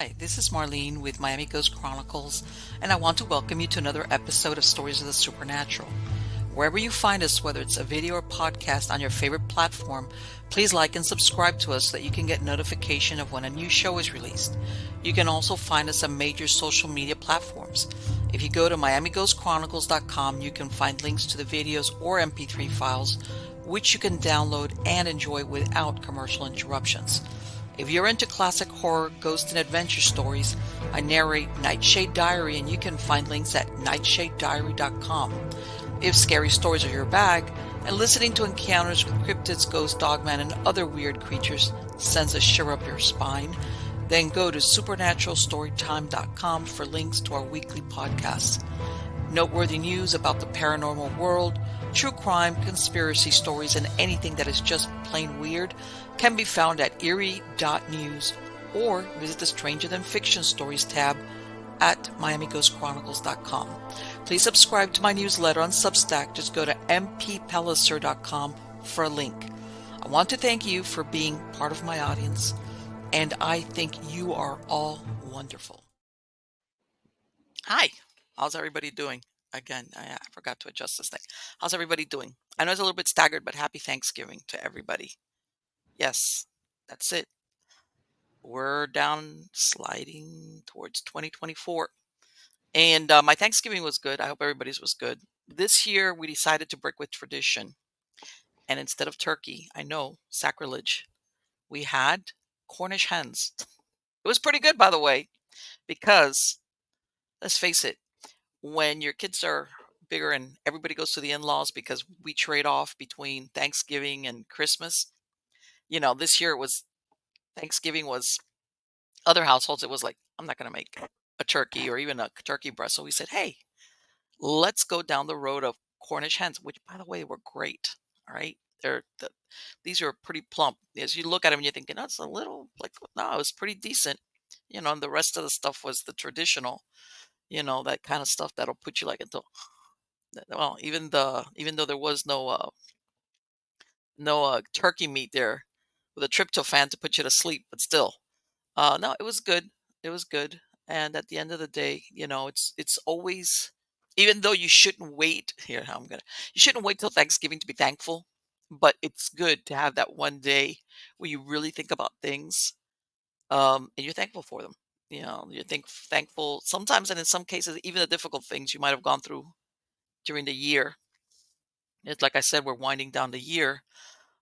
Hi, this is Marlene with Miami Ghost Chronicles, and I want to welcome you to another episode of Stories of the Supernatural. Wherever you find us, whether it's a video or podcast on your favorite platform, please like and subscribe to us so that you can get notification of when a new show is released. You can also find us on major social media platforms. If you go to miamighostchronicles.com, you can find links to the videos or MP3 files, which you can download and enjoy without commercial interruptions. If you're into classic horror, ghost, and adventure stories, I narrate Nightshade Diary, and you can find links at nightshadediary.com. If scary stories are your bag, and listening to encounters with cryptids, ghosts, dogman, and other weird creatures sends a shiver up your spine, then go to supernaturalstorytime.com for links to our weekly podcasts. Noteworthy news about the paranormal world, true crime, conspiracy stories, and anything that is just plain weird can be found at eerie.news or visit the Stranger Than Fiction Stories tab at miamighostchronicles.com. Please subscribe to my newsletter on Substack. Just go to mppellicer.com for a link. I want to thank you for being part of my audience, and I think you are all wonderful. Hi, how's everybody doing? Again, I forgot to adjust this thing. How's everybody doing? I know it's a little bit staggered, but happy Thanksgiving to everybody. Yes, that's it. We're down sliding towards 2024. And my Thanksgiving was good. I hope everybody's was good. This year, we decided to break with tradition. And instead of turkey, I know, sacrilege, we had Cornish hens. It was pretty good, by the way, because let's face it, when your kids are bigger and everybody goes to the in-laws because we trade off between Thanksgiving and Christmas. This year it was Thanksgiving was other households. It was like, I'm not going to make a turkey or even a turkey breast. So we said, hey, let's go down the road of Cornish hens, which by the way, were great. All right. These are pretty plump. As you look at them, you're thinking, that's a little like, no, it was pretty decent. And the rest of the stuff was the traditional, that kind of stuff that'll put you like into, well, even though there was no turkey meat there with a tryptophan to put you to sleep, but still, no, it was good. It was good. And at the end of the day, it's always, even though you shouldn't wait here, you shouldn't wait till Thanksgiving to be thankful, but it's good to have that one day where you really think about things, and you're thankful for them. You're thankful sometimes, and in some cases, even the difficult things you might have gone through during the year. It's like I said, we're winding down the year,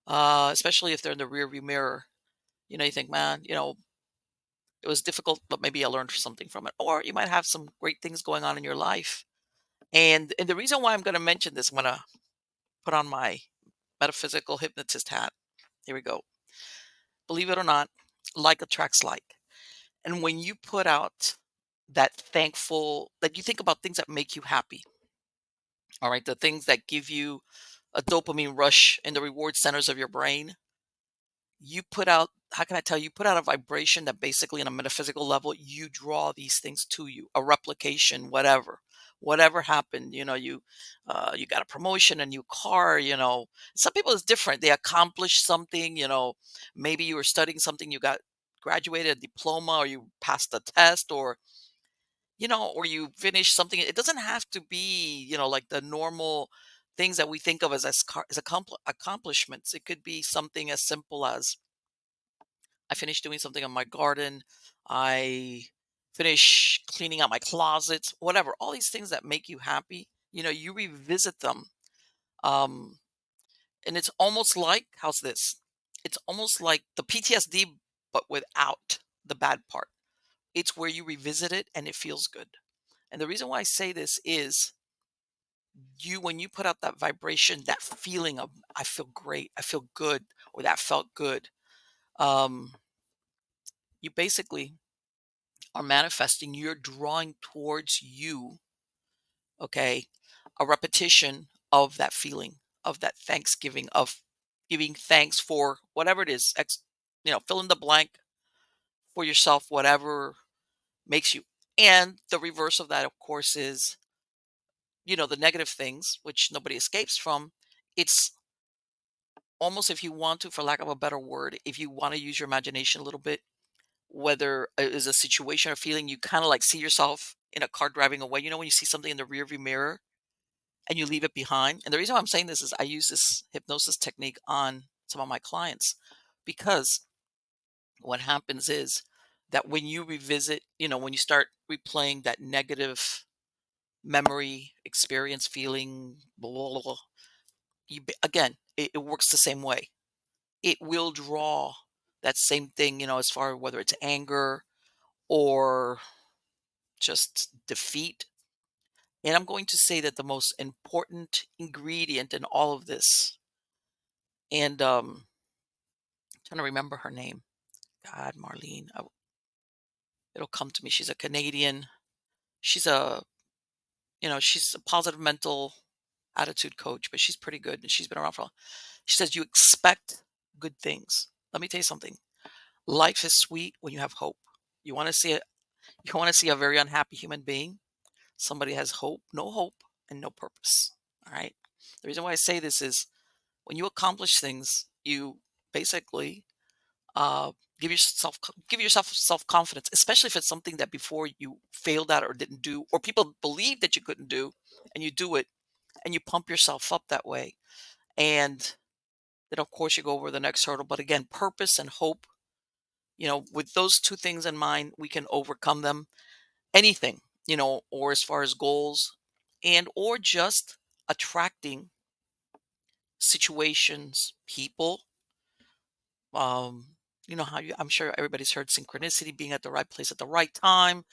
especially if they're in the rearview mirror. You think, man, it was difficult, but maybe I learned something from it. Or you might have some great things going on in your life. And the reason why I'm going to mention this, I'm going to put on my metaphysical hypnotist hat. Here we go. Believe it or not, like attracts like. And when you put out that thankful, that you think about things that make you happy, all right, the things that give you a dopamine rush in the reward centers of your brain, you put out, how can I tell you, you put out a vibration that basically on a metaphysical level, you draw these things to you, a replication, whatever happened, you got a promotion, a new car, some people it's different. They accomplish something, maybe you were studying something, you got graduated a diploma, or you passed a test, or you finish something. It doesn't have to be, like the normal things that we think of as accomplishments. It could be something as simple as I finished doing something on my garden. I finish cleaning out my closets, whatever. All these things that make you happy, you revisit them. Um, and it's almost like, how's this? It's almost like the PTSD, but without the bad part. It's where you revisit it and it feels good. And the reason why I say this is when you put out that vibration, that feeling of, I feel great, I feel good, or that felt good, um, you basically are manifesting, you're drawing towards you, okay, a repetition of that feeling, of that Thanksgiving, of giving thanks for whatever it is, fill in the blank for yourself, whatever makes you. And the reverse of that, of course, is, the negative things, which nobody escapes from. It's almost, if you want to, for lack of a better word, if you want to use your imagination a little bit, whether it is a situation or feeling you kind of like see yourself in a car driving away. You know, when you see something in the rearview mirror and you leave it behind. And the reason why I'm saying this is I use this hypnosis technique on some of my clients because what happens is that when you revisit, when you start replaying that negative memory, experience, feeling, blah, blah, blah, again, it works the same way. It will draw that same thing, as far as whether it's anger or just defeat. And I'm going to say that the most important ingredient in all of this, and trying to remember her name. God, Marlene. It'll come to me. She's a Canadian. She's she's a positive mental attitude coach, but she's pretty good and she's been around for a long. She says you expect good things. Let me tell you something. Life is sweet when you have hope. You want to see it. You want to see a very unhappy human being. Somebody has hope, and no purpose. All right. The reason why I say this is when you accomplish things, you basically uh, give yourself self confidence, especially if it's something that before you failed at or didn't do, or people believe that you couldn't do, and you do it, and you pump yourself up that way, and then of course you go over the next hurdle. But again, purpose and hope. With those two things in mind, we can overcome them. Anything, or as far as goals, and or just attracting situations, people. I'm sure everybody's heard synchronicity, being at the right place at the right time,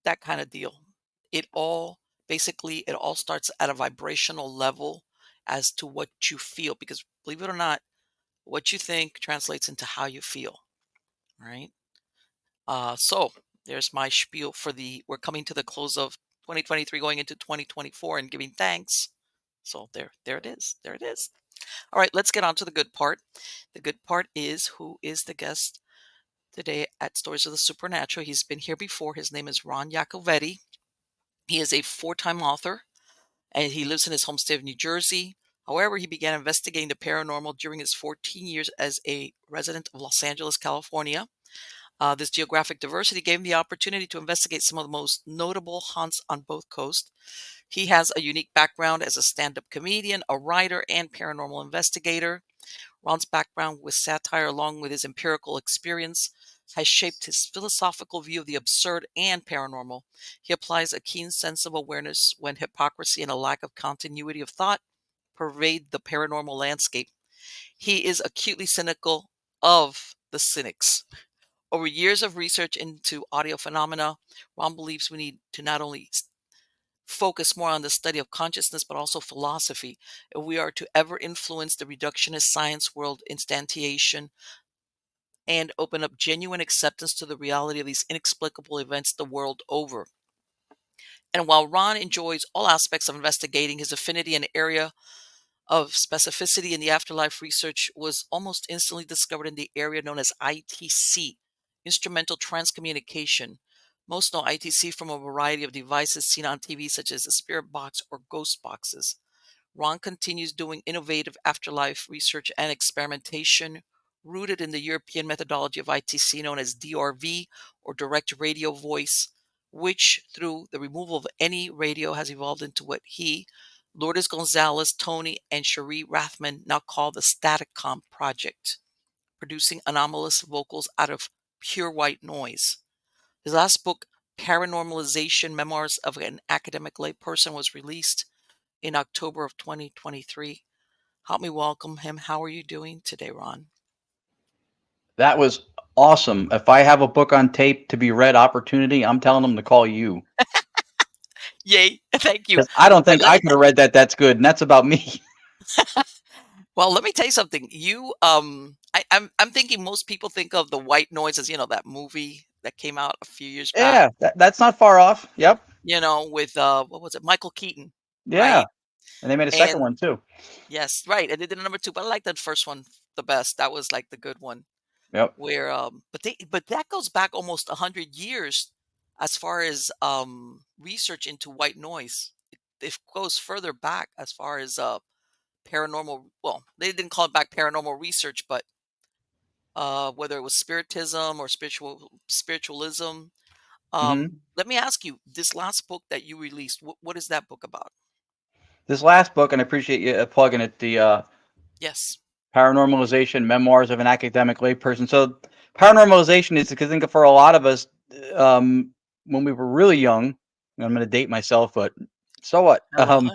that kind of deal. It all starts at a vibrational level as to what you feel, because believe it or not, what you think translates into how you feel, right? So there's my spiel we're coming to the close of 2023, going into 2024 and giving thanks. So there it is. There it is. All right, let's get on to the good part. The good part is who is the guest today at Stories of the Supernatural. He's been here before. His name is Ron Yacovetti. He is a four-time author, and he lives in his home state of New Jersey. However, he began investigating the paranormal during his 14 years as a resident of Los Angeles, California. This geographic diversity gave him the opportunity to investigate some of the most notable haunts on both coasts. He has a unique background as a stand-up comedian, a writer, and paranormal investigator. Ron's background with satire, along with his empirical experience, has shaped his philosophical view of the absurd and paranormal. He applies a keen sense of awareness when hypocrisy and a lack of continuity of thought pervade the paranormal landscape. He is acutely cynical of the cynics. Over years of research into audio phenomena, Ron believes we need to not only focus more on the study of consciousness, but also philosophy. If we are to ever influence the reductionist science world instantiation and open up genuine acceptance to the reality of these inexplicable events the world over. And while Ron enjoys all aspects of investigating, his affinity in the area of specificity in the afterlife research was almost instantly discovered in the area known as ITC, instrumental transcommunication. Most know ITC from a variety of devices seen on TV, such as the spirit box or ghost boxes. Ron continues doing innovative afterlife research and experimentation rooted in the European methodology of ITC known as DRV, or direct radio voice, which through the removal of any radio has evolved into what he, Lourdes Gonzalez, Tony, and Cherie Rathman now call the Staticom Project, producing anomalous vocals out of pure white noise. His last book, Paranormalization, Memoirs of an Academic Layperson, was released in October of 2023. Help me welcome him. How are you doing today, Ron? That was awesome. If I have a book on tape to be read opportunity, I'm telling them to call you. Yay. Thank you. Because I don't But think I could have read that. That's good. And that's about me. well, let me tell you something. I'm thinking most people think of the white noise as, that movie that came out a few years back, Yeah, that's not far off. Yep. with what was it? Michael Keaton, Yeah. right? And they made a second And one too. yes, right. And they did a number two, but I like that first one the best. That was like the good one. Yep. Where but that goes back almost 100 years as far as research into white noise. It goes further back as far as paranormal. Well, they didn't call it back paranormal research, but whether it was spiritism or spiritualism. Mhm. Let me ask you, this last book that you released, what is that book about? This last book, and I appreciate you plugging it, the Yes. Paranormalization, Memoirs of an Academic Layperson. So, paranormalization is because I think for a lot of us, um, when we were really young, and I'm going to date myself, but so what? Oh,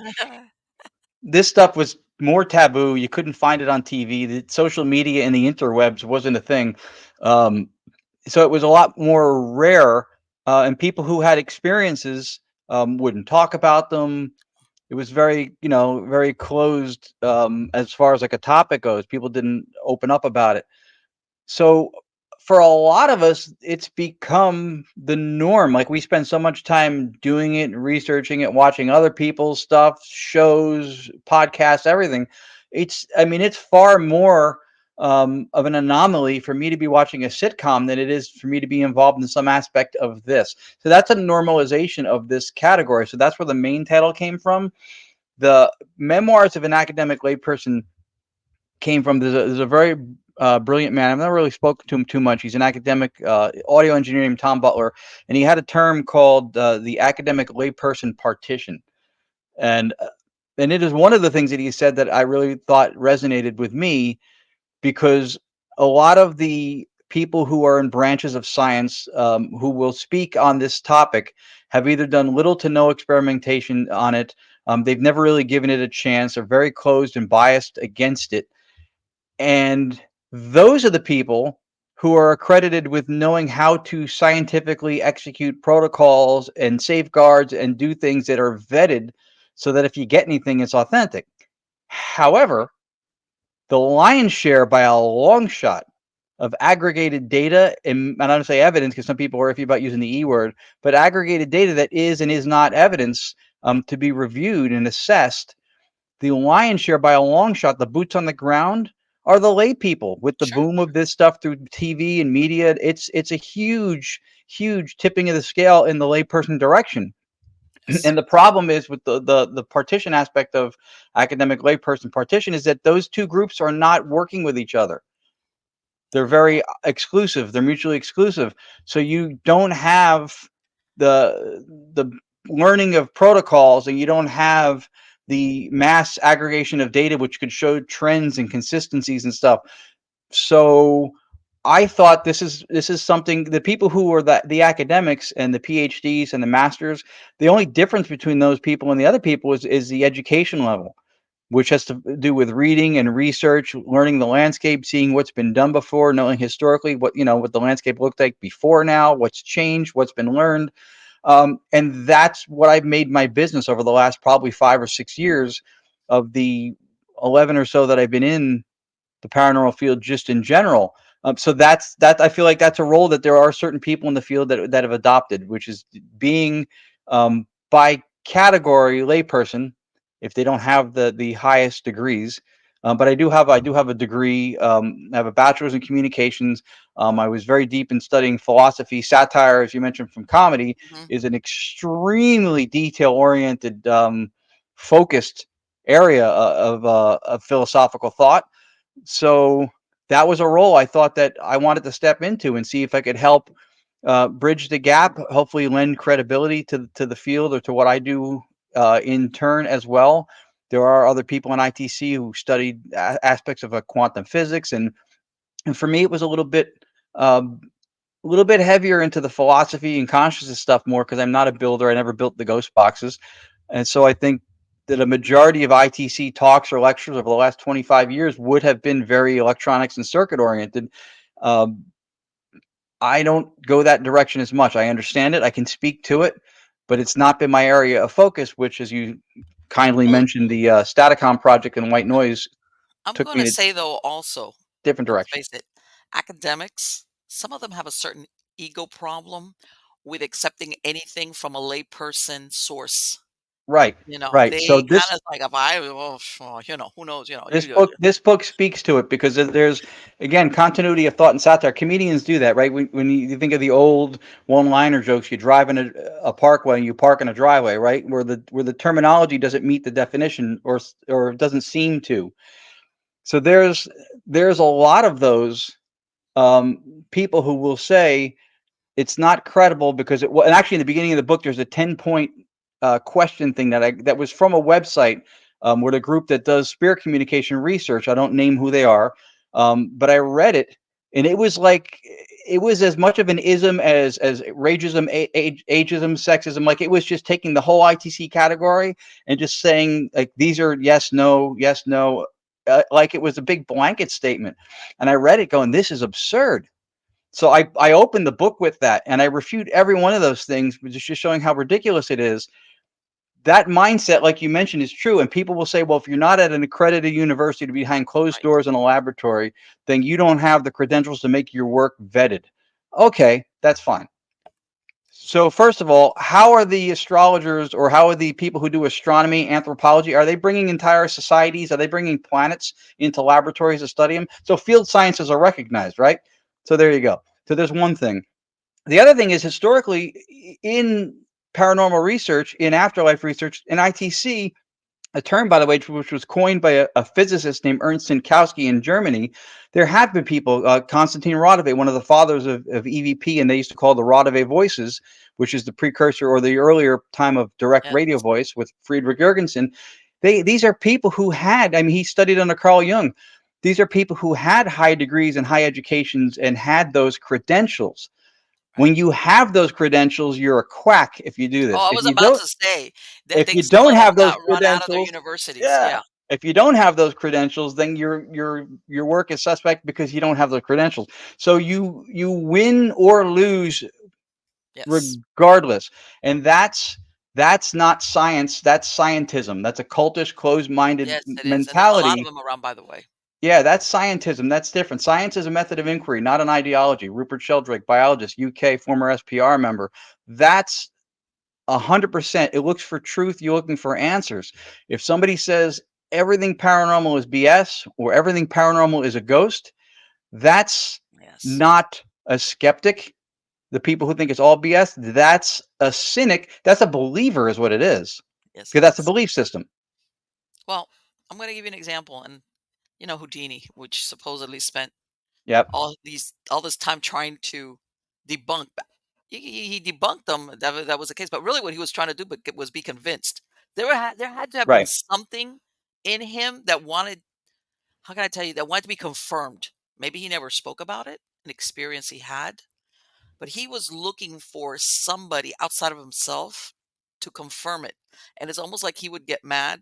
This stuff was more taboo. You couldn't find it on TV. The social media and the interwebs wasn't a thing. Um, so it was a lot more rare, and people who had experiences wouldn't talk about them. It was very, very closed as far as like a topic goes. People didn't open up about it. So for a lot of us, it's become the norm. Like we spend so much time doing it, researching it, watching other people's stuff, shows, podcasts, everything. I mean, it's far more of an anomaly for me to be watching a sitcom than it is for me to be involved in some aspect of this. So that's a normalization of this category. So that's where the main title came from. The Memoirs of an Academic Layperson came from. There's a very brilliant man. I've never really spoken to him too much. He's an academic audio engineer named Tom Butler, and he had a term called the academic layperson partition. And uh, and it is one of the things that he said that I really thought resonated with me, because a lot of the people who are in branches of science who will speak on this topic have either done little to no experimentation on it. They've never really given it a chance. Are very closed and biased against it, and those are the people who are accredited with knowing how to scientifically execute protocols and safeguards and do things that are vetted so that if you get anything, it's authentic. However, the lion's share by a long shot of aggregated data, and I don't say evidence because some people are iffy about using the E word, but aggregated data that is and is not evidence to be reviewed and assessed, the lion's share by a long shot, the boots on the ground, are the lay people. With the sure. boom of this stuff through TV and media, it's a huge tipping of the scale in the layperson direction. Yes. And the problem is with the partition aspect of academic layperson partition is that those two groups are not working with each other. They're very exclusive. They're mutually exclusive. So you don't have the learning of protocols, and you don't have the mass aggregation of data, which could show trends and consistencies and stuff. So I thought this is something, the people who are the academics and the PhDs and the masters, the only difference between those people and the other people is the education level, which has to do with reading and research, learning the landscape, seeing what's been done before, knowing historically what the landscape looked like before now, what's changed, what's been learned. And that's what I've made my business over the last probably 5 or 6 years of the 11 or so that I've been in the paranormal field just in general. So that I feel like that's a role that there are certain people in the field that have adopted, which is being by category layperson if they don't have the highest degrees. But I do have a degree. I have a bachelor's in communications. I was very deep in studying philosophy. Satire, as you mentioned, from comedy, Mhm. is an extremely detail oriented, focused area of philosophical thought. So that was a role I thought that I wanted to step into and see if I could help bridge the gap, hopefully lend credibility to the field or to what I do in turn as well. There are other people in ITC who studied aspects of quantum physics, and for me, it was a little bit heavier into the philosophy and consciousness stuff more because I'm not a builder. I never built the ghost boxes. And so I think that a majority of ITC talks or lectures over the last 25 years would have been very electronics and circuit oriented. Um, I don't go that direction as much. I understand it. I can speak to it, but it's not been my area of focus, which, as you kindly Well, mentioned, the Staticom project and white noise I'm took going me to in a say, though, also, different let's direction. face it, academics, some of them have a certain ego problem with accepting anything from a layperson source. Right, right. So They kind this of like, if I, oh, who knows, This book speaks to it because there's again continuity of thought and satire. Comedians do that, right? When you think of the old one-liner jokes, you drive in a parkway and you park in a driveway, right? Where the terminology doesn't meet the definition or doesn't seem to. So there's a lot of those people who will say it's not credible because and actually in the beginning of the book there's a 10-point question thing that was from a website with a group that does spirit communication research. I don't name who they are, but I read it, and it was like it was as much of an ism as rageism, ageism, sexism. Like it was just taking the whole ITC category and just saying like these are yes, no, yes, no, like it was a big blanket statement. And I read it going, this is absurd. So I opened the book with that, and I refute every one of those things, which is just showing how ridiculous it is. That mindset, like you mentioned, is true. And people will say, well, if you're not at an accredited university to be behind closed Right. doors in a laboratory, then you don't have the credentials to make your work vetted. Okay, that's fine. So first of all, how are the astrologers or how are the people who do astronomy, anthropology, are they bringing entire societies? Are they bringing planets into laboratories to study them? So field sciences are recognized, right? So there you go. So there's one thing. The other thing is historically in paranormal research, in afterlife research, in ITC, a term, by the way, which was coined by a physicist named Ernst Sinkowski in Germany. There have been people, Konstantin Rodovay, one of the fathers of EVP, and they used to call the Rodovay voices, which is the precursor or the earlier time of direct radio Yes. voice with Friedrich Jurgensen. These are people who had, I mean, he studied under Carl Jung. These are people who had high degrees and high educations and had those credentials. Right. When you have those credentials, you're a quack if you do Oh, this. I If was you about don't, to say that if they you some don't of have them those got run out of their credentials, universities. yeah. Yeah. If you don't have those credentials, then your work is suspect because you don't have those credentials. So you win or lose Yes. regardless. And that's not science, that's scientism. That's a cultish, closed-minded Yes, it is, and there's a lot of mentality. them around, by the way. Yeah, that's scientism. That's different. Science is a method of inquiry, not an ideology. Rupert Sheldrake, biologist, UK, former SPR member. That's 100%. It looks for truth. You're looking for answers. If somebody says everything paranormal is BS or everything paranormal is a ghost, that's Yes. not a skeptic. The people who think it's all BS, that's a cynic. That's a believer, is what it is. Yes, Because it that's a is. belief system. Well, I'm going to give you an example, and Houdini, which supposedly spent Yep. all this time trying to debunk. He debunked them. That was the case, but really, what he was trying to do was be convinced. There had to have been Right. something in him that wanted. How can I tell you that wanted to be confirmed? Maybe he never spoke about it, an experience he had, but he was looking for somebody outside of himself to confirm it. And it's almost like he would get mad,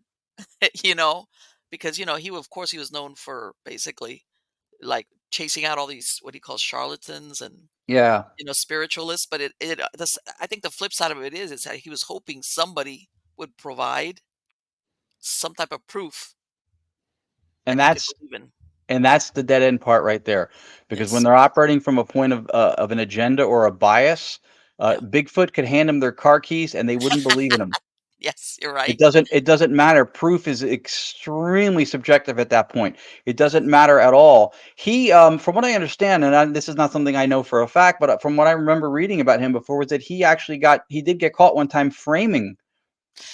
you know, because he of course he was known for basically like chasing out all these what he calls charlatans and Yeah. spiritualists. But I think the flip side of it is that he was hoping somebody would provide some type of proof And that he could that's believe in. and that's the dead end part right there. Because when Yes. they're operating from a point of an agenda or a bias, Yeah. Bigfoot could hand them their car keys and they wouldn't believe in them. Yes, you're right. It doesn't matter. Proof is extremely subjective at that point. It doesn't matter at all. He, from what I understand, and this is not something I know for a fact, but from what I remember reading about him before, was that he did get caught one time framing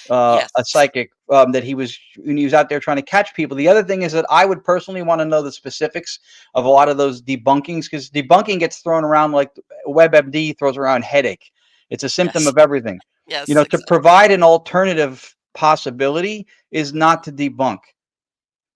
a Yes. psychic, that he was when he was out there trying to catch people. The other thing is that I would personally want to know the specifics of a lot of those debunkings because debunking gets thrown around like WebMD throws around headache. It's a symptom Yes. of everything. Yes, To exactly. provide an alternative possibility is not Mhm. to debunk.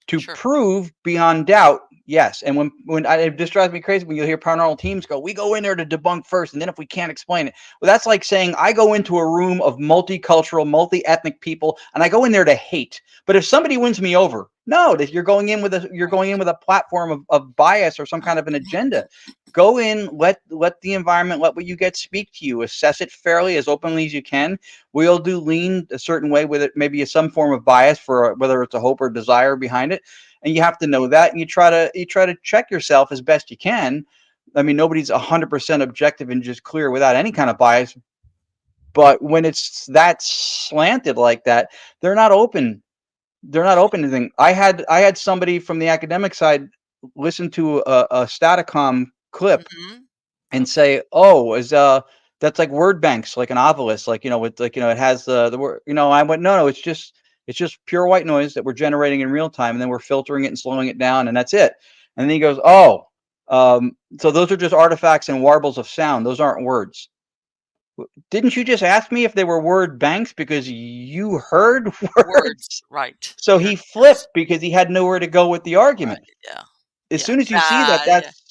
To Sure. prove beyond doubt, yes. And it just drives me crazy when you hear paranormal teams go, "We go in there to debunk first, and then if we can't explain it." Well, that's like saying I go into a room of multicultural, multi-ethnic people, and I go in there to hate. But if somebody wins me over, no, that you're going in Right. with a platform of bias or some kind of an agenda. Go in, let the environment, let what you get speak to you, assess it fairly as openly as you can. We'll do lean a certain way with it, maybe some form of bias for whether it's a hope or desire behind it, and you have to know that. And you try to check yourself as best you can. I mean, nobody's 100% objective and just clear without any kind of bias. But when it's that slanted like that, they're not open. They're not open to anything. I had somebody from the academic side listen to a Staticom clip Mhm. and Okay. say, "Oh, is that's like word banks, like an obelisk, like with like it has the word." I went, "No, no, it's just pure white noise that we're generating in real time, and then we're filtering it and slowing it down, and that's it." And then he goes, "Oh." So those are just artifacts and warbles of sound. Those aren't words. Didn't you just ask me if they were word banks because you heard Words, words? right. So You heard he words. flipped because he had nowhere to go with the Right, argument. yeah. As Yeah. soon as you see that, Yeah. that's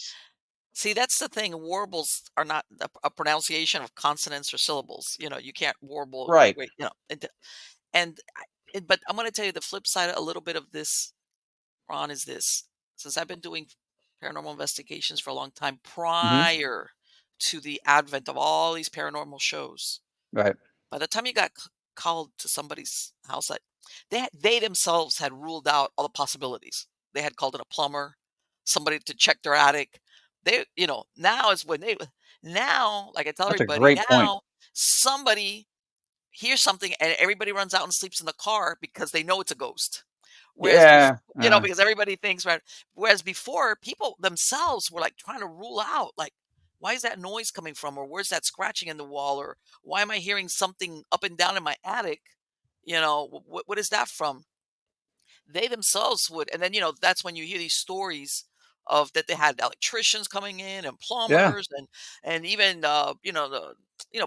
See, that's the thing, warbles are not a pronunciation of consonants or syllables, you can't warble your right. way, and but I'm gonna tell you the flip side a little bit of this, Ron, is this. Since I've been doing paranormal investigations for a long time Hmm. prior to the advent of all these paranormal shows, Right. by the time you got called to somebody's house, like they themselves had ruled out all the possibilities. They had called in a plumber, somebody to check their attic. Now is when now, like I tell That's a everybody, great point. now somebody hears something and everybody runs out and sleeps in the car because they know it's a ghost. Whereas before, Yeah. because everybody thinks, right. Whereas before, people themselves were like trying to rule out, like, why is that noise coming from? Or where's that scratching in the wall? Or why am I hearing something up and down in my attic? What is that from? They themselves would, and then, that's when you hear these stories of that they had electricians coming in and Yeah. plumbers and even,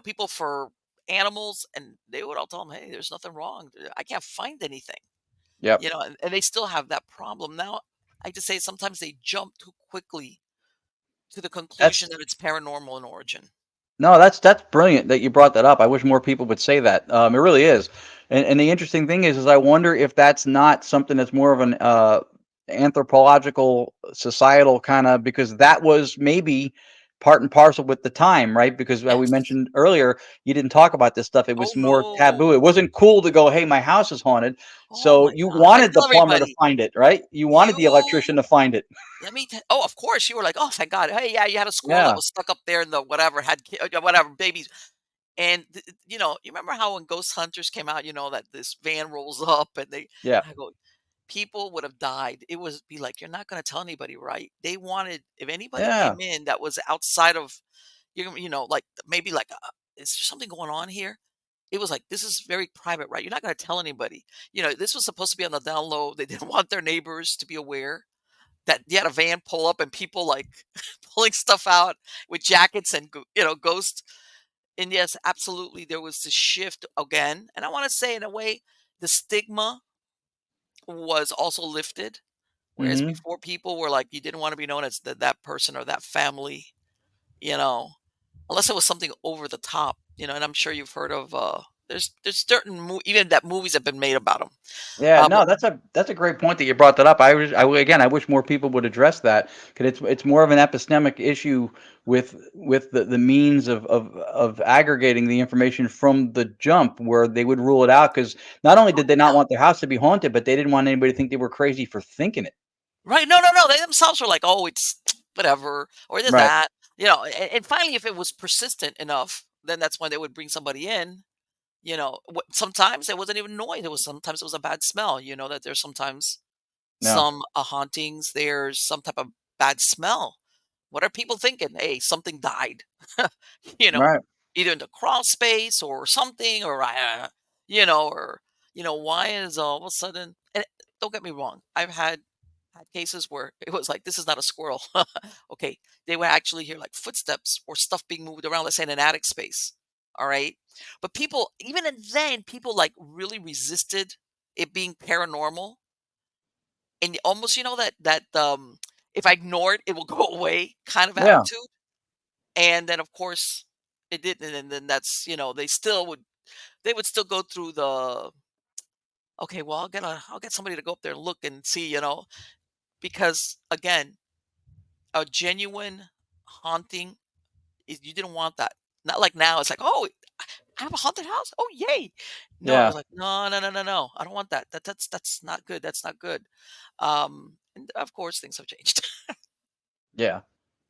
people for animals, and they would all tell them, hey, there's nothing wrong. I can't find anything. Yep. And they still have that problem. Now, I just say sometimes they jump too quickly to the conclusion That's that it's paranormal in origin. No, that's brilliant that you brought that up. I wish more people would say that. It really is. And the interesting thing is I wonder if that's not something that's more of an anthropological, societal kind of, because that was maybe part and parcel with the time, right? Because we Yes. mentioned earlier, you didn't talk about this stuff. It Oh, was more taboo. no. It wasn't cool to go, "Hey, my house is haunted." Oh, So my you God. I wanted the tell plumber to everybody, find it, right? You wanted the you electrician to find it. oh, of course, you were like, oh, thank God. Hey, yeah, you had a squirrel that Yeah. was stuck up there in the whatever, had whatever, babies. And, you remember how when Ghost Hunters came out, that this van rolls up and Yeah. I go, people would have died. It was be like, you're not going to tell anybody, right? They wanted, if anybody Yeah. came in that was outside of, like maybe like, is there something going on here? It was like, this is very private, right? You're not going to tell anybody. This was supposed to be on the down low. They didn't want their neighbors to be aware that you had a van pull up and people like pulling stuff out with jackets and ghosts. And yes, absolutely, there was this shift again. And I want to say, in a way, the stigma was also lifted. Whereas Mhm. before, people were like, you didn't want to be known as that person or that family, you know, unless it was something over the top. And I'm sure you've heard of. There's certain even that movies have been made about them. Yeah, But no, that's a great point that you brought that up. Again, I wish more people would address that because it's more of an epistemic issue with the means of aggregating the information from the jump, where they would rule it out because not only did they not yeah, want their house to be haunted, but they didn't want anybody to think they were crazy for thinking it. right. No, no, no. They themselves were like, oh, it's whatever, or there's Right. that. And finally, if it was persistent enough, then that's when they would bring somebody in. Sometimes it wasn't even noise. Sometimes it was a bad smell. That there's sometimes No. some hauntings. There's some type of bad smell. What are people thinking? Hey, something died. you know, Right. either in the crawl space or something, or or why is all of a sudden? And don't get me wrong, I've had cases where it was like, this is not a squirrel. Okay, they would actually hear like footsteps or stuff being moved around, let's say in an attic space. All right, but people, even then, people like really resisted it being paranormal, and almost that if I ignore it, it will go away kind of Yeah. attitude. And then of course it didn't, and then that's they would still go through the, okay, well, I'll get somebody to go up there and look and see, because again, a genuine haunting is, you didn't want that. Not like now, it's like, oh, I have a haunted house. Oh, yay. No, it Yeah. was like, no, no, no, no, no. I don't want that. That's not good. That's not good. And of course things have changed. Yeah.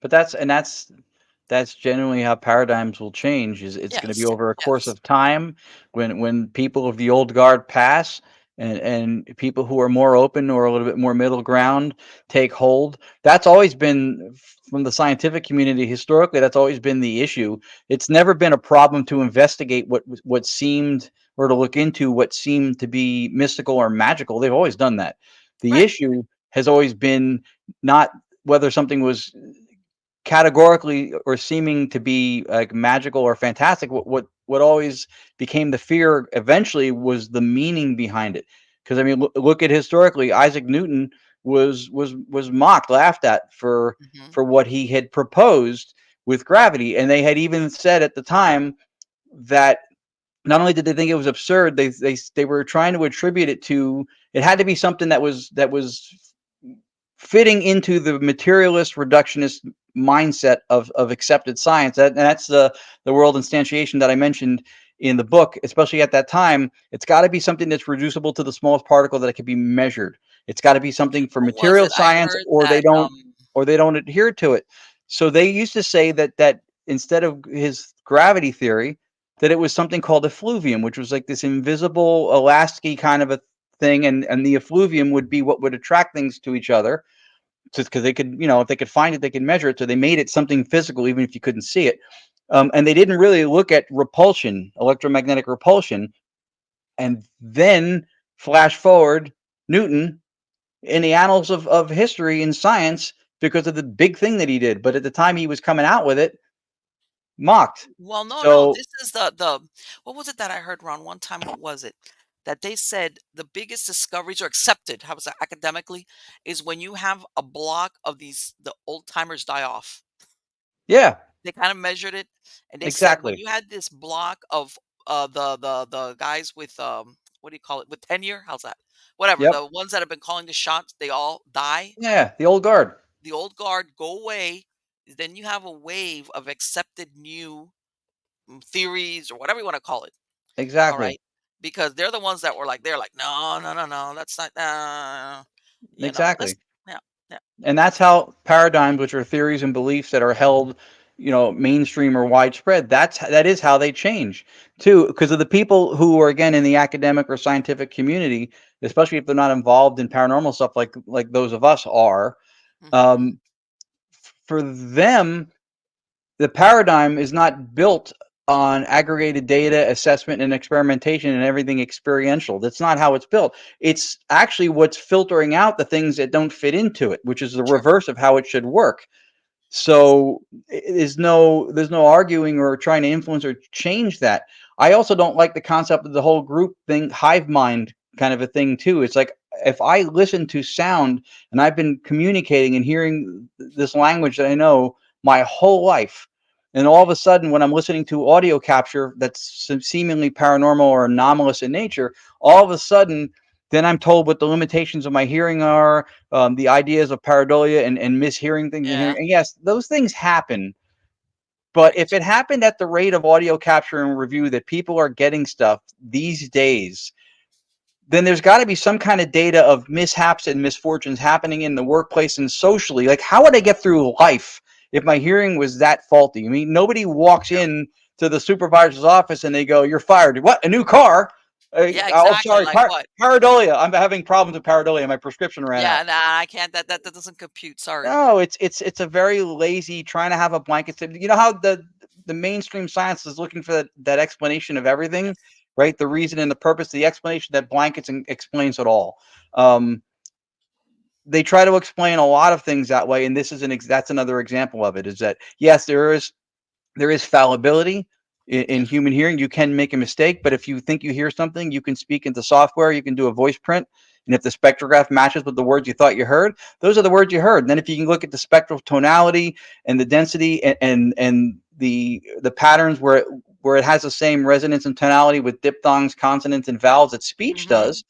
But that's generally how paradigms will change. Is it's going to be Yes. over a course Yes. of time when people of the old guard pass and people who are more open or a little bit more middle ground take hold. That's always been from the scientific community historically. That's always been the issue. It's never been a problem to investigate what seemed or to look into what seemed to be mystical or magical. They've always done that. The Right. issue has always been not whether something was categorically or seeming to be like magical or fantastic. What always became the fear eventually was the meaning behind it. Because I mean, look at historically, Isaac Newton was mocked, laughed at Mhm. for what he had proposed with gravity, and they had even said at the time that not only did they think it was absurd, they were trying to attribute it to, it had to be something that was fitting into the materialist reductionist mindset of accepted science. And that's the world instantiation that I mentioned in the book. Especially at that time, it's got to be something that's reducible to the smallest particle that it can be measured. It's got to be something for What was material it? I science, heard that, or they don't adhere to it. So they used to say that instead of his gravity theory, that it was something called effluvium, which was like this invisible elasticy kind of a thing, and the effluvium would be what would attract things to each other, just because they could, if they could find it, they could measure it. So they made it something physical, even if you couldn't see it. And they didn't really look at repulsion, electromagnetic repulsion. And then flash forward, Newton in the annals of history and science, because of the big thing that he did. But at the time he was coming out with it, mocked. well, no, no, So this is the what was it that I heard, Ron, one time? What was it? That they said the biggest discoveries, or accepted, how was that, academically, is when you have a block of these, the old timers die off. yeah, They kind of measured it, and they said when exactly. you had this block of the guys with what do you call it, with tenure? How's that? Whatever, Yep. the ones that have been calling the shots, they all die. Yeah, the old guard. The old guard go away. Then you have a wave of accepted new theories, or whatever you want to call it. All Exactly. right, because they're the ones that were like, they're like, no, no, no, no, that's not. Let's, Exactly. yeah, yeah, And that's how paradigms, which are theories and beliefs that are held, mainstream or widespread, that is how they change too, because of the people who are, again, in the academic or scientific community, especially if they're not involved in paranormal stuff like those of us are. hmm um, for them, the paradigm is not built on aggregated data assessment and experimentation and everything experiential. That's not how it's built. It's actually what's filtering out the things that don't fit into it, which is the true, reverse of how it should work. yes, So there's no arguing or trying to influence or change that. I also don't like the concept of the whole group thing, hive mind kind of a thing too. It's like, if I listen to sound and I've been communicating and hearing this language that I know my whole life, and all of right, a sudden when I'm listening to audio capture that's seemingly paranormal or anomalous in nature, all of a sudden then I'm told what the limitations of my hearing are, the ideas of pareidolia and mishearing things and hearing. yeah, And yes, those things happen. But if right, it happened at the rate of audio capture and review that people are getting stuff these days, then there's got to be some kind of data of mishaps and misfortunes happening in the workplace and socially. Like, how would I get through life if my hearing was that faulty? I mean, nobody walks true, in to the supervisor's office and they go, "You're fired." What? A new car? yeah, Oh, exactly. sorry, Like what? pareidolia. I'm having problems with pareidolia. My prescription ran out. Yeah, nah, I can't. That doesn't compute. Sorry. No, it's a very lazy trying to have a blanket statement. You know how the mainstream science is looking for that explanation of everything, Yes. right? The reason and the purpose, the explanation that blankets and explains it all. Um, they try to explain a lot of things that way, and this is that's another example of it. Is that, yes, there is fallibility in Yes. human hearing. You can make a mistake, but if you think you hear something, you can speak into software, you can do a voice print. And if the spectrograph matches with the words you thought you heard, those are the words you heard. And then if you can look at the spectral tonality and the density and the patterns where it has the same resonance and tonality with diphthongs, consonants, and vowels that speech hmm does,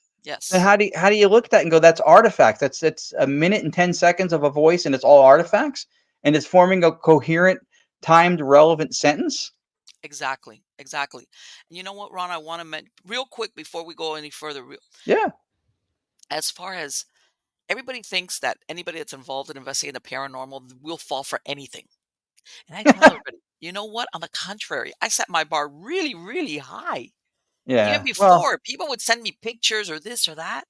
then Yes. how do you look at that and go, that's artifacts? That's a minute and 10 seconds of a voice, and it's all artifacts, and it's forming a coherent, timed, relevant sentence. Exactly. Exactly. And you know what, Ron? I want to mention real quick before we go any further. Yeah. As far as everybody thinks that anybody that's involved in investigating the paranormal will fall for anything. And I tell everybody, you know what? On the contrary, I set my bar really, really high. Even Yeah. Well, before, people would send me pictures or this or that.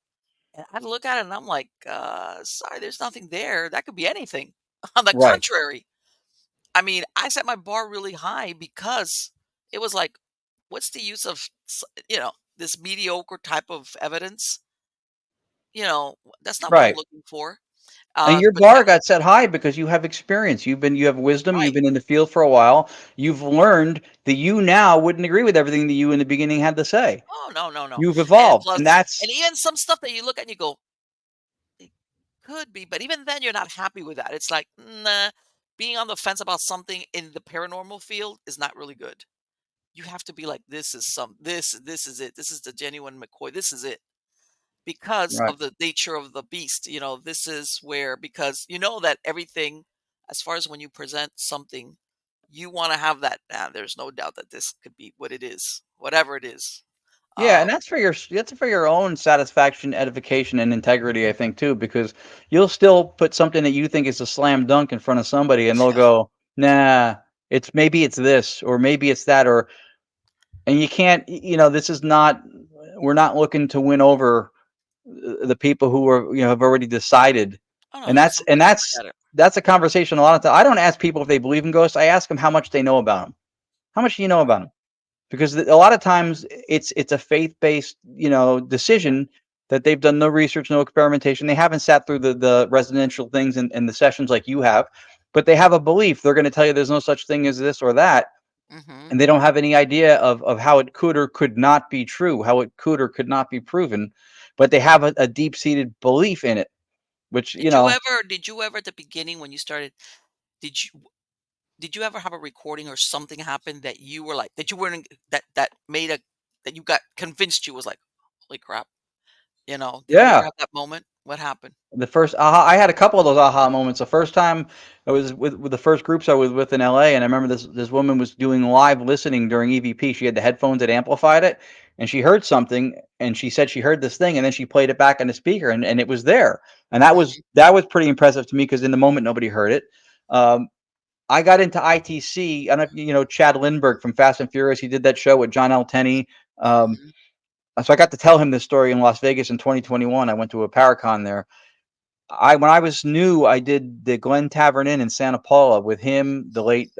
And I'd look at it and I'm like, sorry, there's nothing there. That could be anything. On the right. contrary, I mean, I set my bar really high because it was like, what's the use of, this mediocre type of evidence? That's not what I'm Right. looking for. And your But yeah, bar got set high because you have experience. You have wisdom, you've right. been in the field for a while. You've learned that you now wouldn't agree with everything that you in the beginning had to say. Oh, no, no, no. You've And evolved, plus and that's and even some stuff that you look at and you go, "It could be," but even then, you're not happy with that. It's like, "Nah," being on the fence about something in the paranormal field is not really good. You have to be like, this is it. This is the genuine McCoy. This is it." Because right. of the nature of the beast, this is where because you know that everything as far as when you present something, you wanna have that, there's no doubt that this could be what it is, whatever it is. Yeah, and Um, that's for your own satisfaction, edification, and integrity, I think, too, because you'll still put something that you think is a slam dunk in front of somebody, and they'll go, "Nah, it's this, or maybe it's that," or and you can't, this is not. We're not looking to win over the people who are, have already decided, oh, no, and no, that's and sometimes that's forget it. that's a conversation a lot of times. I don't ask people if they believe in ghosts. I ask them how much they know about them. How much do you know about them? Because a lot of times it's a faith-based, decision that they've done no research, no experimentation. They haven't sat through the residential things and the sessions like you have, but they have a belief. They're going to tell you there's no such thing as this or that, Mhm. and they don't have any idea of how it could or could not be true, how it could or could not be proven, but they have a deep-seated belief in it, which Did you ever at the beginning when you started, did you did you ever have a recording or something happen that you were like that you weren't that made a that you got convinced you was like, "Holy crap." Did you ever yeah. have that moment? What happened? The first aha I had a couple of those aha moments. The first time I was with the first groups I was with in LA, and I remember this woman was doing live listening during EVP. She had the headphones that amplified it, and she heard something, and she said she heard this thing, and then she played it back on the speaker, and it was there. And Mhm, that was pretty impressive to me because in the moment nobody heard it. Um, I got into ITC. I don't know if you know Chad Lindbergh from Fast and Furious. He did that show with John L. Tenney. Um, mhm, so I got to tell him this story in Las Vegas in 2021. I went to a Paracon there. I When I was new, I did the Glen Tavern Inn in Santa Paula with him, the late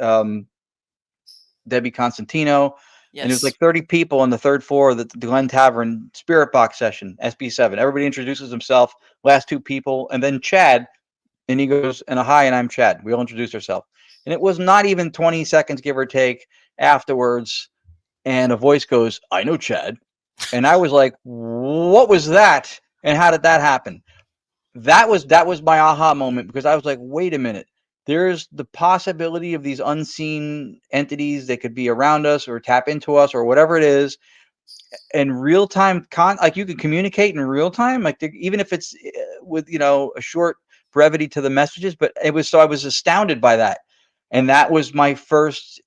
Debbie Constantino, and it was yes. like 30 people on the third floor of the Glen Tavern Spirit Box session, SB7. Everybody introduces himself, last two people, and then Chad, and he goes, and a hi, and I'm Chad. We all introduce ourselves. And it was not even 20 seconds, give or take, afterwards, and a voice goes, I know Chad. And I was like, what was that? And how did that happen? That was my aha moment because I was like, wait a minute. There's the possibility of these unseen entities that could be around us or tap into us or whatever it is in real time like you can communicate in real time like even if it's with a short brevity to the messages, but it was so I was astounded by that, and that was my first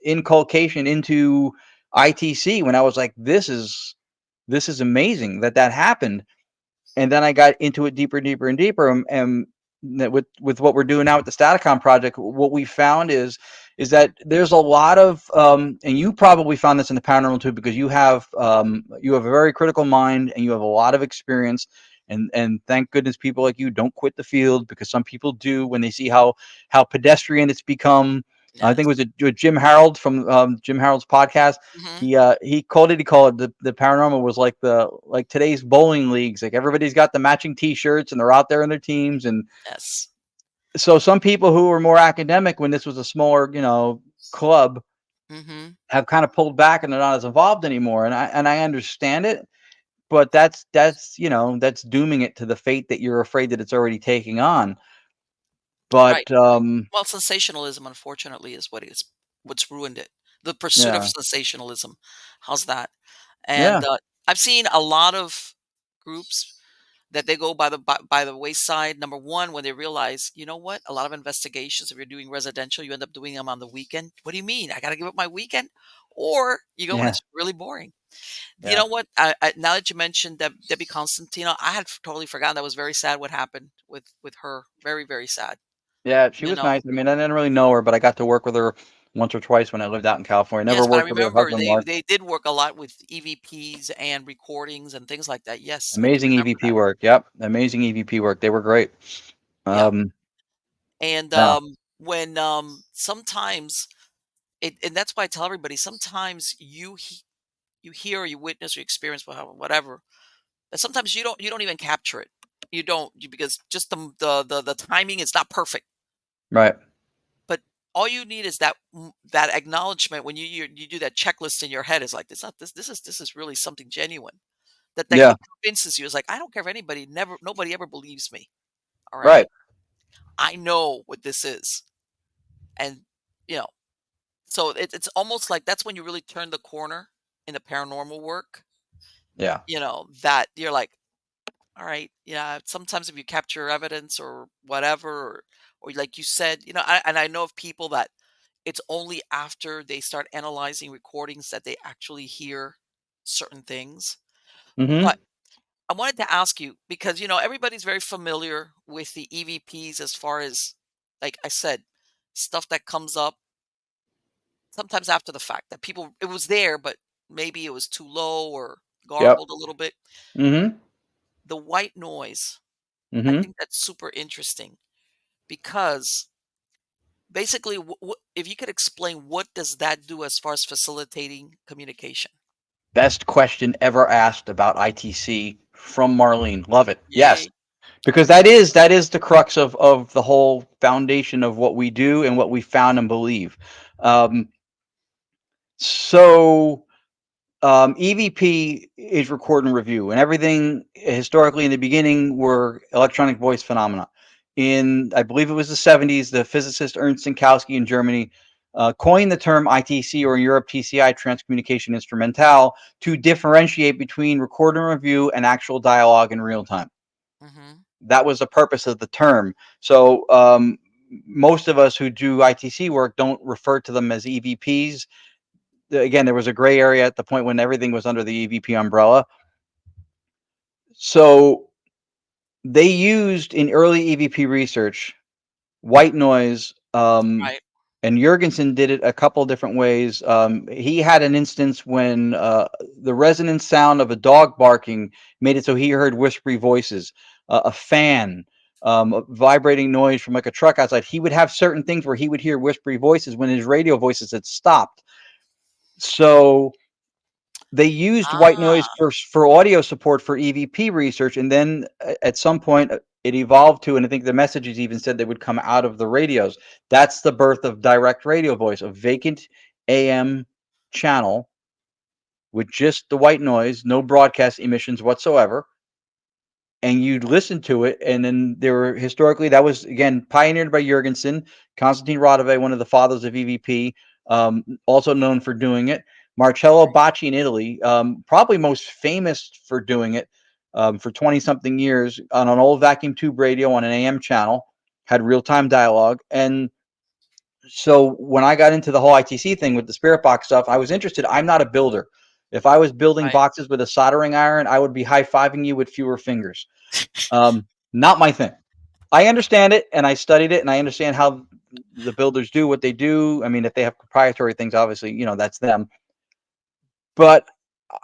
inculcation into ITC when I was like, this is amazing that happened. And then I got into it deeper, deeper, and deeper. And that with what we're doing now with the Staticon project, what we found is that there's a lot of, and you probably found this in the paranormal too, because you have a very critical mind and you have a lot of experience. And thank goodness people like you don't quit the field, because some people do when they see how pedestrian it's become. I think it was Yes. Jim Harold from Jim Harold's podcast. Mhm, He called it the paranormal was like today's bowling leagues. Like everybody's got the matching T-shirts and they're out there in their teams. And yes. so some people who were more academic when this was a smaller, club, Mhm. have kind of pulled back and they're not as involved anymore. And I understand it, but that's dooming it to the fate that you're afraid that it's already taking on. Right. But Well, sensationalism, unfortunately, is what's ruined it. The pursuit of yeah, sensationalism. How's that? And, yeah, I've seen a lot of groups that they go by the wayside. Number 1, when they realize, you know what? A lot of investigations, if you're doing residential, you end up doing them on the weekend. What do you mean? I gotta give up my weekend? Or you go and yeah, it's really boring. You yeah, know what? Now that you mentioned Debbie Constantino, I had totally forgotten. That was very sad what happened with her. Very, very sad. yeah. She You was know? nice. I mean, I didn't really know her, but I got to work with her once or twice when I lived out in California. Never Yes, but I worked with her remember husband, they Mark. they did work a lot with EVPs and recordings and things like that. Yes, I do Amazing remember EVP that. work. Yep, amazing EVP work. They were great. Yeah. Um, And yeah, when sometimes and that's why I tell everybody sometimes you hear or you witness or you experience whatever that sometimes you don't even capture it. You don't because just the timing is not perfect. Right. But all you need is that acknowledgement when you do that checklist in your head is like, this is really something genuine. That Yeah. convinces you. It's like, I don't care if nobody ever believes me. All Right. right. I know what this is. And you know, so it's almost like that's when you really turn the corner in the paranormal work. Yeah. That you're like, all right, yeah, sometimes if you capture evidence or whatever, or like you said, and I know of people that it's only after they start analyzing recordings that they actually hear certain things. Hmm. But I wanted to ask you because everybody's very familiar with the EVPs as far as, like I said, stuff that comes up sometimes after the fact that people it was there, but maybe it was too low or Yep. garbled a little bit. Hmm. The white noise, I Hmm. think that's super interesting because basically, if you could explain what does that do as far as facilitating communication? Best question ever asked about ITC from Marlene. Love it. Yes. Yay. Because that is the crux of the whole foundation of what we do and what we found and believe. Um, so EVP is record and review, and everything historically in the beginning were electronic voice phenomena. In I believe it was the 70s, the physicist Ernst Sinkowski in Germany coined the term ITC, or in Europe TCI, transcommunication instrumental, to differentiate between record and review and actual dialogue in real time. Hmm. That was the purpose of the term. So most of us who do ITC work don't refer to them as EVPs. Again, there was a gray area at the point when everything was under the EVP umbrella. So they used in early EVP research white noise, Right. and Jurgensen did it a couple different ways. He had an instance when the resonant sound of a dog barking made it so he heard whispery voices, a fan, a vibrating noise from like a truck outside. He would have certain things where he would hear whispery voices when his radio voices had stopped. So they used white noise Ah, for audio support for EVP research, and then at some point it evolved to, and I think the messages even said they would come out of the radios. That's the birth of direct radio voice, a vacant AM channel with just the white noise, no broadcast emissions whatsoever, and you'd listen to it. And then there were historically that was again pioneered by Jurgensen, Konstantin Radove, one of the fathers of EVP, also known for doing it. Marcello okay. Bacci in Italy, probably most famous for doing it for 20 something years on an old vacuum tube radio on an AM channel, had real time dialogue. And so when I got into the whole ITC thing with the spirit box stuff, I was interested. I'm not a builder. If I was building Right. boxes with a soldering iron, I would be high fiving you with fewer fingers. Not my thing. I understand it, and I studied it, and I understand how the builders do what they do. I mean, if they have proprietary things, obviously, that's them. But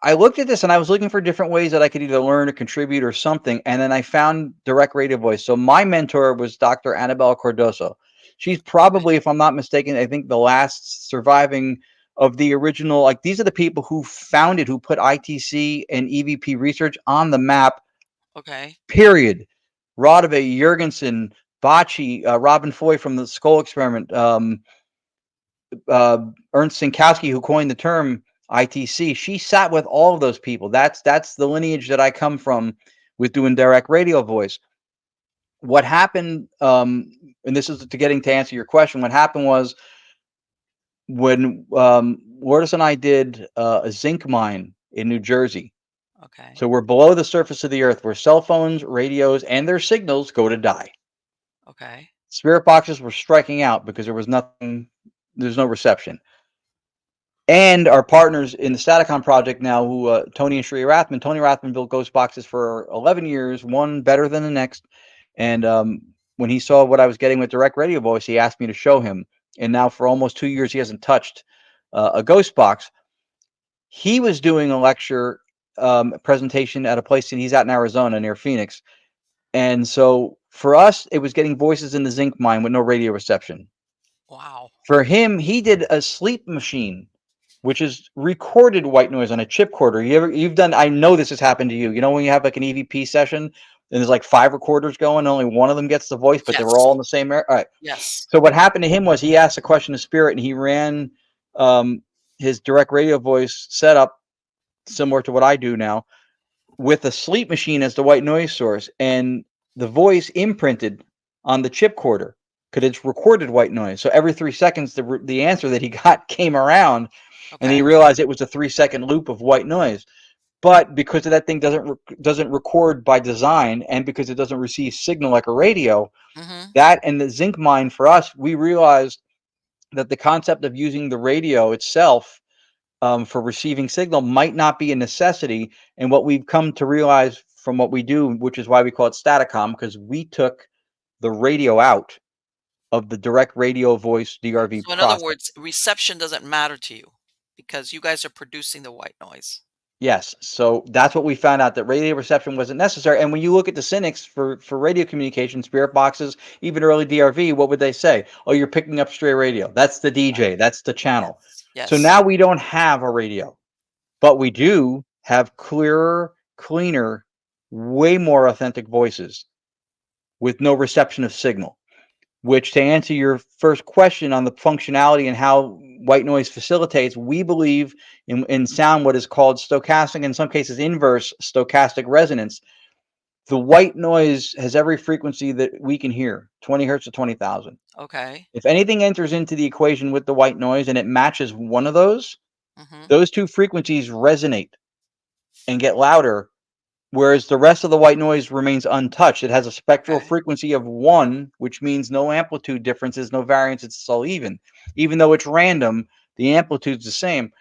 I looked at this, and I was looking for different ways that I could either learn or contribute or something, and then I found direct radio voice. So my mentor was Dr. Annabella Cardoso. She's Okay. probably, if I'm not mistaken, I think the last surviving of the original. Like these are the people who founded, who put ITC and EVP research on the map. Okay. Period. Rodove, Jurgensen, Bocci, Robin Foy from the Skull Experiment, Ernst Sinkowski, who coined the term ITC. She sat with all of those people. That's the lineage that I come from with doing direct radio voice. What happened, and this is getting to answer your question. What happened was when Lourdes and I did a zinc mine in New Jersey. Okay. So we're below the surface of the earth, where cell phones, radios, and their signals go to die. Okay. Spirit boxes were striking out because there was nothing, there's no reception. And our partners in the Staticon project now, who Tony and Sri Rathman, Tony Rathman built ghost boxes for 11 years, one better than the next. And when he saw what I was getting with direct radio voice, he asked me to show him. And now for almost 2 years, he hasn't touched a ghost box. He was doing a lecture presentation at a place that he's at in Arizona near Phoenix. And so for us, it was getting voices in the zinc mine with no radio reception. Wow. For him, he did a sleep machine, which is recorded white noise on a chip recorder. You've done, I know this has happened to you. You know when you have like an EVP session and there's like 5 recorders going, only one of them gets the voice, but they were Yes. all in the same area. All right. Yes. So what happened to him was he asked a question of spirit, and he ran um, his direct radio voice setup similar to what I do now with a sleep machine as the white noise source, and the voice imprinted on the chip quarter because it's recorded white noise. So every 3 seconds, the answer that he got came around, and he Okay. realized it was a 3 second loop of white noise. But because of that thing doesn't record by design, and because it doesn't receive signal like a radio, Mhm. that and the zinc mine for us, we realized that the concept of using the radio itself for receiving signal might not be a necessity. And what we've come to realize from what we do, which is why we call it Staticom, because we took the radio out of the direct radio voice DRV So in other process. words, reception doesn't matter to you because you guys are producing the white noise. Yes, so that's what we found out, that radio reception wasn't necessary. And when you look at the cynics for radio communication, spirit boxes, even early DRV, what would they say? Oh, you're picking up stray radio. That's the Right. DJ. That's the channel. Yes. So Yes. now we don't have a radio. But we do have clearer, cleaner, way more authentic voices with no reception of signal. Which, to answer your first question on the functionality and how white noise facilitates, we believe in sound what is called stochastic, in some cases inverse stochastic resonance. The white noise has every frequency that we can hear, 20 hertz to 20,000. Okay. If anything enters into the equation with the white noise and it matches one of Mhm. those two frequencies resonate and get louder, whereas the rest of the white noise remains untouched. It has a spectral Okay. frequency of 1, which means no amplitude differences, no variance, it's all even. Even though it's random, the amplitude's the same.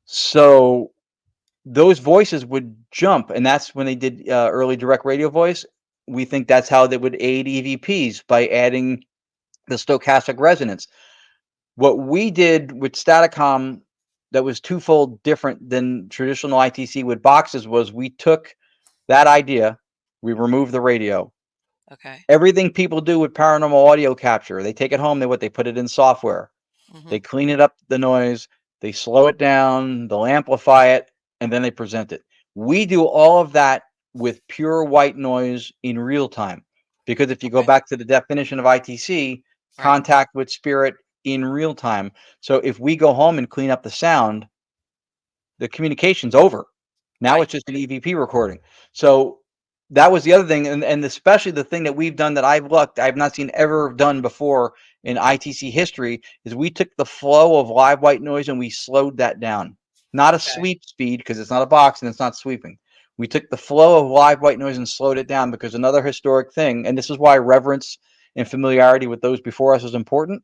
So those voices would jump, and that's when they did early direct radio voice. We think that's how they would aid EVPs, by adding the stochastic resonance. What we did with Staticom that was twofold different than traditional ITC with boxes was we took that idea, we removed the radio. Okay. Everything people do with paranormal audio capture, they take it home, they put it in software. They Mhm. clean it up the noise, they slow it down, they'll amplify it, and then they present it. We do all of that with pure white noise in real time. Because if you go Okay. back to the definition of ITC, Right. contact with spirit in real time. So if we go home and clean up the sound, the communication's over. Now Right. it's just an EVP recording. So that was the other thing, and especially the thing that we've done that I've not seen ever done before in ITC history, is we took the flow of live white noise and we slowed that down. Not a Okay. sweep speed, because it's not a box and it's not sweeping. We took the flow of live white noise and slowed it down, because another historic thing, and this is why reverence and familiarity with those before us is important.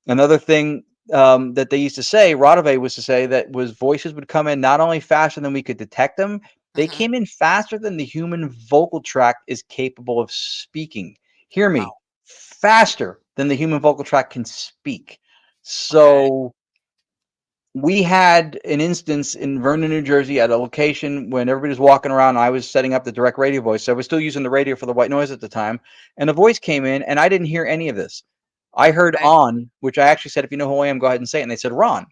Another thing that they used to say, Rodove was to say, that was voices would come in not only faster than we could detect them, they Mhm. came in faster than the human vocal tract is capable of speaking. Hear me, Wow. faster than the human vocal tract can speak. Okay. So we had an instance in Vernon, New Jersey, at a location when everybody was walking around. I was setting up the direct radio voice. So I was still using the radio for the white noise at the time. And a voice came in, and I didn't hear any of this. I heard Okay. on, which I actually said, if you know who I am, go ahead and say it. And they said, Ron.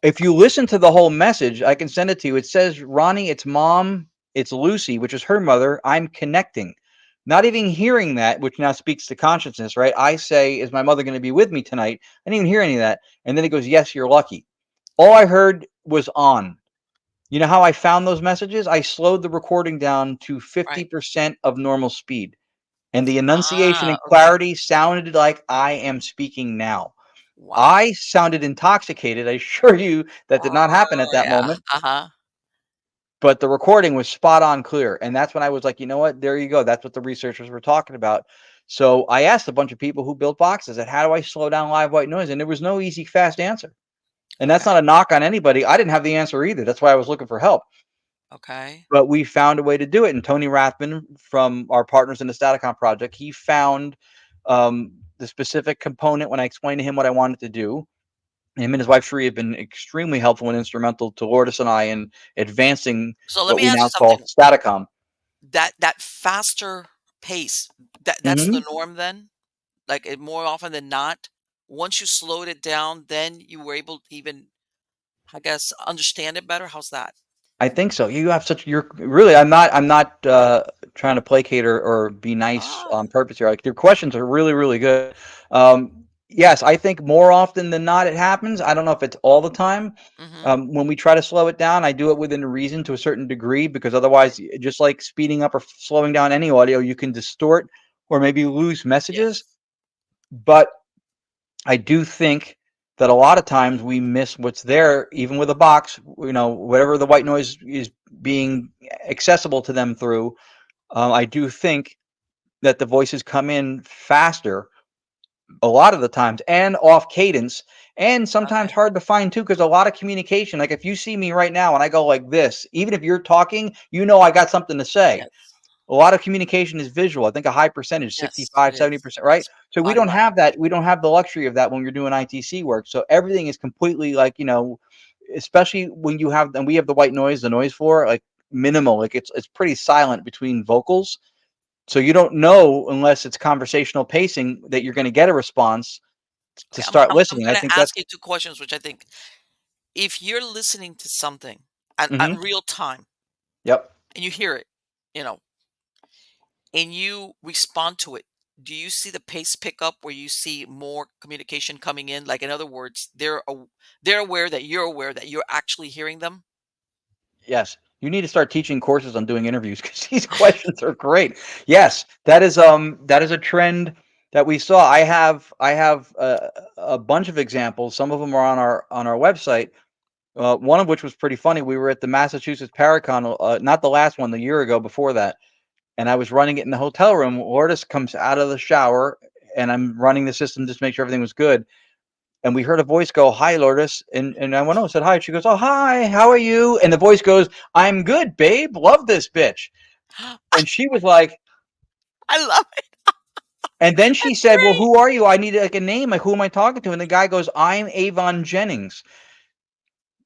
If you listen to the whole message, I can send it to you. It says, Ronnie, it's mom, it's Lucy, which is her mother. I'm connecting. Not even hearing that, which now speaks to consciousness, right? I say, is my mother going to be with me tonight? I didn't even hear any of that. And then it goes, yes, you're lucky. All I heard was on. You know how I found those messages? I slowed the recording down to Right. 50% of normal speed. And the enunciation Ah, and okay. clarity sounded like I am speaking now. Wow. I sounded intoxicated. I assure you that did not happen at Oh, that yeah. moment, Uh-huh. but the recording was spot on clear. And that's when I was like, you know what? There you go. That's what the researchers were talking about. So I asked a bunch of people who built boxes that how do I slow down live white noise? And there was no easy, fast answer. And that's Okay. not a knock on anybody. I didn't have the answer either. That's why I was looking for help. Okay. But we found a way to do it. And Tony Rathman, from our partners in the Staticon project, he found the specific component when I explained to him what I wanted to do. Him and his wife Sheree have been extremely helpful and instrumental to Lourdes and I in advancing So let what me we ask now you call something. Staticom. That faster pace, that's the Hmm. norm then? Like, more often than not, once you slowed it down, then you were able to even, I guess, understand it better? How's that? I think so. You have such you're really I'm not trying to placate or be nice Ah. on purpose here. Like your questions are really, really good. Yes, I think more often than not it happens. I don't know if it's all the time. Mhm. When we try to slow it down, I do it within reason to a certain degree because otherwise, just like speeding up or slowing down any audio, you can distort or maybe lose messages. Yes. But I do think that a lot of times we miss what's there, even with a box, whatever the white noise is being accessible to them through. I do think that the voices come in faster a lot of the times and off cadence and sometimes Okay. hard to find too because a lot of communication, like if you see me right now and I go like this, even if you're talking, I got something to say. Yes. A lot of communication is visual. I think a high percentage, Yes, it 65, is. 70%, right? Yes. So we Body don't have language. that. We don't have the luxury of that when you're doing ITC work. So everything is completely like, especially when you have, and we have the noise floor, like minimal, like it's pretty silent between vocals. So you don't know unless it's conversational pacing that you're going to get a response to Okay, start I'm listening. I gonna think ask that's, you 2 questions, which I think if you're listening to something at hmm, real time yep. and you hear it, you know, and you respond to it, do you see the pace pick up where you see more communication coming in? Like, in other words, they're aware that you're actually hearing them? Yes, you need to start teaching courses on doing interviews because these questions are great. Yes, that is a trend that we saw. I have a bunch of examples. Some of them are on our website. One of which was pretty funny. We were at the Massachusetts Paracon, not the last one, the year ago before that, and I was running it in the hotel room. Lourdes comes out of the shower, and I'm running the system just to make sure everything was good. And we heard a voice go, "Hi, Lourdes," and I went, "Oh," said hi. She goes, "Oh, hi, how are you?" And the voice goes, "I'm good, babe. Love this bitch." And she was like, I love it. and then she That's said, "Well, great. who are you? I need like a name. Like, who am I talking to?" And the guy goes, "I'm Avon Jennings."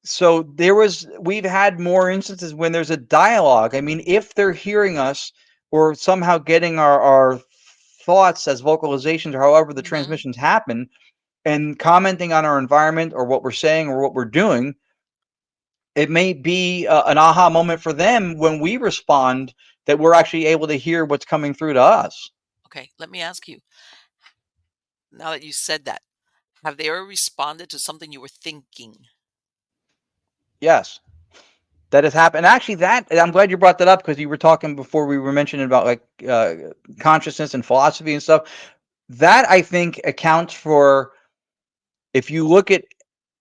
So we've had more instances when there's a dialogue. I mean, if they're hearing us or somehow getting our thoughts as vocalizations or however the Mhm. transmissions happen and commenting on our environment or what we're saying or what we're doing, it may be an aha moment for them when we respond that we're actually able to hear what's coming through to us. Okay, let me ask you, now that you said that, have they ever responded to something you were thinking? Yes, that has happened. Actually, that I'm glad you brought that up because you were talking before we were mentioning about like consciousness and philosophy and stuff. That I think accounts for if you look at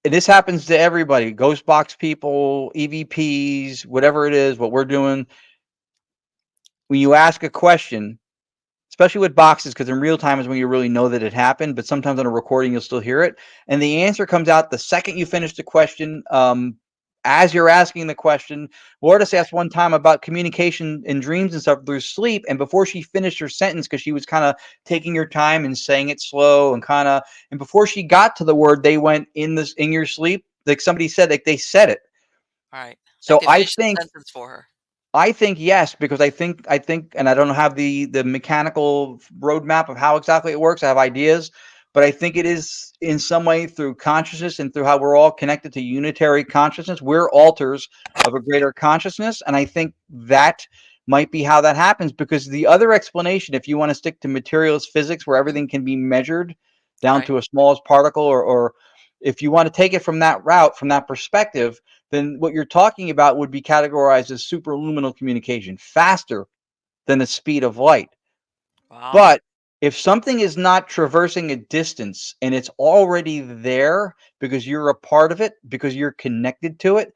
and this happens to everybody, ghost box people, EVPs, whatever it is, what we're doing. When you ask a question, especially with boxes, because in real time is when you really know that it happened. But sometimes on a recording, you'll still hear it, and the answer comes out the second you finish the question. As you're asking the question, Lourdes Okay. asked one time about communication in dreams and stuff through sleep, and before she finished her sentence, because she was kind of taking her time and saying it slow and kind of, and before she got to the word, they went in your sleep. Like somebody said, like they said it. Alright. Like So they finished the sentence for her. I think yes, because I think, and I don't have the mechanical roadmap of how exactly it works. I have ideas, but I think it is in some way through consciousness and through how we're all connected to unitary consciousness. We're alters of a greater consciousness, and I think that might be how that happens. Because the other explanation, if you want to stick to materialist physics, where Mhm. everything can be measured down Right. to a smallest particle, or if you want to take it from that route, from that perspective, then what you're talking about would be categorized as superluminal communication, faster than the speed of light. Wow. But if something is not traversing a distance and it's already there because you're a part of it, because you're connected to it,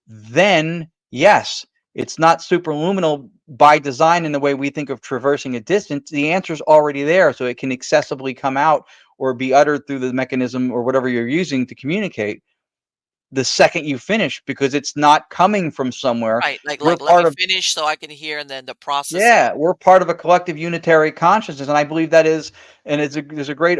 then yes, it's not superluminal by design in the way we think of traversing a distance. The answer is already there, so it can accessibly come out or be uttered through the mechanism or whatever you're using to communicate the second you finish because it's not coming from somewhere. Right, We're let me part of finish so I can hear and then the processing. yeah, we're part of a collective unitary consciousness, and I believe that is. And there's a great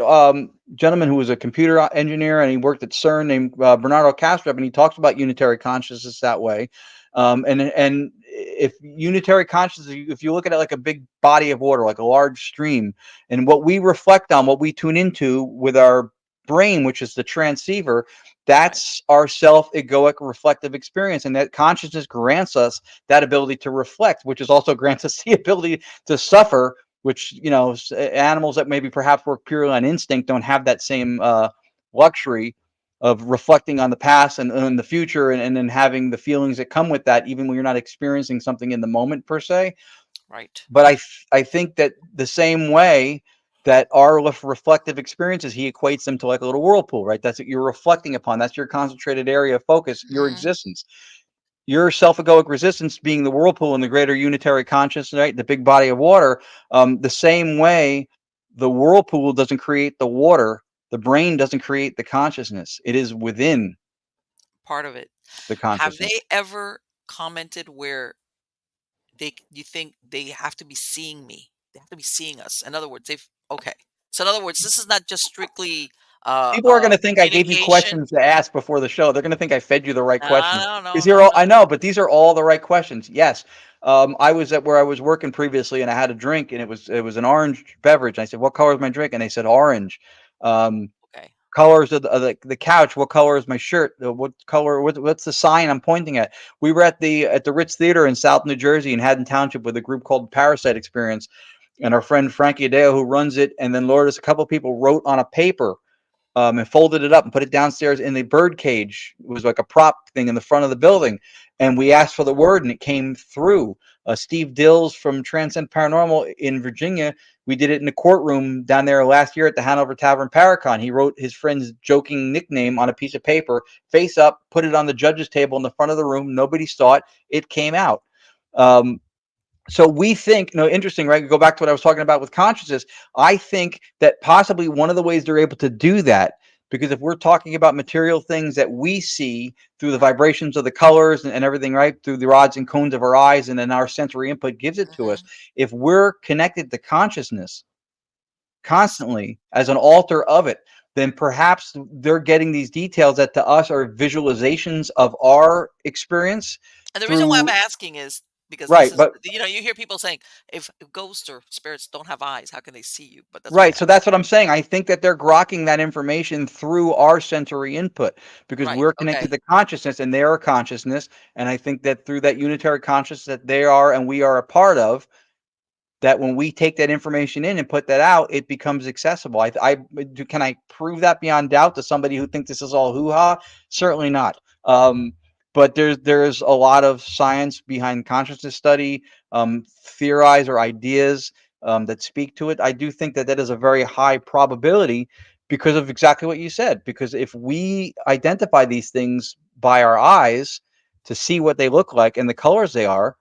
gentleman who was a computer engineer, and he worked at CERN named Bernardo Castro, and he talks about unitary consciousness that way. And if unitary consciousness, if you look at it like a big body of water, like a large stream, and what we reflect on, what we tune into with our brain, which is the transceiver, Right. that's our self-egoic reflective experience, and that consciousness grants us that ability to reflect, which is also grants us the ability to suffer, which animals that maybe perhaps work purely on instinct don't have that same luxury of reflecting on the past and the future, and then having the feelings that come with that, even when you're not experiencing something in the moment per se. Right. But I think that the same way that our reflective experiences, he equates them to like a little whirlpool, right? That's what you're reflecting upon. That's your concentrated area of focus, your Mhm. existence. Your self-egoic resistance being the whirlpool in the greater unitary consciousness, right? The big body of water. The same way the whirlpool doesn't create the water, the brain doesn't create the consciousness. It is within Part of it. the Have they consciousness. ever commented where you think they have to be seeing me? They have to be seeing us. In other words, they've okay. So in other words, this is not just strictly People are gonna think I gave you communication. questions to ask before the show. They're gonna think I fed you the right questions. No, Because no, here no, all no. I know, but these are all the right questions. Yes. I was at where I was working previously, and I had a drink, and it was an orange beverage. I said, "What color is my drink?" And they said, "Orange." Um, Okay. colors of the couch. What color is my shirt? What color? What's the sign I'm pointing at? We were at the Ritz Theater in South New Jersey in Haddon Township with a group called Parasite Experience, and our friend Frankie Adeo, who runs it, and then Lourdes, a couple of people wrote on a paper and folded it up and put it downstairs in the bird cage. It was like a prop thing in the front of the building. And we asked for the word, and it came through. Steve Dills from Transcend Paranormal in Virginia, we did it in the courtroom down there last year at the Hanover Tavern Paracon. He wrote his friend's joking nickname on a piece of paper, face up, put it on the judge's table in the front of the room. Nobody saw it. It came out. Um, so we think, interesting, right? Go back to what I was talking about with consciousness. I think that possibly one of the ways they're able to do that, because if we're talking about material things that we see through the Right. vibrations of the colors and everything, right, through the rods and cones of our eyes, and then our sensory input gives it to us. Hmm. If we're connected to consciousness Yes. constantly as an alter of it, then perhaps they're getting these details that to us are visualizations of our experience And the reason why I'm through, asking is because this right, is, but you hear people saying, if ghosts or spirits don't have eyes, how can they see you? But that's why I right, so asked. that's what I'm saying. I think that they're grokking that information through our sensory input because Right. we're Okay. connected to consciousness and they are consciousness. And I think that through that unitary consciousness that they are and we are a part of, that when we take that information in and put that out, it becomes accessible. Can I prove that beyond doubt to somebody who thinks this is all hoo ha? Certainly not. But there's a lot of science behind consciousness study, theorize or ideas that speak to it. I do think that that is a very high probability because of exactly what you said. Because if we identify these things by our eyes to see what they look like and the colors they are,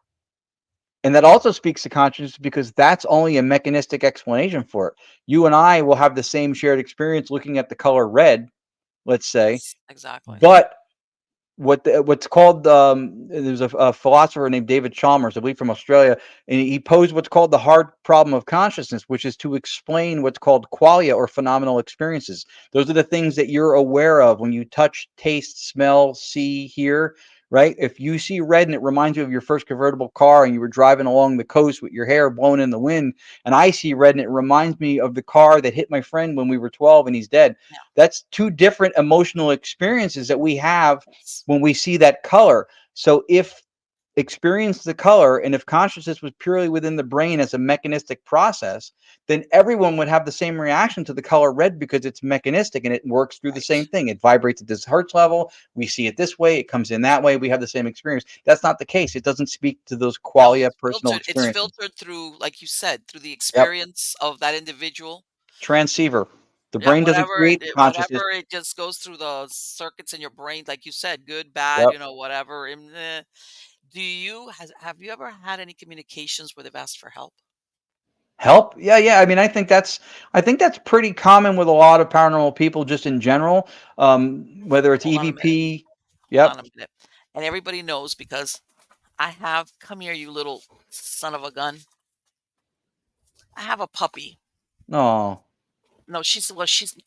and that also speaks to consciousness because that's only a mechanistic explanation for it. You and I will have the same shared experience looking at the color red, let's say, Yes. Exactly. but what's called there's a philosopher named David Chalmers, I believe from Australia, and he posed what's called the hard problem of consciousness, which is to explain what's called qualia or phenomenal experiences. Those are the things that you're aware of when you touch, taste, smell, see, hear. Right? If you see red and it reminds you of your first convertible car and you were driving along the coast with your hair blowing in the wind, and I see red and it reminds me of the car that hit my friend when we were 12 and he's dead. Yeah. That's two different emotional experiences that we have Yes. when we see that color. So if experience the color and if consciousness was purely within the brain as a mechanistic process, then everyone would have the same reaction to the color red because it's mechanistic and it works through the same Right. thing. It vibrates at this hertz level. We see it this way. It comes in that way. We have the same experience. That's not the case. It doesn't speak to those No, qualia it's personal filtered. It's experiences. filtered through, like you said, through the Yep. experience of that individual. Transceiver. The Yeah, brain doesn't create the consciousness. whatever it just goes through the circuits in your brain, like you said, good, bad, Yep. whatever. Do you has have you ever had any communications where they've asked for help? Help? Yeah, yeah. I mean, I think that's pretty common with a lot of paranormal people just in general. Whether it's Hold on a minute. EVP. Hold on Yep. a minute. And everybody knows because I have, come here, you little son of a gun. I have a puppy. Oh, No, she's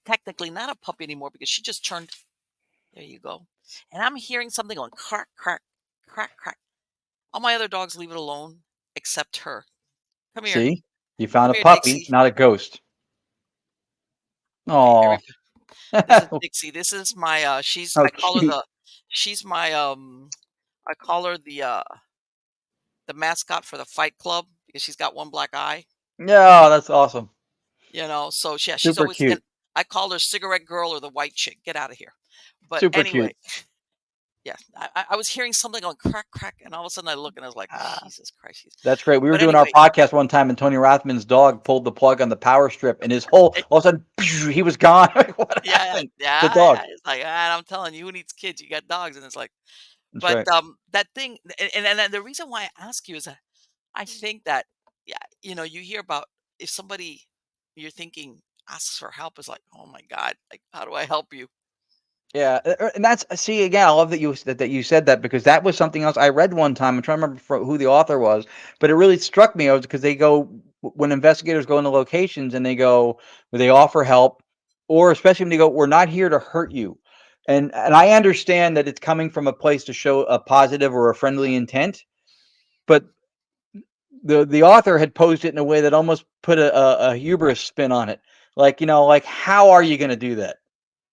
technically not a puppy anymore because she just turned. There you go. And I'm hearing something going crack, crack, crack, crack. All my other dogs leave it alone except her. Come here. see? You found Come a here, puppy, Dixie. not a ghost. Okay, Oh, This is Dixie. This is my she's How I call her cute. she's my I call her the mascot for the Fight Club because she's got one black eye, Yeah, that's awesome. so yeah, she's Super always and cute. I call her cigarette girl or the white chick. Get out of here. But Super anyway, cute. yeah, I was hearing something on crack crack and all of a sudden I look and I was like, Ah, Jesus Christ. that's great. We were But doing our anyway, podcast one time, and Tony Rathman's dog pulled the plug on the power strip, and his whole all of a sudden he was gone. Like, what yeah, happened? The yeah, dog. yeah. It's like, and I'm telling you, who needs kids? You got dogs, and it's like, That's but right. that thing, and the reason why I ask you is that I think that, yeah, you hear about if somebody you're thinking asks for help is like, oh my god, like how do I help you? Yeah, and that's see again. I love that you said that because that was something else I read one time. I'm trying to remember who the author was, but it really struck me. I was because they go when investigators go into locations and they go where they offer help, or especially when they go, "We're not here to hurt you," and I understand that it's coming from a place to show a positive or a Yeah, friendly intent, but the author had posed it in a way that almost put a hubris spin on it. Like, like how are you going to do that?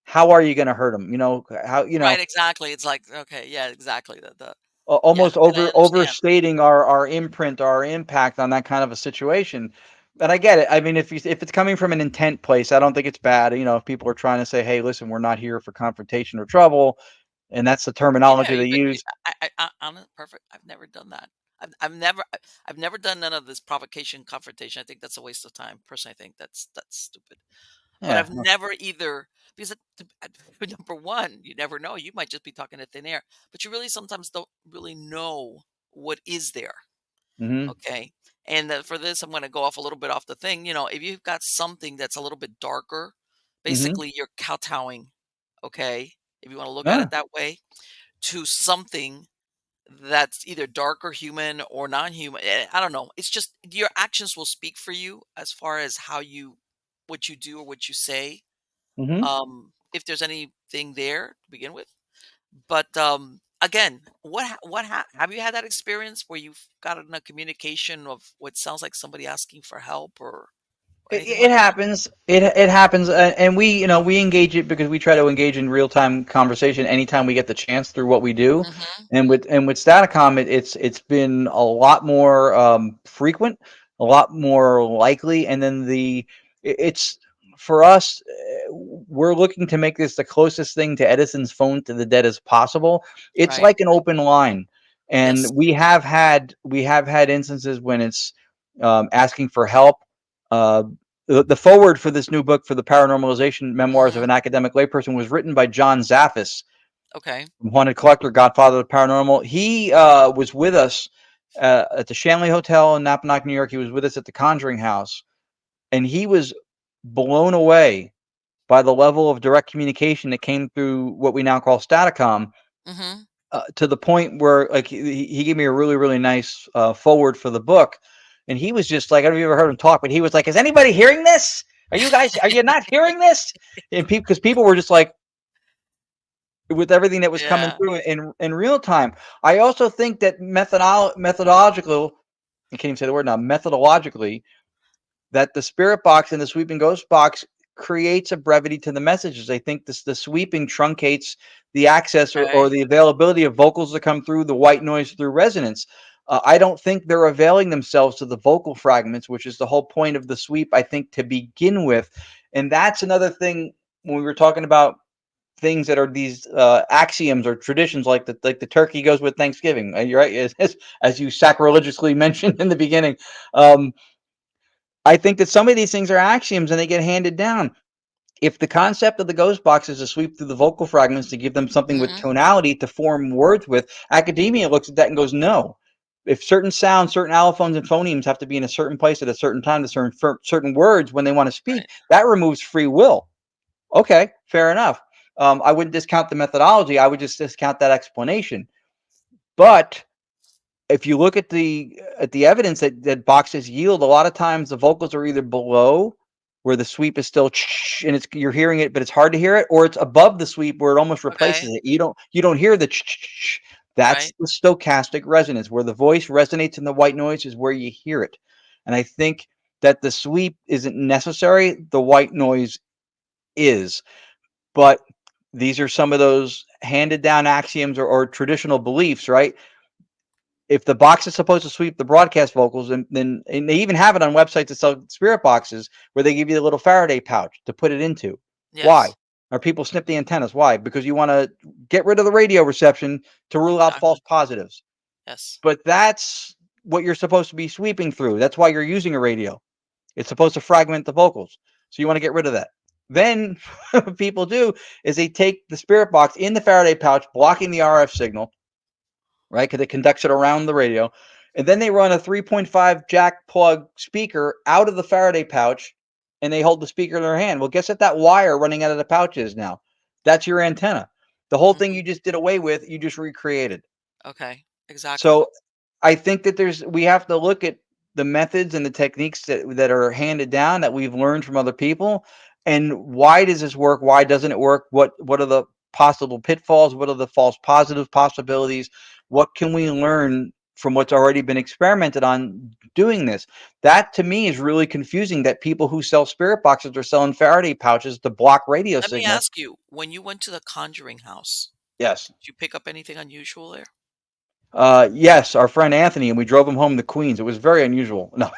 How are you going to hurt them? How right, exactly. It's like, okay, yeah, exactly. Yeah, almost and I understand. overstating our imprint, our impact on that kind of a situation. And I get it. I mean, if it's coming from an intent place, I don't think it's bad. If people are trying to say, "Hey, listen, we're not here for confrontation or trouble," and that's the Yeah, terminology they you could. use. I'm perfect. I've never done that. I've never done none of this provocation, confrontation. I think that's a waste of time. Personally, I think that's stupid. But Yeah. I've never either because number one, you never know. You might just be talking to thin air, but you really sometimes don't really know what is there. Mm-hmm. Okay, and for this, I'm going to go off a little bit off the thing. If you've got something that's a little bit darker, Mm-hmm. basically you're kowtowing. Okay, if you want to look at Yeah. it that way, to something that's either dark or human or non-human. I don't know. It's just your actions will speak for you as far as what you do or what you say. Mm-hmm. If there's anything there to begin with. But again, have you had that experience where you've gotten a communication of what sounds like somebody asking for help or anything It like that? happens. It happens, and we engage it because we try to engage in real time conversation anytime we get the chance through what we do. Hmm. And with Staticom, it's been a lot more frequent, a lot more likely, and then it's for us. We're looking to make this the closest thing to Edison's phone to the dead as possible. It's Right. like an open line, and Yes. we have had instances when it's asking for help. uh, the foreword for this new book for the Paranormalization Memoirs of Hmm. an Academic Layperson was written by John Zaffis, Okay. Haunted Collector, Godfather of the Paranormal. He was with us at the Shanley Hotel in Napanoch, New York. He was with us at the Conjuring House, and he was blown away by the level of direct communication that came through what we now call Staticom, Hmm. to the point where like he gave me a really really nice forward for the book, and he was just like, I don't know if you ever heard him talk, but he was like, "Is anybody hearing this? Are you not hearing this?" And people because people were just like with everything that was coming Yeah. through in real time. I also think that methodological, I can't even say the word now, methodologically, that the spirit box and the sweeping ghost box creates a brevity to the messages. I think the sweeping truncates the access or Okay. the availability of vocals to come through the white noise through resonance. I don't think they're availing themselves to the vocal fragments, which is the whole point of the sweep, I think, to begin with. And that's another thing when we were talking about things that are these axioms or traditions, like the turkey goes with Thanksgiving. You're right, as you sacrilegiously mentioned in the beginning. Um, I think that some of these things are axioms and they get handed down. If the concept of the ghost box is to sweep through the vocal fragments to give them something with Hmm. tonality to form words with, academia looks at that and goes, no. If certain sounds, certain allophones and phonemes have to be in a certain place at a certain time to certain words when they want to speak, Right. that removes free will. Okay, fair enough. I wouldn't discount the methodology. I would just discount that explanation. But if you look at the evidence that boxes yield, a lot of times the vocals are either below where the sweep is still and it's you're hearing it, but it's hard to hear it, or it's above the sweep where it almost Okay. replaces it. You don't hear the that's Right. the stochastic resonance where the voice resonates in the white noise is where you hear it. And I think that the sweep isn't necessary, the white noise is. but these are some of those handed down axioms or traditional beliefs, right? If the box is supposed to sweep the broadcast vocals, and they even have it on websites that sell spirit boxes where they give you a little Faraday pouch to put it into. Why? Yes. Are people snip the antennas? Why? Because you want to get rid of the radio reception to rule out false Exactly. positives. Yes. But that's what you're supposed to be sweeping through. That's why you're using a radio. It's supposed to fragment the vocals. So you want to get rid of that. Then what people do is they take the spirit box in the Faraday pouch, blocking the RF signal, right? Because it conducts it around the radio. And then they run a 3.5 jack plug speaker out of the Faraday pouch and they hold the speaker in their hand. Well, guess what that wire running out of the pouch is now? That's your antenna. The whole thing Mhm. you just did away with, you just recreated. Okay. Exactly. So I think that we have to look at the methods and the techniques that are handed down that we've learned from other people, and why does this work? Why doesn't it work? What are the possible pitfalls? What are the false positive possibilities? What can we learn from what's already been experimented on doing this? That to me is really confusing. That people who sell spirit boxes are selling Faraday pouches to block radio Let me signal. ask you, when you went to the conjuring house, Yes. did you pick up anything unusual there? Yes, our friend Anthony, and we drove him home to Queens. It was very unusual. No,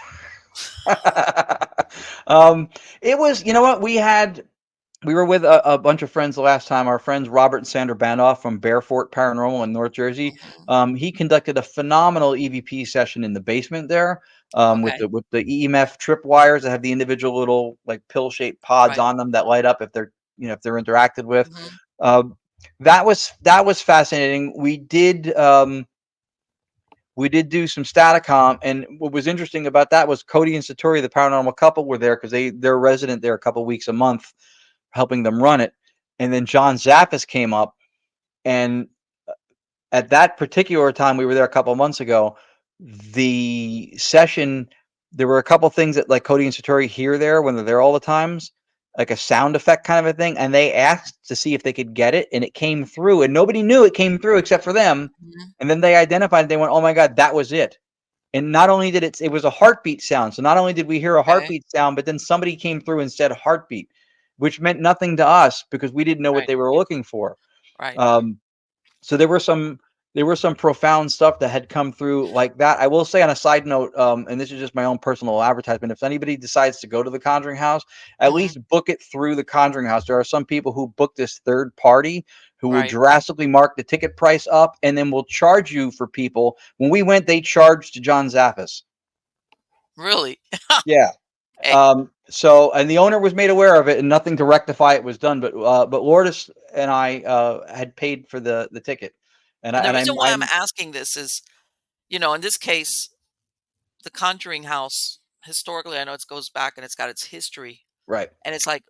um, it was, you know what? We were with a bunch of friends the last time. Our friends Robert and Sandra Bandoff from Bearfort Paranormal in North Jersey. Mhm. He conducted a phenomenal EVP session in the basement there, Okay. with the EMF trip wires that have the individual little like pill shaped pods Right. on them that light up if they're if they're interacted with. Mhm. Um, that was fascinating. We did do some Staticom, and what was interesting about that was Cody and Satori, the paranormal couple, were there because they're resident there a couple weeks a month, helping them run it. And then John Zappis came up, and at that particular time, we were there a couple months ago. The session, there were a couple things that like Cody and Satori hear there when they're there all the times, like a sound effect kind of a thing, and they asked to see if they could get it, and it came through, and nobody knew it came through except for them. Mhm. And then they identified it. They went, "Oh my God, that was it." And not only did it was a heartbeat sound. So not only did we hear a Okay. heartbeat sound, but then somebody came through and said heartbeat, which meant nothing to us because we didn't know what Right. they were looking for. Right. Um, so there were some profound stuff that had come through like that. I will say on a side note, and this is just my own personal advertisement. If anybody decides to go to the Conjuring House, at Mhm. least book it through the Conjuring House. There are some people who book this third party who will Right. drastically mark the ticket price up and then will charge you for people. When we went, they charged John Zaffis. Really? Yeah. Hey, So, and the owner was made aware of it, and nothing to rectify it was done. But Lourdes and I had paid for the ticket, and I and the and reason I'm why I'm I'm asking this is, in this case, the Conjuring House, historically, I know it goes back and it's got its history, right. and it's like,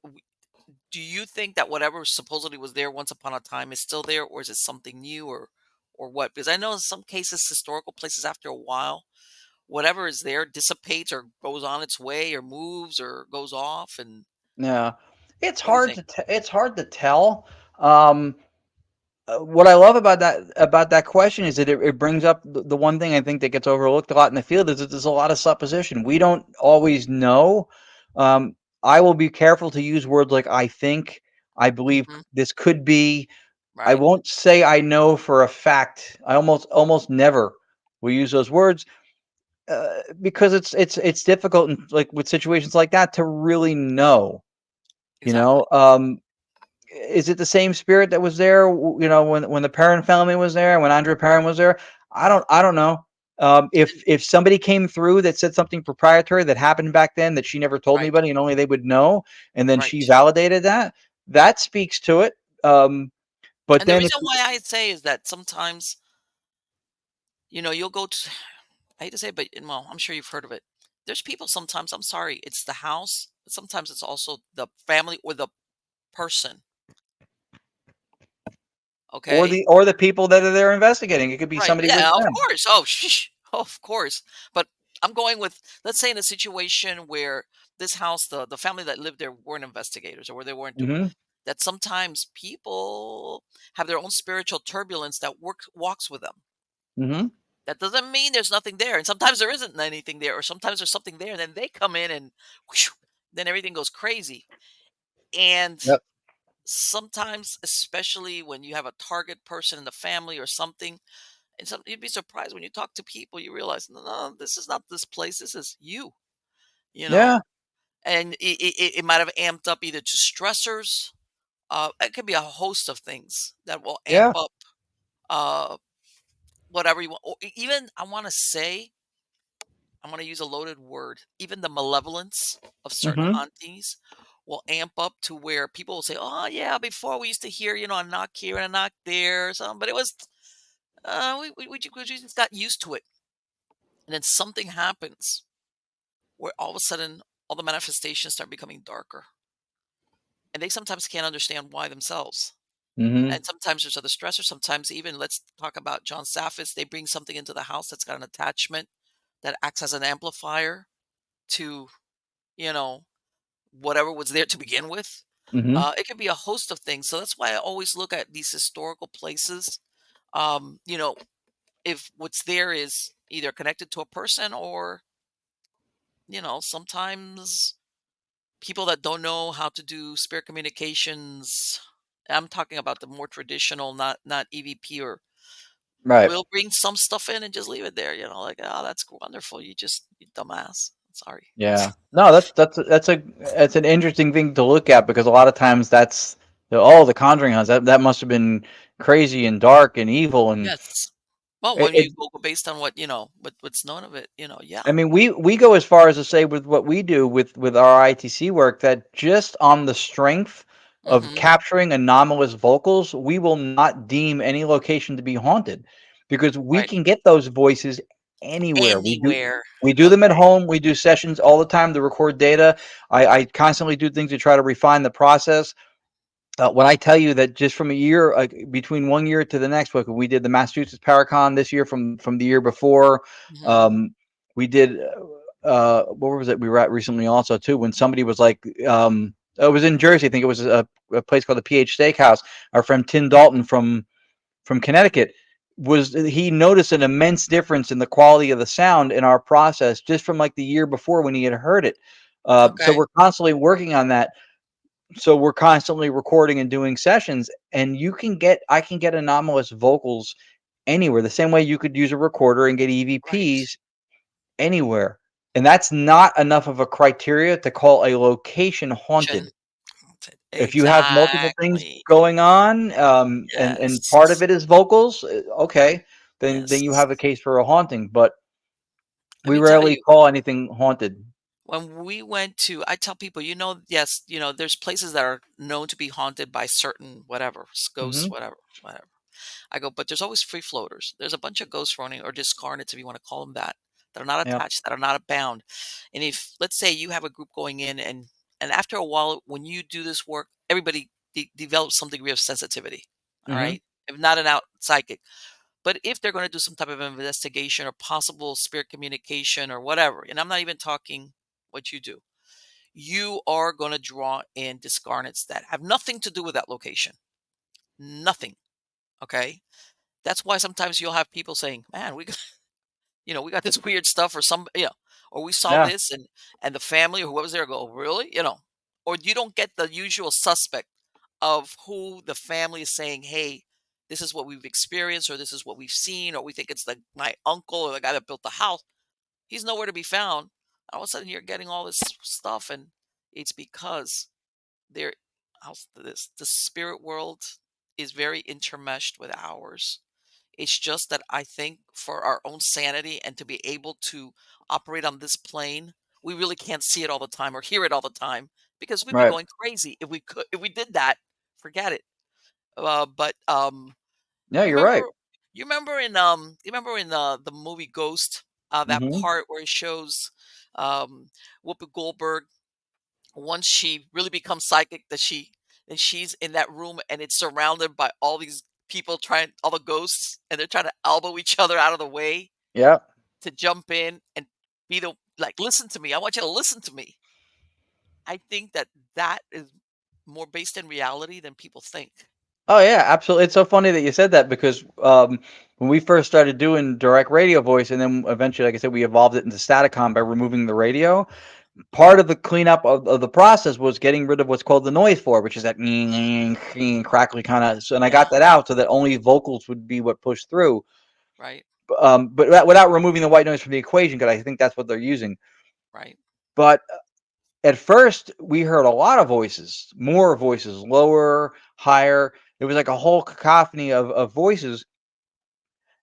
do you think that whatever supposedly was there once upon a time is still there, or is it something new, or what? Because I know in some cases, historical places, after a while, whatever is there dissipates or goes on its way or moves or goes off. And Yeah, what do you think? it's hard to tell. Um, what I love about that question is that it brings up the one thing I think that gets overlooked a lot in the field is that there's a lot of supposition. We don't always know. Um, I will be careful to use words like I think, I believe Hmm. this could be. I Right. won't say I know for a fact. I almost never will use those words because it's difficult in, like with situations like that to really know. You Exactly. know, is it the same spirit that was there? When the Perrin family was there, when Andrea Perrin was there? I don't know. If somebody came through that said something proprietary that happened back then that she never told Right. anybody and only they would know, and then she Right. validated that, that speaks to it. But And the then if reason why I say is that sometimes, you'll go to, I hate to say it, but well, I'm sure you've heard of it. There's people sometimes, I'm sorry, it's the house, but sometimes it's also the family or the person. or Okay. the people that are there investigating, it could be Right. somebody with Yeah, of them. course. Oh, of course. But I'm going with, let's say, in a situation where this house, the family that lived there weren't investigators, or where they weren't doing Hmm. that. Sometimes people have their own spiritual turbulence that walks with them. Hmm. That doesn't mean there's nothing there, and sometimes there isn't anything there, or sometimes there's something there, and then they come in and whoosh, then everything goes crazy. And Yep. sometimes, especially when you have a target person in the family or something, and some you'd be surprised when you talk to people, you realize, no, no, this is not this place. This is you. You Yeah. know, and it might have amped up either to stressors. It could be a host of things that will amp Yeah. up uh, whatever you want. Or even I want to say, I'm going to use a loaded word. Even the malevolence of certain Mhm. hauntings will amp up to where people will say, "Oh yeah, before we used to hear, a knock here and a knock there, or something, but it was we just got used to it." And then something happens where all of a sudden all the manifestations start becoming darker, and they sometimes can't understand why themselves. Mhm. And sometimes there's other stressors. Sometimes even let's talk about John Saffis. They bring something into the house that's got an attachment that acts as an amplifier to, you know, whatever was there to begin with. Mhm. It could be a host of things. So that's why I always look at these historical places. You know, if what's there is either connected to a person or, sometimes people that don't know how to do spirit communications. I'm talking about the more traditional, not EVP, or Right. we'll bring some stuff in and just leave it there, like, "Oh, that's wonderful. You dumbass." Sorry. Yeah. No, that's an interesting thing to look at because a lot of times that's oh, the Conjuring House, that must have been crazy and dark and evil, and Yes. Well, it, when you it go based on what's known of it, I yeah. mean, we go as far as to say with what we do with our ITC work that just on the strength of Mhm. capturing anomalous vocals, we will not deem any location to be haunted because we Right. can get those voices anywhere. Anywhere. We do them at Okay. home. We do sessions all the time to record data. I constantly do things to try to refine the process. When I tell you that just from a year, between 1 year to the next, we did the Massachusetts Paracon this year from the year before. Mhm. Um, we did what was it? We were at recently also too when somebody was like, it was in Jersey. I think it was a place called the PH Steakhouse. Our friend Tim Dalton from Connecticut was he noticed an immense difference in the quality of the sound in our process just from like the year before when he had heard it. So Okay. we're constantly working on that, so we're constantly recording and doing sessions, and I can get anomalous vocals anywhere the same way you could use a recorder and get Right. EVPs anywhere, and that's not enough of a criteria to call a location haunted. Chin If you have multiple things exactly. going on, and part of Yes. it is vocals, okay, then you Yes. have a case for a haunting, but Let we me tell rarely you, call anything haunted. when we went to I tell people, yes, there's places that are known to be haunted by certain whatever, ghosts, Mhm, whatever, whatever. I go, but there's always free floaters. There's a bunch of ghosts running or discarnates, if you want to call them that are not yeah, attached, that are not bound. And if, let's say, you have a group going in, and after a while, when you do this work, everybody develops some degree of sensitivity. All mhm, right, if not an out psychic, but if they're going to do some type of investigation or possible spirit communication or whatever, and I'm not even talking what you do, you are going to draw in discarnates that have nothing to do with that location. Nothing. Okay. That's why sometimes you'll have people saying, "Man, we got this weird stuff," or or we saw yeah, this, and the family or whoever's there go, "Really?" Or you don't get the usual suspect of who the family is saying, "Hey, this is what we've experienced, or this is what we've seen, or we think it's my uncle or the guy that built the house. He's nowhere to be found." All of a sudden, you're getting all this stuff, and it's because there, this the spirit world is very intermeshed with ours. It's just that I think for our own sanity and to be able to operate on this plane, we really can't see it all the time or hear it all the time because we'd be right. going crazy if we did that. Forget it. But Yeah, you you're remember right. the movie Ghost, that Mhm, part where it shows Whoopi Goldberg once she really becomes psychic, and she's in that room and it's surrounded by all these people, trying all the ghosts, and they're trying to elbow each other out of the way yeah. to jump in and be the like, listen to me, I want you to listen to me. I think that is more based in reality than people think. Oh yeah, absolutely. It's so funny that you said that because when we first started doing direct radio voice, and then eventually, like I said, we evolved it into Staticom by removing the radio. part of the cleanup of the process was getting rid of what's called the noise floor, which is that crackly kind of. So, and I Yeah. got that out so that only vocals would be what pushed through. Right. But without removing the white noise from the equation, because I think that's what they're using. Right. But at first, we heard a lot of voices, more voices, lower, higher. It was like a whole cacophony of voices.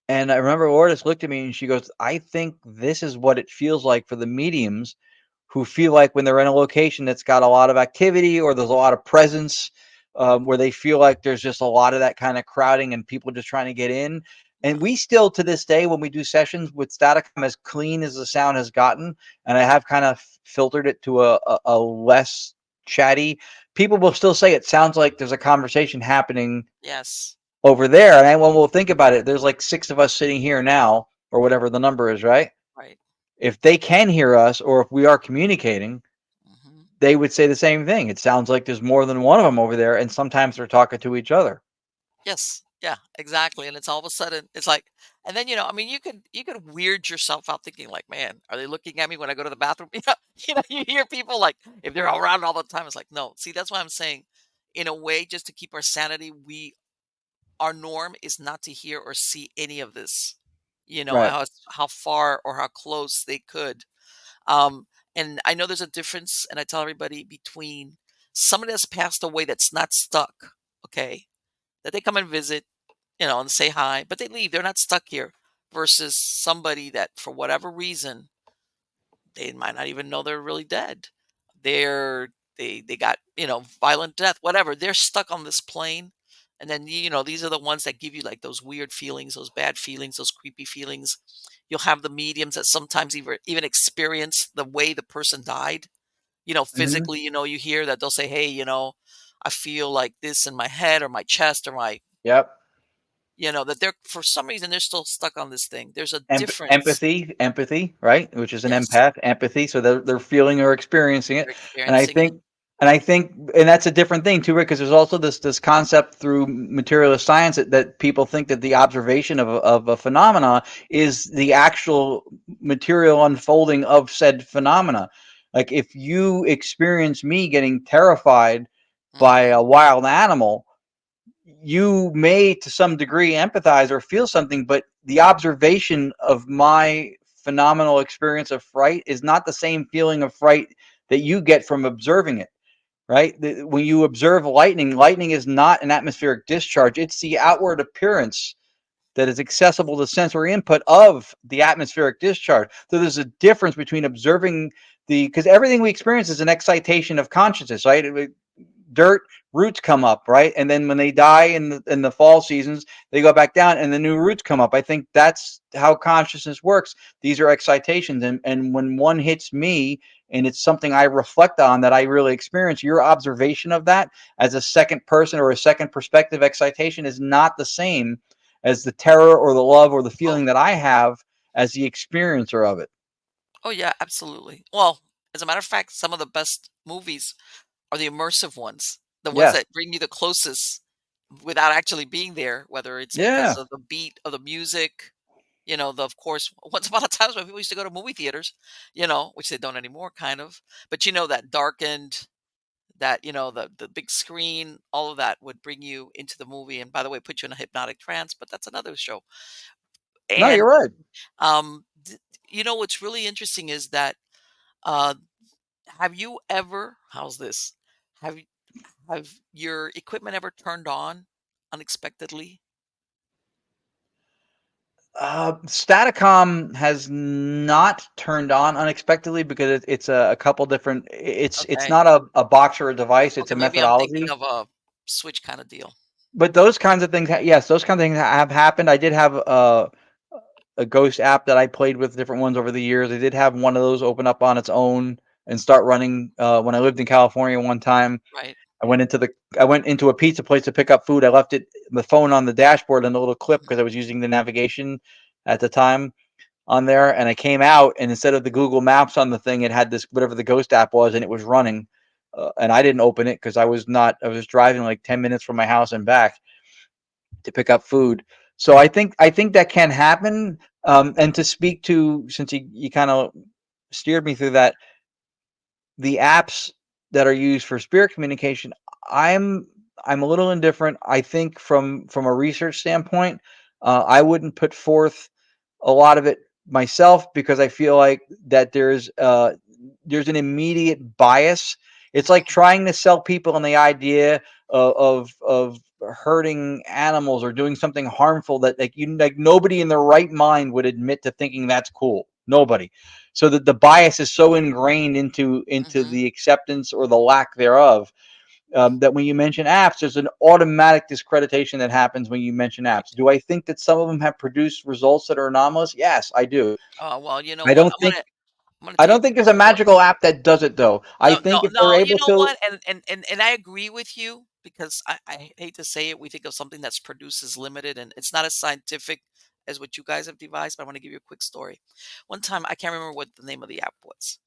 And I remember Lourdes looked at me and she goes, I think this is what it feels like for the mediums who feel like when they're in a location that's got a lot of activity or there's a lot of presence, where they feel like there's just a lot of that kind of crowding and people just trying to get in. And Yeah. we still, to this day, when we do sessions with Staticom, as clean as the sound has gotten, and I have kind of filtered it to a less chatty, people will still say it sounds like there's a conversation happening Yes. over there. And I, well, we'll think about it. There's like six of us sitting here now, or whatever the number is, right? Right. If they can hear us, or if we are communicating, Hmm. they would say the same thing. It sounds like there's more than one of them over there, and sometimes they're talking to each other. Yes. Yeah, exactly. And it's all of a sudden it's like, and then I mean, you could weird yourself out thinking like, man, are they looking at me when I go to the bathroom? You hear people like if they're around all the time, it's like, no. See, that's why I'm saying, in a way, just to keep our sanity, our norm is not to hear or see any of this. Right. How far or how close they could. Um, and I know there's a difference, and I tell everybody between somebody that's passed away that's not stuck, okay, that they come and visit, and say hi, but they leave. They're not stuck here. Versus somebody that, for whatever reason, they might not even know they're really dead. They got violent death, whatever. They're stuck on this plane, and then these are the ones that give you like those weird feelings, those bad feelings, those creepy feelings. You'll have the mediums that sometimes even experience the way the person died. Hmm. Physically, you hear that they'll say, "Hey, I feel like this in my head or my chest or my." Yep. That they're for some reason they're still stuck on this thing. There's a difference. Empathy, right? Which is an Yes, empath, empathy. So they're feeling or experiencing it. they're And I experiencing it. think, and that's a different thing too, Rick, because there's also this concept through materialist science that people think that the observation of a phenomena is the actual material unfolding of said phenomena. Like if you experience me getting terrified by a Mhm. wild animal, you may to some degree empathize or feel something, but the observation of my phenomenal experience of fright is not the same feeling of fright that you get from observing it, right? When you observe lightning, lightning is not an atmospheric discharge, it's the outward appearance that is accessible to sensory input of the atmospheric discharge. So there's a difference between observing because everything we experience is an excitation of consciousness, right? Dirt, roots come up, right? And then when they die in the fall seasons, they go back down and the new roots come up. I think that's how consciousness works. These are excitations, and when one hits me and it's something I reflect on that I really experience, your observation of that as a second person or a second perspective excitation is not the same as the terror or the love or the Oh, feeling that I have as the experiencer of it. oh yeah, absolutely. Well, as a matter of fact, some of the best movies are the immersive ones, the ones Yes. that bring you the closest without actually being there, whether it's because Yeah. of the beat of the music, of course, once upon a time when people used to go to movie theaters, which they don't anymore, kind of. But that darkened, that the big screen, all of that would bring you into the movie, and by the way, put you in a hypnotic trance, but that's another show. No, And you're right. what's really interesting is that, uh have you ever, how's this, have you have your equipment ever turned on unexpectedly? Staticom has not turned on unexpectedly because it's a couple different. It's Okay. not a box or a device. It's Okay, a maybe I'm thinking methodology. of a switch kind of deal. But those kinds of things, yes, those kind of things have happened. I did have a ghost app that I played with different ones over the years. I did have one of those open up on its own and start running when I lived in California one time. Right. I went into a pizza place to pick up food. I left the phone on the dashboard and a little clip because I was using the navigation at the time on there, and I came out, and instead of the Google Maps on the thing, it had this whatever the ghost app was, and it was running. And I didn't open it because I was not. I was driving like 10 minutes from my house and back to pick up food. So I think that can happen. And to speak to, since you kind of steered me through that, the apps that are used for spirit communication, I'm I'm a little indifferent. I think from a research standpoint, I wouldn't put forth a lot of it myself because I feel like that there's an immediate bias. It's like Mhm. trying to sell people on the idea of hurting animals or doing something harmful that like nobody in their right mind would admit to thinking that's cool. Nobody. So that the bias is so ingrained into Mhm. the acceptance or the lack thereof, that when you mention apps, there's an automatic discreditation that happens when you mention apps. Right. Do I think that some of them have produced results that are anomalous? Yes, I do. Oh, well, you know I what? don't think I'm gonna I tell you a don't think quick there's a story. magical app that does it though. I No, think no, if they're no. You able know to. what? And I agree with you because I hate to say it. We think of something that's produced as limited, and it's not as scientific as what you guys have devised. But I want to give you a quick story. One time, I can't remember what the name of the app was.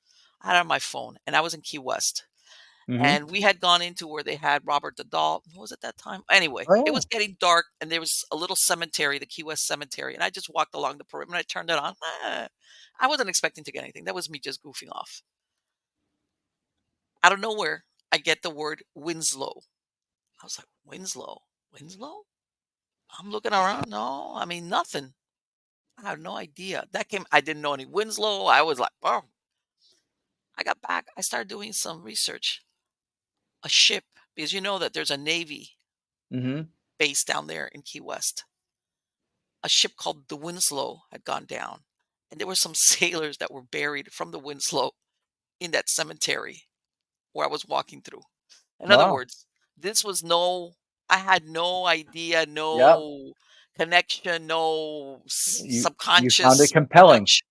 I had it on my phone, and I was in Key West, Hmm. and we had gone into where they had Robert the Doll. What was it that time? Anyway, it was Oh, getting dark, and there was a little cemetery, the Key West Cemetery, and I just walked along the perimeter. And I turned it on. I wasn't expecting to get anything. That was me just goofing off. Out of nowhere, I get the word Winslow. I was like, Winslow? Winslow? I'm looking around. No, I mean, nothing. I have no idea. That came, I didn't know any Winslow. I was like, oh, I got back. I started doing some research. A ship, because you know that there's a Navy hmm. base down there in Key West. A ship called the Winslow had gone down. And there were some sailors that were buried from the Winslow in that cemetery where I was walking through. In other Wow. words, this was no, I had no idea, Yep. no connection, no You found it subconscious compelling. nudge.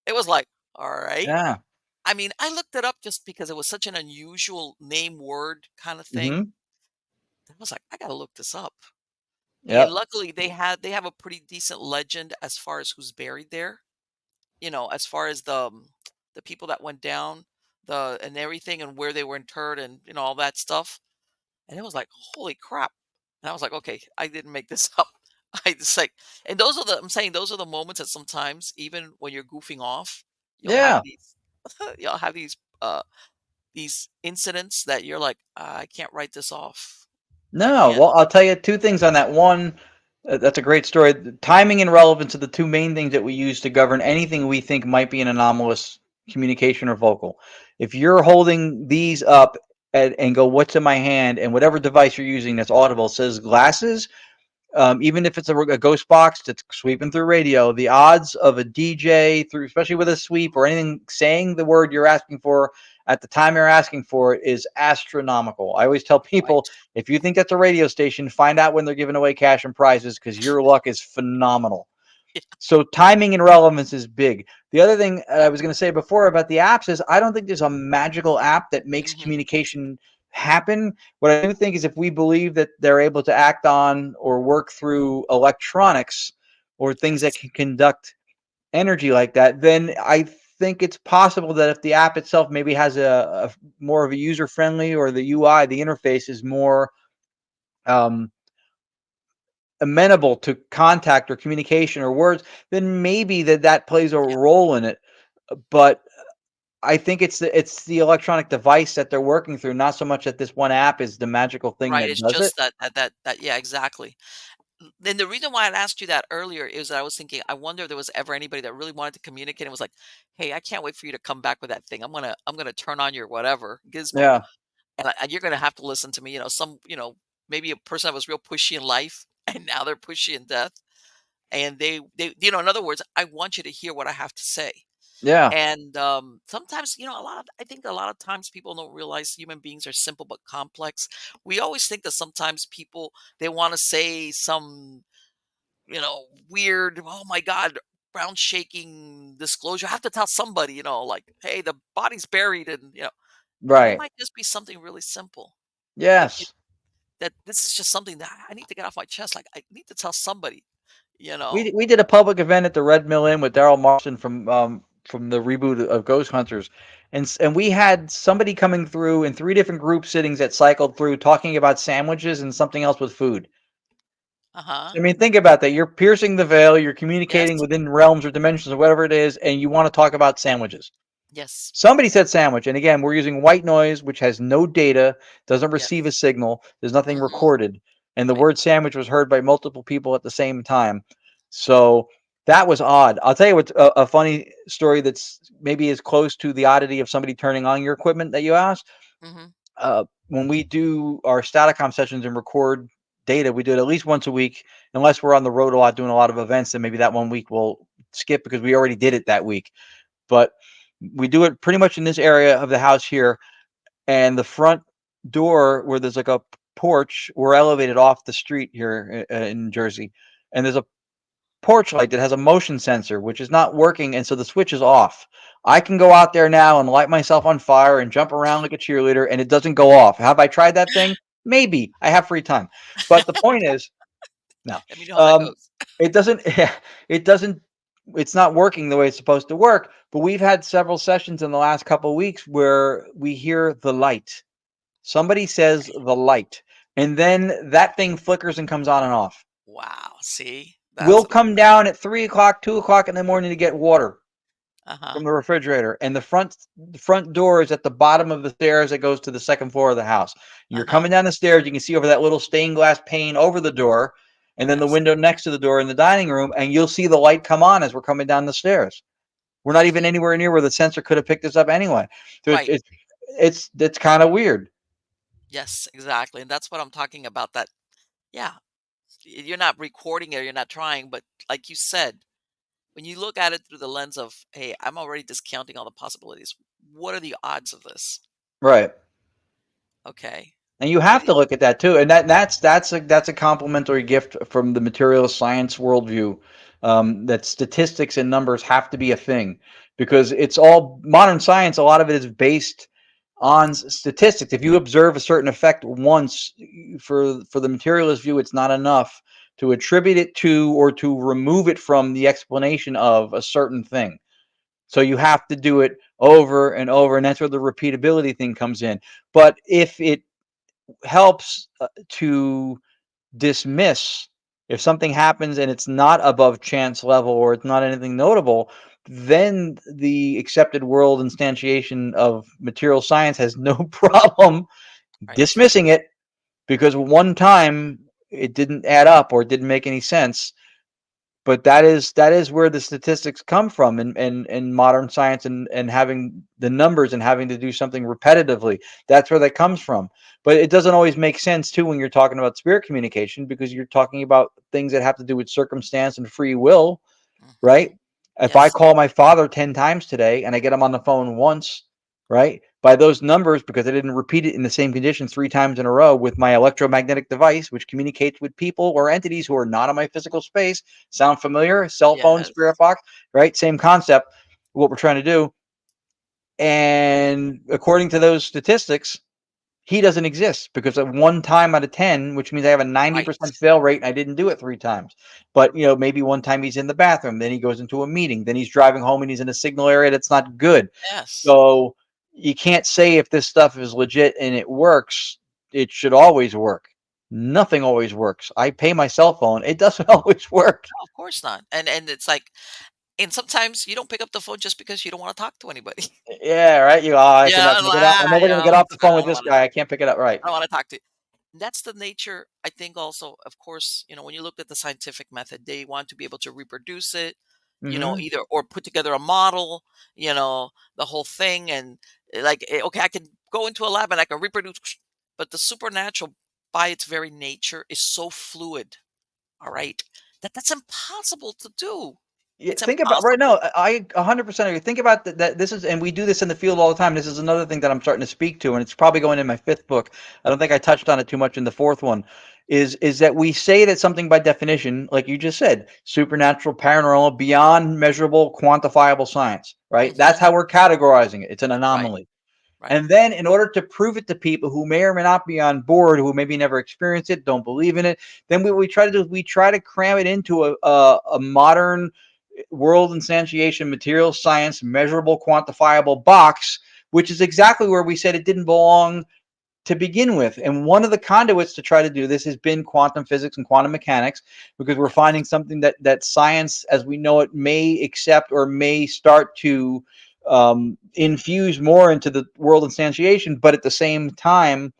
It was like, all right. Yeah. I mean, I looked it up just because it was such an unusual name word kind of thing. Hmm. I was like, I gotta look this up. And Yep. luckily they have a pretty decent legend as far as who's buried there. You know, as far as the people that went down, the and everything and where they were interred and all that stuff. And it was like, "Holy crap." And I was like, "Okay, I didn't make this up." I just like and those are the I'm saying those are the moments that sometimes even when you're goofing off, you'll have Yeah. these you'll have these incidents that you're like, I can't write this off. I No, can't." well, I'll tell you two things on that. One, that's a great story. The timing and relevance are the two main things that we use to govern anything we think might be an anomalous communication or vocal. If you're holding these up and go, "What's in my hand?" and whatever device you're using that's audible says glasses, even if it's a ghost box that's sweeping through radio, the odds of a DJ through, especially with a sweep or anything, saying the word you're asking for at the time you're asking for it is astronomical. I always tell people, Right. if you think that's a radio station, find out when they're giving away cash and prizes because your luck is phenomenal. So timing and relevance is big. The other thing I was going to say before about the apps is I don't think there's a magical app that makes Mhm. communication happen. What I do think is if we believe that they're able to act on or work through electronics or things that Yes. can conduct energy like that, then I think it's possible that if the app itself maybe has a more of a user friendly or the UI, the interface is more um, amenable to contact or communication or words, then maybe that plays a Yeah. role in it. But I think it's the electronic device that they're working through, not so much that this one app is the magical thing Right. that It's does it. just that yeah, exactly. Then the reason why I'd asked you that earlier is that I was thinking, I wonder if there was ever anybody that really wanted to communicate and was like, "Hey, I can't wait for you to come back with that thing. I'm gonna turn on your whatever gizmo, Yeah, and you're gonna have to listen to me." Maybe a person that was real pushy in life, and now they're pushy in death, and in other words, I want you to hear what I have to say. yeah, And sometimes, I think a lot of times people don't realize human beings are simple but complex. We always think that sometimes people they want to say some weird, oh my God, ground shaking disclosure. I have to tell somebody, like, hey, the body's buried, and it right. might just be something really simple. That you, Yes. that this is just something that I need to get off my chest. Like, I need to tell somebody, you know. We did a public event at the Red Mill Inn with Daryl Marston from the reboot of Ghost Hunters, and we had somebody coming through in three different group sittings that cycled through talking about sandwiches and something else with food. Uh huh. I mean, think about that. You're piercing the veil. You're communicating Yes. within realms or dimensions or whatever it is, and you want to talk about sandwiches. Yes. Somebody said sandwich, and again, we're using white noise, which has no data, doesn't receive a Yes. signal, there's nothing Hmm. recorded, and the Right. word sandwich was heard by multiple people at the same time. So that was odd. I'll tell you what's a funny story that's maybe as close to the oddity of somebody turning on your equipment that you asked. Hmm. When we do our Staticom sessions and record data, we do it at least once a week, unless we're on the road a lot doing a lot of events. Then maybe that one week we'll skip because we already did it that week. But we do it pretty much in this area of the house here, and the front door where there's like a porch, we're elevated off the street here in Jersey, and there's a porch light that has a motion sensor, which is not working, and so the switch is off. I can go out there now and light myself on fire and jump around like a cheerleader, and it doesn't go off. Have I tried that thing? Maybe. I have free time. But the point is, no. Let me know how that Um, goes. it doesn't it doesn't it's not working the way it's supposed to work, but we've had several sessions in the last couple of weeks where we hear the light. Somebody says Okay. the light, and then that thing flickers and comes on and off. Wow. See, that's We'll what I'm come talking down at 3 o'clock, 2 o'clock in the morning to get water about. Uh huh. from the refrigerator, and the front door is at the bottom of the stairs that goes to the second floor of the house. Uh You're huh. coming down the stairs, you can see over that little stained glass pane over the door, and then the Yes. window next to the door in the dining room, and you'll see the light come on as we're coming down the stairs. We're not even Hmm. anywhere near where the sensor could have picked this up anyway. So it's Right. it's it's kind of weird. Yes. Exactly. And that's what I'm talking about. That. Yeah. You're not recording it. You're not trying. But like you said, when you look at it through the lens of, hey, I'm already discounting all the possibilities. What are the odds of this? Right. Okay. And you What? have to look at that too, and that's a complimentary gift from the material science worldview. That statistics and numbers have to be a thing because it's all modern science. A lot of it is based on statistics. If you observe a certain effect once, for the materialist view, it's not enough to attribute it to or to remove it from the explanation of a certain thing. So you have to do it over and over, and that's where the repeatability thing comes in. But if it helps to dismiss if something happens and it's not above chance level or it's not anything notable, then the accepted world instantiation of material science has no problem Right. dismissing it because one time it didn't add up or it didn't make any sense. But that is where the statistics come from in modern science, and having the numbers and having to do something repetitively. That's where that comes from. But it doesn't always make sense too when you're talking about spirit communication because you're talking about things that have to do with circumstance and free will, right? Hmm. If I Yes. call my father 10 times today and I get him on the phone once, right? By those numbers, because I didn't repeat it in the same condition 3 times in a row with my electromagnetic device, which communicates with people or entities who are not in my physical space. Sound familiar? Cell phone, Yes. spirit box, right? Same concept, what we're trying to do. And according to those statistics, he doesn't exist because of 1 time out of 10, which means I have a Right. 90% fail rate and I didn't do it 3 times. But, maybe one time he's in the bathroom, then he goes into a meeting, then he's driving home and he's in a signal area that's not good. Yes. So you can't say if this stuff is legit and it works, it should always work. Nothing always works. I pay my cell phone. It doesn't always work. No, of course not. And it's like, and sometimes you don't pick up the phone just because you don't want to talk to anybody. Yeah, right. I can Yeah, never I'm get out. I'm like, never going to get off the phone I with don't this want to. guy. I can't pick it up. Right. I don't want to talk to. That's the nature, I think. Also, of course, when you look at the scientific method, they want to be able to reproduce it. Hmm. Either or put together a model. The whole thing, and like, okay, I can go into a lab and I can reproduce, but the supernatural, by its very nature, is so fluid. All right, that's impossible to do. Yeah, It's think about right now. impossible. I 100% agree. Think about that. This is, and we do this in the field all the time. This is another thing that I'm starting to speak to, and it's probably going in my fifth book. I don't think I touched on it too much in the fourth one. Is that we say that something by definition, like you just said, supernatural, paranormal, beyond measurable, quantifiable science, right? That's Hmm. how we're categorizing it. It's an Right, anomaly. right. And then, in order to prove it to people who may or may not be on board, who maybe never experienced it, don't believe in it, then what we try to do is we try to cram it into a modern world instantiation, material science, measurable, quantifiable box, which is exactly where we said it didn't belong to begin with. And one of the conduits to try to do this has been quantum physics and quantum mechanics, because we're Yes. finding something that science, as we know it, may accept or may start to infuse more into the world instantiation, but at the same time,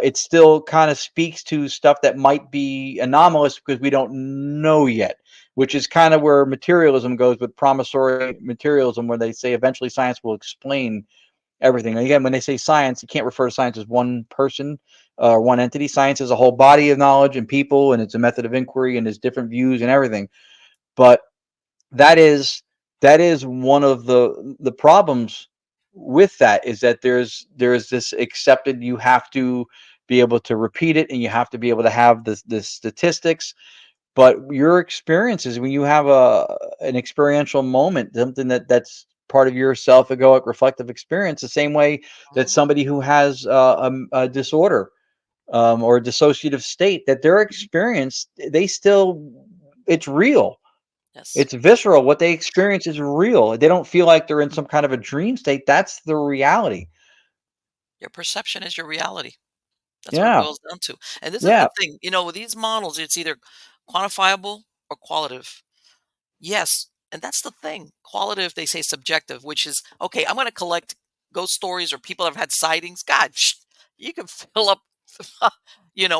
it still kind of speaks to stuff that might be anomalous because we don't know yet, which is kind of where materialism goes with promissory materialism, where they say eventually science will explain everything. And again, when they say science, you can't refer to science as one person or one entity. Science is a whole body of knowledge and people, and it's a method of inquiry, and there's different views and everything. But that is one of the problems with that, is that there's this accepted, you have to be able to repeat it, and you have to be able to have the statistics. But your experiences, when you have an experiential moment, something that's part of your self-egoic reflective experience, the same way that Mhm. somebody who has a disorder, or a dissociative state, that their experience, they still, it's real, Yes. it's visceral. What they experience is real. They don't feel like they're in some kind of a dream state. That's the reality. Your perception is your reality. That's what it Yeah. boils down to. And this is the Yeah. thing, with these models, it's either quantifiable or qualitative. Yes, and that's the thing. Qualitative, they say subjective, which is okay. I'm going to collect ghost stories or people that have had sightings. God, you can fill up,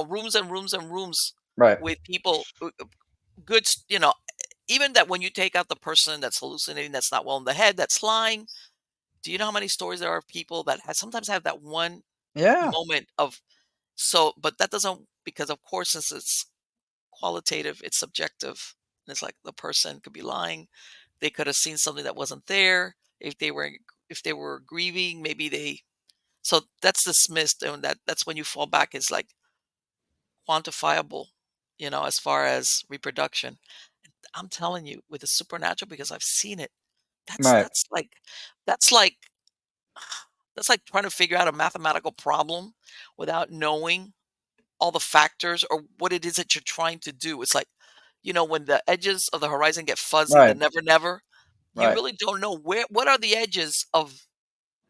rooms and rooms and rooms Right. with people. Good, even that when you take out the person that's hallucinating, that's not well in the head, that's lying. Do you know how many stories there are of people that sometimes have that one Yeah. moment of so, but that doesn't, because of course, since it's qualitative, it's subjective. And it's like the person could be lying. They could have seen something that wasn't there. If they were grieving, maybe they so that's dismissed, and that's when you fall back is like quantifiable, as far as reproduction. I'm telling you, with the supernatural, because I've seen it, that's Right. that's like that's like that's like trying to figure out a mathematical problem without knowing all the factors or what it is that you're trying to do. It's like, when the edges of the horizon get fuzzy, the Right. never never, you Right. really don't know what are the edges of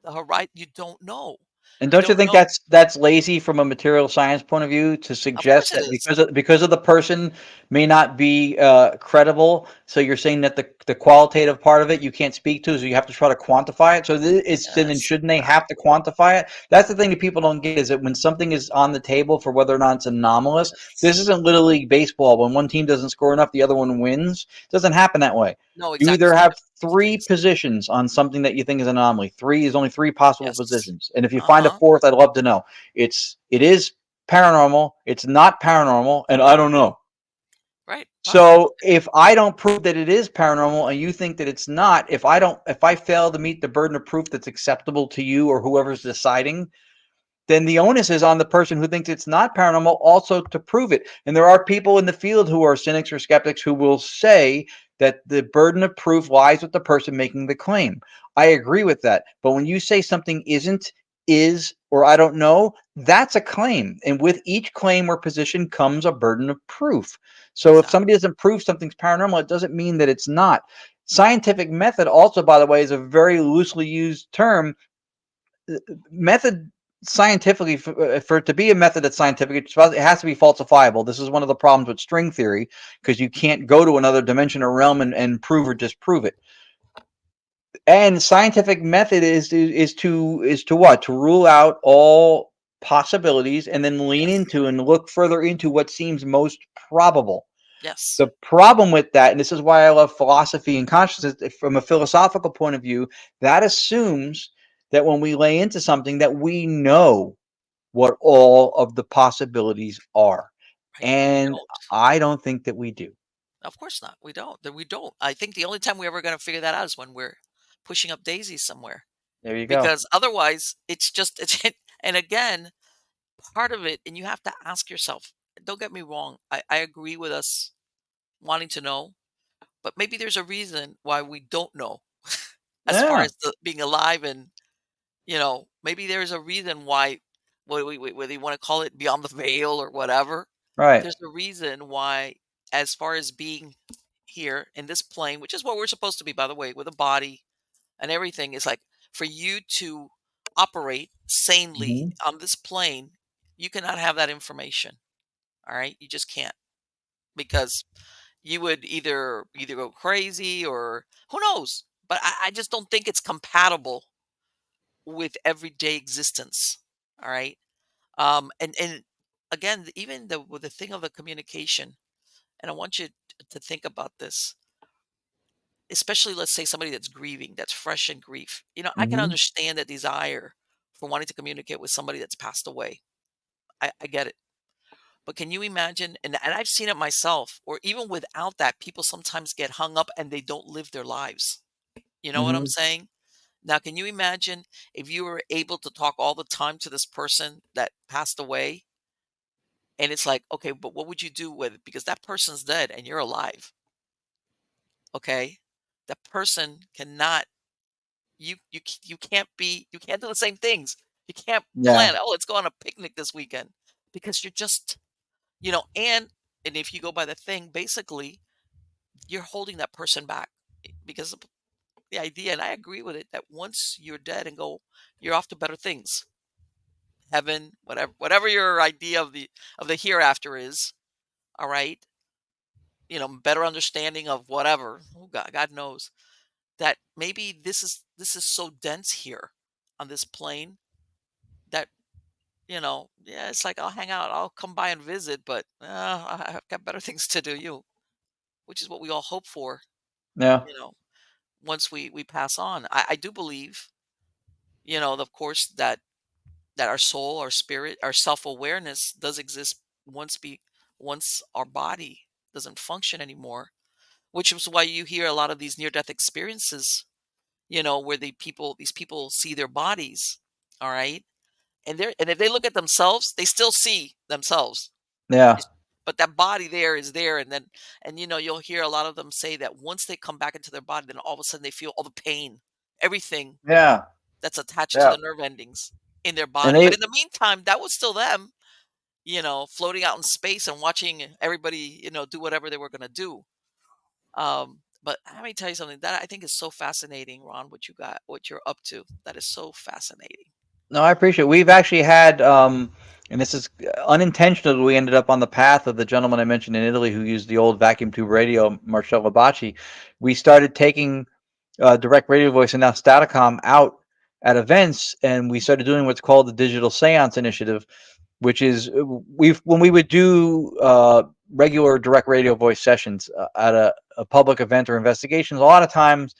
the horizon. You don't know. And You don't you don't think know. that's lazy from a material science point of view, to Of course suggest it that is. because of the person may not be credible, so you're saying that the qualitative part of it you can't speak to, so you have to try to quantify it. So it's then Yes. shouldn't they Uh, have to quantify it? That's the thing that people don't get, is that when something is on the table for whether or not it's anomalous, this yes. isn't Little League baseball. When one team doesn't score enough, the other one wins. It doesn't happen that way. No, You exactly. either It's two have different three things. positions on something that you think is an anomaly. Three is only three possible Yes. positions. And if you find a Uh-huh. fourth, I'd love to know. It is paranormal, it's not paranormal, and I don't know. Right. Right. So if I don't prove that it is paranormal and you think that it's not, if I fail to meet the burden of proof that's acceptable to you or whoever's deciding, then the onus is on the person who thinks it's not paranormal also to prove it. And there are people in the field who are cynics or skeptics who will say that the burden of proof lies with the person making the claim. I agree with that. But when you say something isn't, is, or I don't know, that's a claim. And with each claim or position comes a burden of proof. So if Exactly. somebody doesn't prove something's paranormal, it doesn't mean that it's not. Scientific method, also, by the way, is a very loosely used term. Method, scientifically, for it to be a method that's scientific, it has to be falsifiable. This is one of the problems with string theory, because you can't go to another dimension or realm and prove or disprove it. And scientific method is to what? To rule out all possibilities and then lean Yes. into and look further into what seems most probable. Yes. The problem with that, and this is why I love philosophy and consciousness, from a philosophical point of view, that assumes that when we lay into something, that we know what all of the possibilities are. Right. And we And don't. I don't think that we do. Of course not. We don't. That we don't. I think the only time we're ever going to figure that out is when we're pushing up daisies somewhere. There you go. Because otherwise, it's and again, part of it, and you have to ask yourself, don't get me wrong, I agree with us wanting to know, but maybe there's a reason why we don't know as far Yeah, as being alive. And maybe there's a reason why, whether you want to call it beyond the veil or whatever, right. there's a reason why, as far as being here in this plane, which is what we're supposed to be, by the way, with a body and everything, is like for you to operate sanely Mhm. on this plane, you cannot have that information. All right, you just can't, because you would either go crazy or who knows. but I just don't think it's compatible with everyday existence. All right. And again, even with the thing of the communication, and I want you to think about this, especially let's say somebody that's grieving, that's fresh in grief. I can Hmm. understand that desire for wanting to communicate with somebody that's passed away. I get it. But can you imagine? And I've seen it myself, or even without that, people sometimes get hung up and they don't live their lives. You know what I'm Hmm. saying? Now, can you imagine if you were able to talk all the time to this person that passed away? And it's like, okay, but what would you do with it? Because that person's dead and you're alive. Okay. That person cannot, you can't do the same things. You can't Yeah. plan, oh, let's go on a picnic this weekend because you're just, and if you go by the thing, basically, you're holding that person back because of the idea, and I agree with it, that once you're dead and go, you're off to better things, heaven, whatever your idea of the hereafter is. All right, better understanding of whatever. Oh God knows that maybe this is so dense here on this plane that yeah, it's like I'll hang out, I'll come by and visit, but I've got better things to do. Which is what we all hope for. Yeah. You know, once we pass on, I do believe, of course, that our soul, our spirit, our self-awareness does exist once our body doesn't function anymore, which is why you hear a lot of these near-death experiences, where these people see their bodies, all right? And if they look at themselves, they still see themselves. Yeah. It's But that body there is there, and you'll hear a lot of them say that once they come back into their body, then all of a sudden they feel all the pain, everything Yeah. that's attached to Yeah. the nerve endings in their And body. But they in the meantime, that was still them, floating out in space and watching everybody, do whatever they were gonna do. But let me tell you something that I think is so fascinating, Ron, what you're up to. That is so fascinating. No, I appreciate it. We've actually had, and this is unintentional, we ended up on the path of the gentleman I mentioned in Italy who used the old vacuum tube radio, Marcello Bacci. We started taking direct radio voice and now Staticom out at events, and we started doing what's called the Digital Seance Initiative, which is when we would do regular direct radio voice sessions at a public event or investigations. A lot of times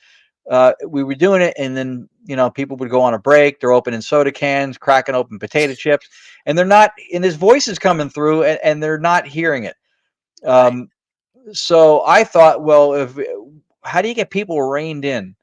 we were doing it, and then people would go on a break. They're opening soda cans, cracking open potato chips, and they're not. And his voice is coming through, and they're not hearing it. Right, Um, so I thought, well, if how do you get people reined in?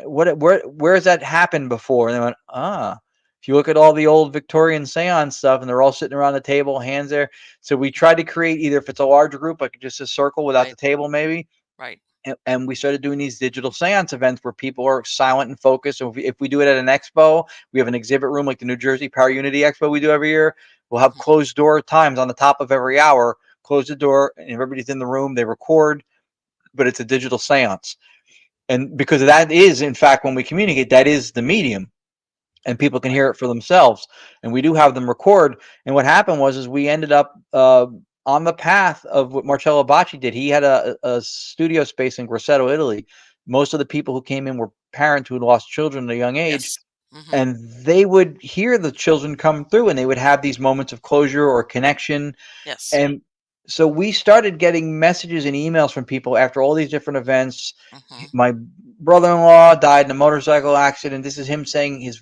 Where has that happened before? And they went, ah. If you look at all the old Victorian seance stuff, and they're all sitting around the table, hands there. So we tried to create either if it's a larger group, like just a circle without right, the table, maybe, right. and we started doing these digital seance events where people are silent and focused. So if we do it at an expo, we have an exhibit room like the New Jersey Power Unity Expo we do every year. We'll have Mhm. closed door times on the top of every hour. Close the door, and everybody's in the room. They record, but it's a digital seance. And because that is, in fact, when we communicate, that is the medium, and people can Right. hear it for themselves. And we do have them record. And what happened was, is we ended up on the path of what Marcello Bacci did. He had a studio space in Grosseto, Italy. Most of the people who came in were parents who had lost children at a young age, Yes. Hmm. and they would hear the children come through, and they would have these moments of closure or connection. Yes. And so we started getting messages and emails from people after all these different events. Hmm. My brother-in-law died in a motorcycle accident. This is him saying his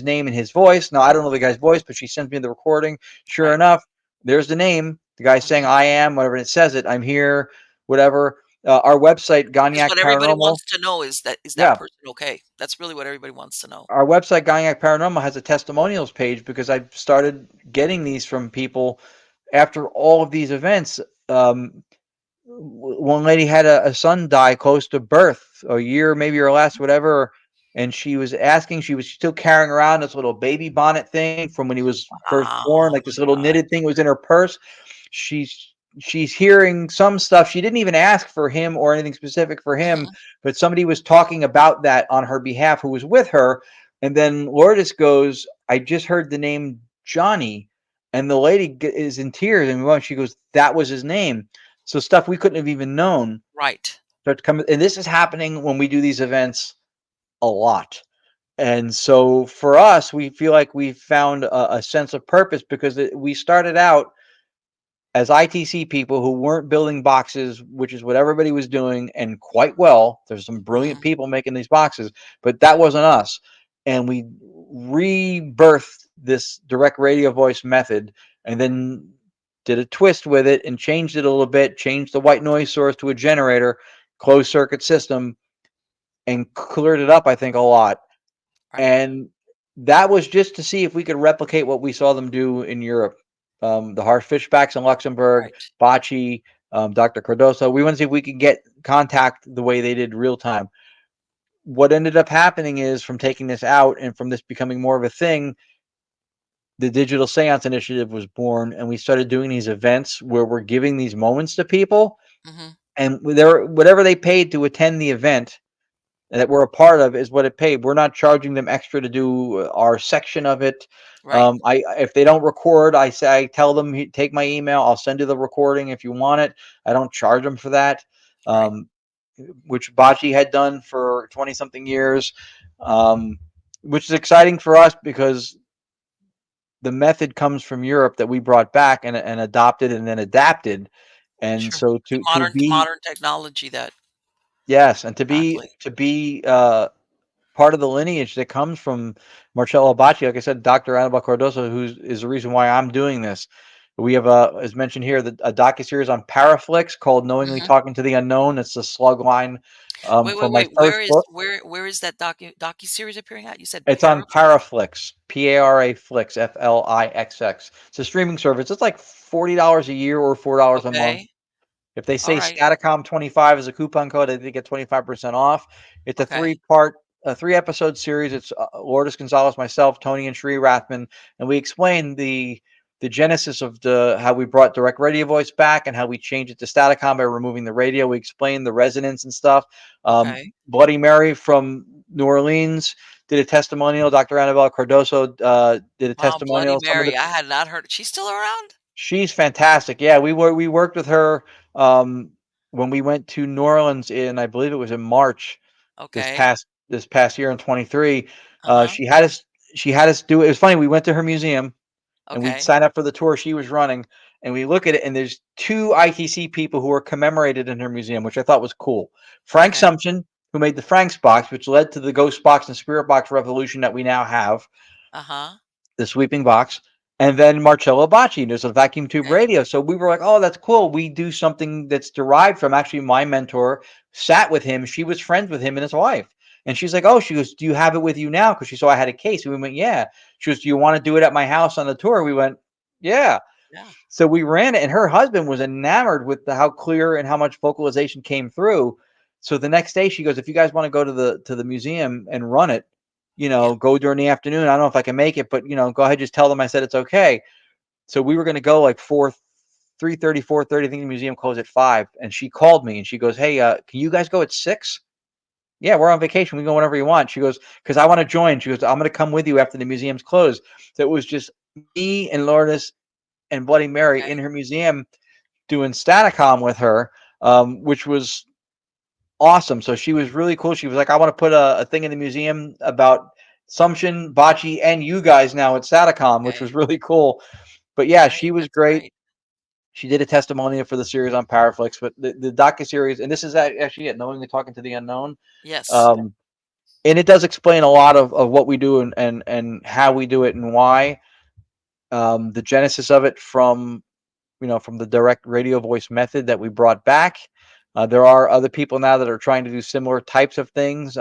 name and his voice. Now I don't know the guy's voice, but she sent me the recording. Sure Right. enough, there's the name. The guy saying Hmm. I am, whatever it says it. I'm here, whatever. Our website, Because Gagnac what everybody Paranormal. wants to know is that Yeah. person okay? That's really what everybody wants to know. Our website, Gagnac Paranormal, has a testimonials page because I started getting these from people after all of these events. One lady had a son die close to birth, a year maybe or less, whatever, and she was asking. She was still carrying around this little baby bonnet thing from when he was first born, Oh like my this little God. knitted thing was in her purse. She's hearing some stuff. She didn't even ask for him or anything specific for him, Hmm. but somebody was talking about that on her behalf who was with her. And then Lourdes goes, I just heard the name Johnny. And the lady is in tears. And she goes, that was his name. So stuff we couldn't have even known Right. start to come. And this is happening when we do these events a lot. And so for us, we feel like we found a sense of purpose because we started out as ITC people who weren't building boxes, which is what everybody was doing, and quite well. There's some brilliant Mhm. people making these boxes, but that wasn't us. And we rebirthed this direct radio voice method and then did a twist with it and changed it a little bit, changed the white noise source to a generator, closed circuit system, and cleared it up, I think, a lot. Right. And that was just to see if we could replicate what we saw them do in Europe. The harsh fishbacks in Luxembourg, Right. Bocce, Dr. Cardoso. We want to see if we could get contact the way they did real time. What ended up happening is from taking this out and from this becoming more of a thing, the Digital Seance Initiative was born, and we started doing these events where we're giving these moments to people, Mhm. and whatever they paid to attend the event, that we're a part of is what it paid. We're not charging them extra to do our section of it. Right. I if they don't record, I tell them, Take my email. I'll send you the recording if you want it." I don't charge them for that, Right. um, which Bocce had done for 20 something years, um, which is exciting for us because the method comes from Europe that we brought back and adopted and then adapted. And Sure. so The to be modern technology that yes, and to be exactly. to be part of the lineage that comes from Marcello Bacci. Like I said, Dr. Annabelle Cardoso, who is the reason why I'm doing this. We have as mentioned here, a docuseries on Paraflix called "Knowingly Mhm. Talking to the Unknown." It's the slug line Wait, wait, from my wait. first book. Where is that docu-series appearing at? You said It's on Paraflix? Paraflix, Para Flix, Flix. It's a streaming service. It's like $40 a year or $4 a month. Okay. If they say Alright. Staticom 25 is a coupon code, I think get 25% off. It's a Okay. a 3 episode series. It's Lourdes Gonzalez, myself, Tony, and Sheree Rathman, and we explain the genesis of the how we brought direct radio voice back and how we changed it to Staticom by removing the radio. We explain the resonance and stuff. Okay. Bloody Mary from New Orleans did a testimonial. Dr. Annabelle Cardoso did a Wow, Bloody testimonial. Some of the Mary. I had not heard she's still around? She's fantastic. Yeah, we worked with her um, when we went to New Orleans in I believe it was in March Okay. this past year in 23. Uh-huh. She had us do it. It was funny. We went to her museum and we'd Okay. sign up for the tour she was running, and we look at it and there's two ITC people who are commemorated in her museum, which I thought was cool. Frank Okay. Sumption, who made the Frank's box, which led to the Ghost box and Spirit box revolution that we now have, Uh-huh. the sweeping box, and then Marcello Bacci. There's a vacuum tube Okay. radio. So we were like, oh, that's cool. We do something that's derived from actually my mentor sat with him. She was friends with him and his wife. And she's like, oh, she goes, do you have it with you now? Because she saw I had a case. And we went, yeah. She goes, do you want to do it at my house on the tour? We went, yeah. Yeah. So we ran it, and her husband was enamored with how clear and how much vocalization came through. So the next day, she goes, "If you guys want to go to the museum and run it, Yeah. go during the afternoon. I don't know if I can make it, but go ahead, just tell them I said it's okay." So we were going to go like 3:30, 4:30. I think the museum closed at 5. And she called me and she goes, "Hey, can you guys go at 6?" Yeah, we're on vacation. We can go whenever you want. She goes, "Because I want to join." She goes, "I'm going to come with you after the museum's closed." So it was just me and Lourdes and Bloody Mary Okay. in her museum doing Staticom with her, which was awesome. So she was really cool. She was like, "I want to put a thing in the museum about Sumption, Bocce, and you guys now at Staticom," which Okay. was really cool. But yeah, Okay. she was That's great. great. She did a testimonial for the series on Powerflix, but the docu-series, and this is actually it, Knowingly Talking to the Unknown. Yes. Um, and it does explain a lot of what we do and how we do it and why. The genesis of it from the direct radio voice method that we brought back. There are other people now that are trying to do similar types of things.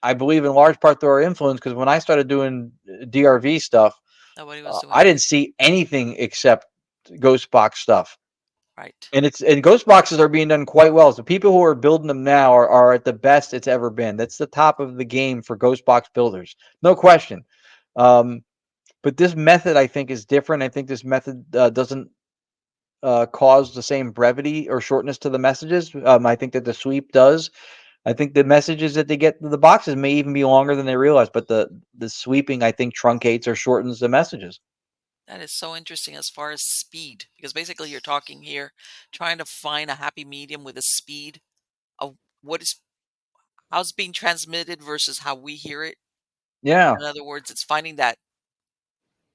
I believe in large part through our influence because when I started doing DRV stuff, Nobody was I doing it. didn't see anything except ghost box stuff. Right. And ghost boxes are being done quite well. So people who are building them now are at the best it's ever been. That's the top of the game for ghost box builders, no question. Um, but this method I think is different. I think this method doesn't cause the same brevity or shortness to the messages. I think that the sweep does. I think the messages that they get to the boxes may even be longer than they realize, but the sweeping I think truncates or shortens the messages. That is so interesting as far as speed, because basically you're talking here trying to find a happy medium with the speed of what is how it's being transmitted versus how we hear it. Yeah. In other words, it's finding that,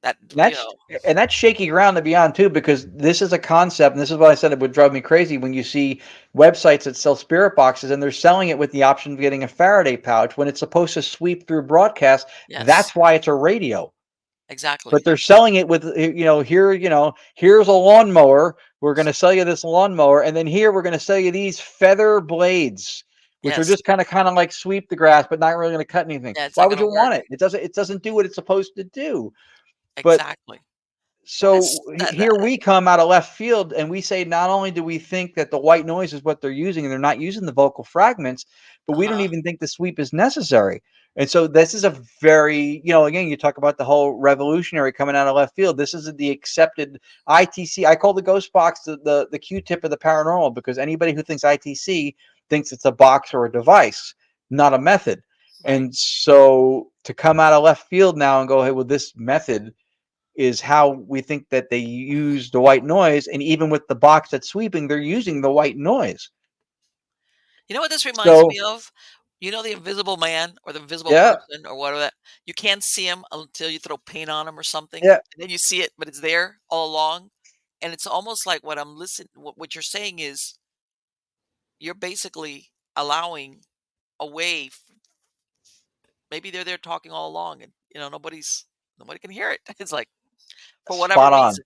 And that's know and that's shaky ground to be on too, because this is a concept, and this is what I said it would drive me crazy when you see websites that sell spirit boxes and they're selling it with the option of getting a Faraday pouch when it's supposed to sweep through broadcast. Yes, That's why it's a radio. But exactly. they're selling it with, here, here's a lawnmower. We're going to sell you this lawnmower, and then here we're going to sell you these feather blades, which are Yes. just kind of like sweep the grass, but not really going to cut anything. Yeah, it's Why not would gonna you work. want it? It doesn't do what it's supposed to do. But Exactly. That so is that here we come out of left field and we say not only do we think that the white noise is what they're using and they're not using the vocal fragments, but we don't uh-huh. even think the sweep is necessary. And so this is a very, again, you talk about the whole revolutionary coming out of left field. This is the accepted ITC. I call the ghost box the Q-tip of the paranormal, because anybody who thinks ITC thinks it's a box or a device, not a method. Right. And so to come out of left field now and go, hey, well, this method is how we think that they use the white noise, and even with the box that's sweeping, they're using the white noise. You know what this reminds So me of? You know the invisible man or the invisible yeah, person or whatever that you can't see him until you throw paint on him or something, yeah, and then you see it, but it's there all along. And it's almost like what I'm listening what you're saying is you're basically allowing a way maybe they're there talking all along and nobody can hear it. It's like for whatever spot on. reason.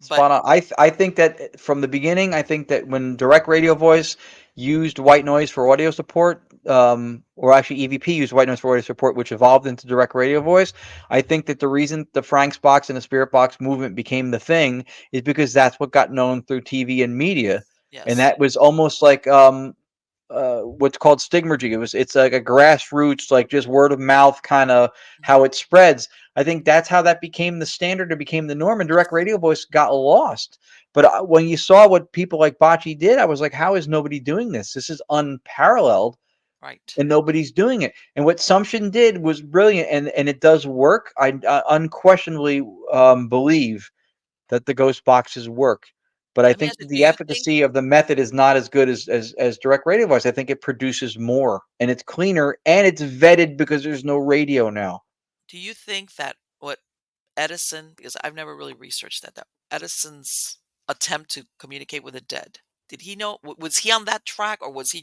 But Spot on. I think that from the beginning, I think that when direct radio voice used white noise for audio support, or actually EVP used white noise for audio support, which evolved into direct radio voice, I think that the reason the Frank's box and the Spirit box movement became the thing is because that's what got known through TV and media, and yes. that was almost like what's called stigmergy. It's like a grassroots, like just word of mouth kind of Mhm. how it spreads. I think that's how that became the standard or became the norm, and direct radio voice got lost. But when you saw what people like Bocce did, I was like, how is nobody doing this? This is unparalleled, Right. and nobody's doing it. And what Sumption did was brilliant, and it does work. I unquestionably believe that the ghost boxes work. But I Let me think ask you, do the you think efficacy of the method is not as good as direct radio voice. I think it produces more and it's cleaner and it's vetted because there's no radio now. that what Edison, because I've never really researched that Edison's attempt to communicate with the dead, did he know was he on that track or he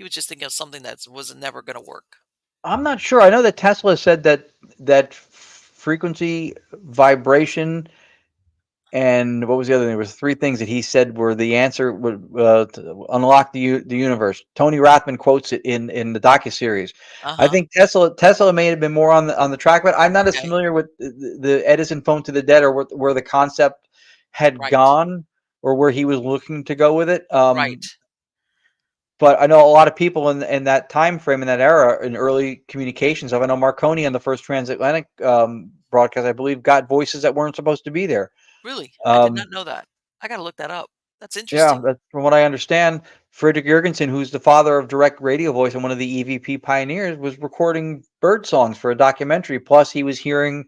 was just thinking of something that was never going to work? I'm not sure. I know that Tesla said that frequency, vibration, and what was the other thing? There was three things that he said were the answer would to unlock the universe. Tony Rathman quotes it in the docuseries. I Uh-huh. think Tesla may have been more on the track, but I'm not as Okay. familiar with the Edison phone to the dead, or where the concept had Right. gone, or where he was looking to go with it. Right. But I know a lot of people in that time frame, in that era, in early communications of. I know Marconi on the first transatlantic broadcast, I believe, got voices that weren't supposed to be there. Really? I did Um, not know that. I got to look that up. That's Yeah, interesting. that from what I understand, Friedrich Jurgensen, who's the father of direct radio voice and one of the EVP pioneers, was recording bird songs for a documentary. Plus, he was hearing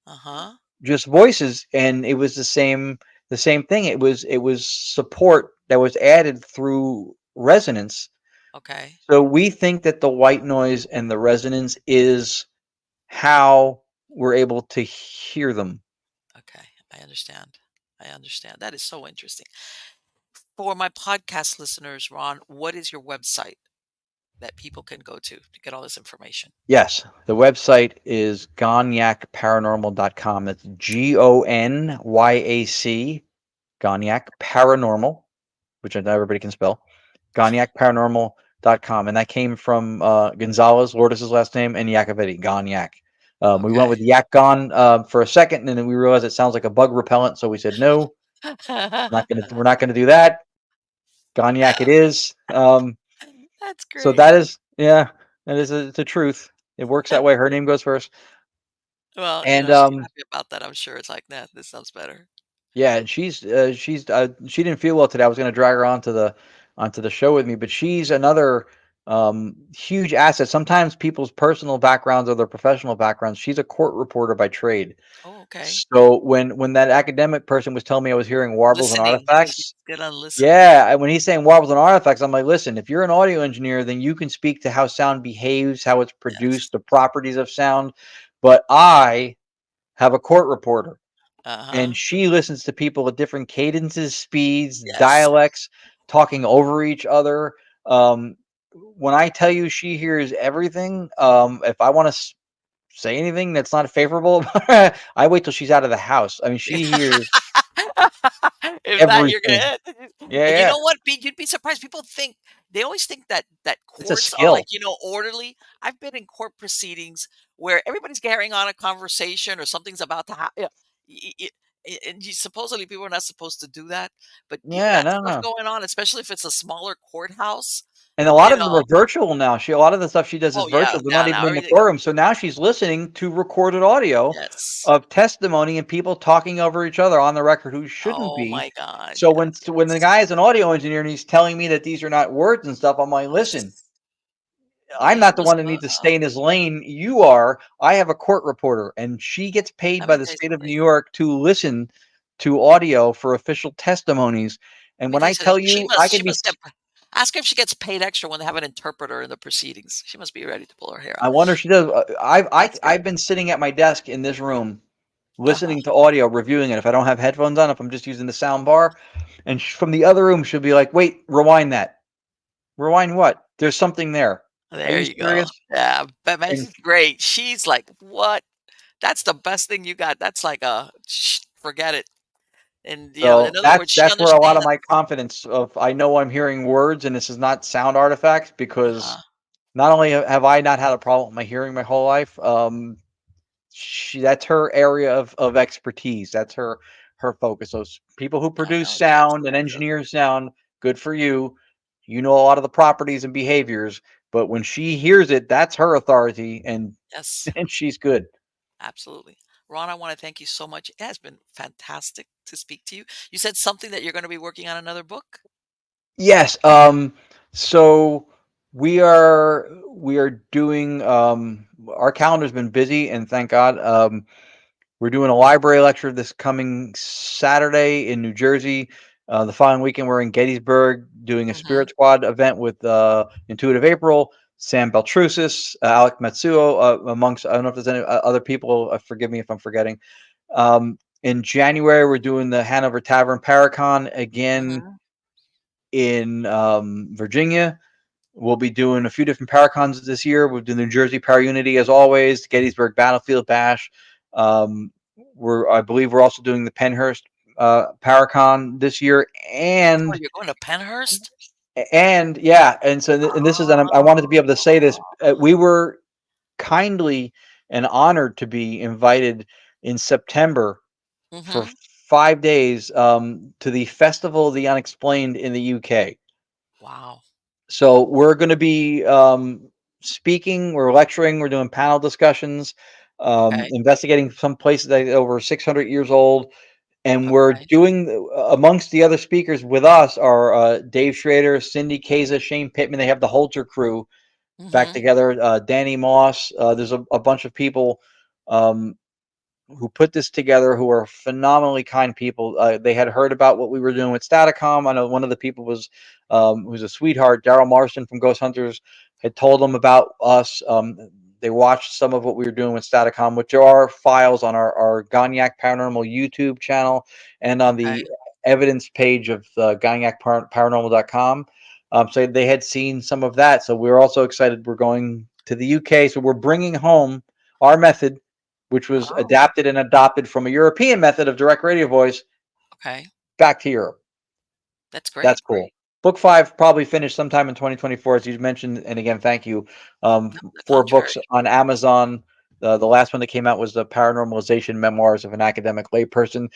Uh-huh. just voices, and it was the same thing. It was support that was added through resonance. Okay. So we think that the white noise and the resonance is how we're able to hear them. Okay. I understand. I understand. That is so interesting. For my podcast listeners, Ron, what is your website that people can go to get all this information? Yes, the website is gonyacparanormal.com. That's Gonyac, Gonyac Paranormal, which I know everybody can spell. Gonyacparanormal.com. And that came from Gonzalez, Lourdes's last name, and Yacovetti, Gonyac. We went Okay. with Yak Gon for a second, and then we realized it sounds like a bug repellent, so we said no, we're not gonna do that. Gonyac it is. That's So great. that is, yeah, that is it's a truth. It works that way. Her name goes first. Well, And she's happy about that, I'm sure. It's like, "Nah, this sounds better." yeah, and she didn't feel well today. I was going to drag her onto the show with me, but she's another. Huge asset. Sometimes people's personal backgrounds or their professional backgrounds. She's a court reporter by trade. Oh, okay. So when that academic person was telling me I was hearing warbles and Listening. He said he's artifacts, good on listening. yeah, and when he's saying warbles and artifacts, I'm like, listen, if you're an audio engineer, then you can speak to how sound behaves, how it's produced, Yes. the properties of sound. But I have a court reporter, and Uh-huh. she listens to people at different cadences, speeds, Yes. dialects, talking over each other. Um, when I tell you she hears everything, if I want to say anything that's not favorable, I wait till she's out of the house. I mean, she hears If not, you're everything. gonna Yeah, and you yeah. know what? You'd be surprised. People think they always think that It's a courts are like, skill. orderly. I've been in court proceedings where everybody's carrying on a conversation or something's about to happen. And supposedly people are not supposed to do that, but you Yeah, got no, stuff no. going on, especially if it's a smaller courthouse. And a lot You of them are know. virtual now. A lot of the stuff she does is Oh yeah, virtual. They're not yeah. even Now in the everything. courtroom. So now she's listening to recorded audio Yes. of testimony and people talking over each other on the record who shouldn't Oh be. my God. So when the Yes. guy is an audio engineer and he's telling me that these are not words and stuff, I'm like, listen, Yes. I'm He not the must. one that needs to stay in his lane. You are. I have a court reporter, and she gets paid Let by me the tell you state of New something. York to listen to audio for official testimonies. And Let me when tell I you something. tell She you, I must can she be must get ask her if she gets paid extra when they have an interpreter in the proceedings. She must be ready to pull her hair out. I wonder if she does. That's great. I've been sitting at my desk in this room Uh-huh. listening to audio, reviewing it. If I don't have headphones on, if I'm just using the sound bar, and from the other room, she'll be like, "Wait, rewind that. Rewind what? There's something there. Are There you you go. serious?" Yeah, but man, And she's great. She's like, "What? That's the best thing you got. That's like a forget it." And, in so other words, she that's where a lot understands. of my confidence of I know I'm hearing words and this is not sound artifacts because Uh-huh. not only have I not had a problem with my hearing my whole life, she that's her area of expertise. That's her focus. Those people who I produce know. She sound and absolutely does. engineer sound, good for you. You know a lot of the properties and behaviors, but when she hears it, that's her authority, and Yes, and she's good. absolutely. Ron, I wanna thank you so much. It has been fantastic to speak to you. You said something that you're gonna be working on another book? Yes. So we are doing. Our calendar's been busy, and thank God. We're doing a library lecture this coming Saturday in New Jersey. The following weekend, we're in Gettysburg doing a Mhm. Spirit Squad event with Intuitive April, Sam Beltrusis, Alec Matsuo, amongst, I don't know if there's any other people. Forgive me if I'm forgetting. In January, we're doing the Hanover Tavern Paracon again Mhm. in Virginia. We'll be doing a few different Paracons this year. We'll do the New Jersey Parunity as always, Gettysburg Battlefield Bash. I believe we're also doing the Penhurst Paracon this year, Oh, you're going to Penhurst? and yeah, and so and this is, and I wanted to be able to say this. We were kindly and honored to be invited in September for Mhm. 5 days to the Festival of the Unexplained in the UK. Wow. So we're going to be speaking, we're lecturing, we're doing panel discussions, Okay. investigating some places that are over 600 years old. And we're Okay. doing, amongst the other speakers with us are Dave Schrader, Cindy Kaza, Shane Pittman. They have the Holter crew back Mhm. together. Danny Moss. There's a bunch of people um, who put this together who are phenomenally kind people. They had heard about what we were doing with Staticom. I know one of the people was who's a sweetheart, Daryl Marston from Ghost Hunters, had told them about us. They watched some of what we were doing with Staticom, which are files on our Gagnac Paranormal YouTube channel and on Okay. the evidence page of Paranormal.com. So they had seen some of that. So we are also excited. We're going to the UK. So we're bringing home our method, which was Oh, adapted and adopted from a European method of direct radio voice, okay. back to Europe. That's That's great. cool. Book 5 probably finished sometime in 2024, as you mentioned, and again, thank you. No, the 4 contrary. books on Amazon. The last one that came out was the Paranormalization Memoirs of an Academic Layperson,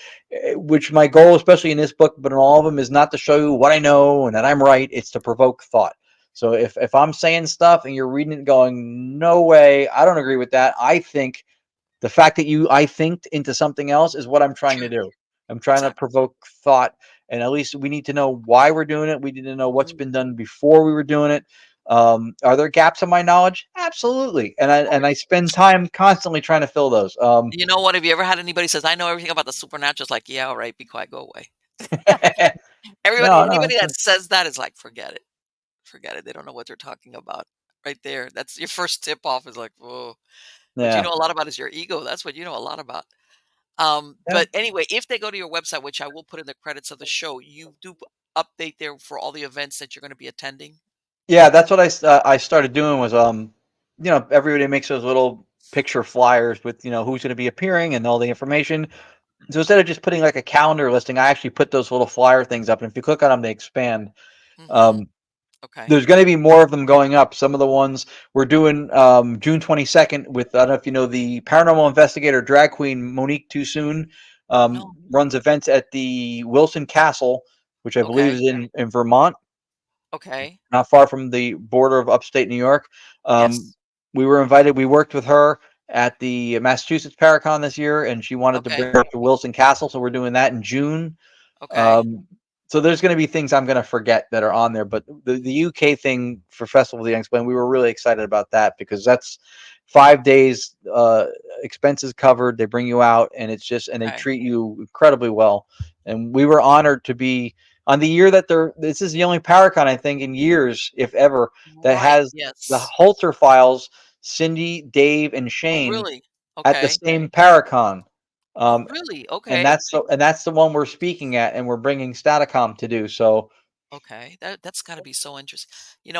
which my goal, especially in this book, but in all of them, is not to show you what I know and that I'm right. It's to provoke thought. So if I'm saying stuff and you're reading it going, no way, I don't agree with that. The fact that I thinked into something else is what I'm trying to True. do. I'm trying to Exactly. provoke thought, and at least we need to know why we're doing it. We need to know what's Mhm. been done before we were doing it. Are there gaps in my knowledge? Absolutely, and Of I course. spend time constantly trying to fill those. You know what? Have you ever had anybody says, "I know everything about the supernatural." It's like, "Yeah, all right, be quiet, go away." No, no, Anybody that's that good. says that is like, forget it. Forget it. They don't know what they're talking about. Right there. That's your first tip off is like, "Whoa." What you Yeah, know a lot about is your ego. That's what you know a lot about. yeah. But anyway, if they go to your website, which I will put in the credits of the show, you do update there for all the events that you're going to be attending. Yeah, that's what I started doing was, everybody makes those little picture flyers with, who's gonna be appearing and all the information. So instead of just putting, like, a calendar listing, I actually put those little flyer things up, and if you click on them, they expand. Hmm. Um, Okay. there's gonna be more of them going up. Some of the ones we're doing, June 22nd with, I don't know if you know the paranormal investigator drag queen Monique Too Soon, No. runs events at the Wilson Castle, which I believe Okay. is in Vermont, Okay. not far from the border of upstate New York. Um, Yes. we were invited. We worked with her at the Massachusetts Paracon this year, and she wanted to Okay. bring her up to Wilson Castle, so we're doing that in June. Okay. Um, so there's going to be things I'm going to forget that are on there, but the UK thing for Festival of the Unexplained, we were really excited about that because that's 5 days, expenses covered. They bring you out, and it's just and they Okay. treat you incredibly well. And we were honored to be on the year that they're. This is the only Paracon I think in years, if ever, that Right. has the Yes. Holter files, Cindy, Dave, and Oh, Shane really? at the Okay. same Paracon. Oh, Um, really? and Okay. that's the one we're speaking at, and we're bringing Staticom to do. So Okay. That's got to be so interesting.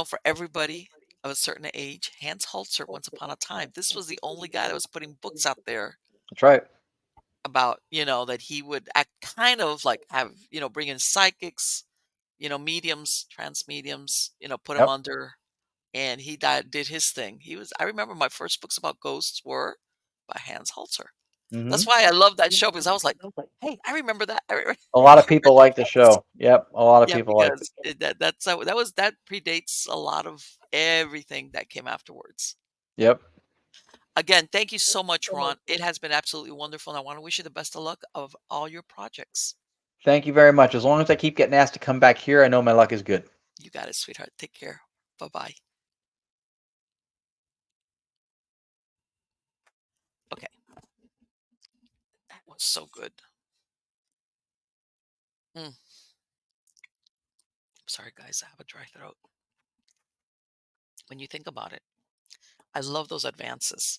For everybody of a certain age, Hans Holzer, once upon a time, this was the only guy that was putting books out there that's right. about, that he would act kind of like have, bring in psychics, mediums, trans mediums, put them Yep. under, and he did his thing. I remember my first books about ghosts were by Hans Holzer. That's Hmm. why I love that show because I was like, hey, I remember that. I remember. A lot of people like the show. Yep, a lot of Yeah, people liked it. because that predates a lot of everything that came afterwards. Yep. Again, thank you so much, Ron. It has been absolutely wonderful, and I want to wish you the best of luck of all your projects. Thank you very much. As long as I keep getting asked to come back here, I know my luck is good. You got it, sweetheart. Take care. Bye bye. Okay, that was so good. Mm, sorry, guys. I have a dry throat. When you think about it, I love those advances.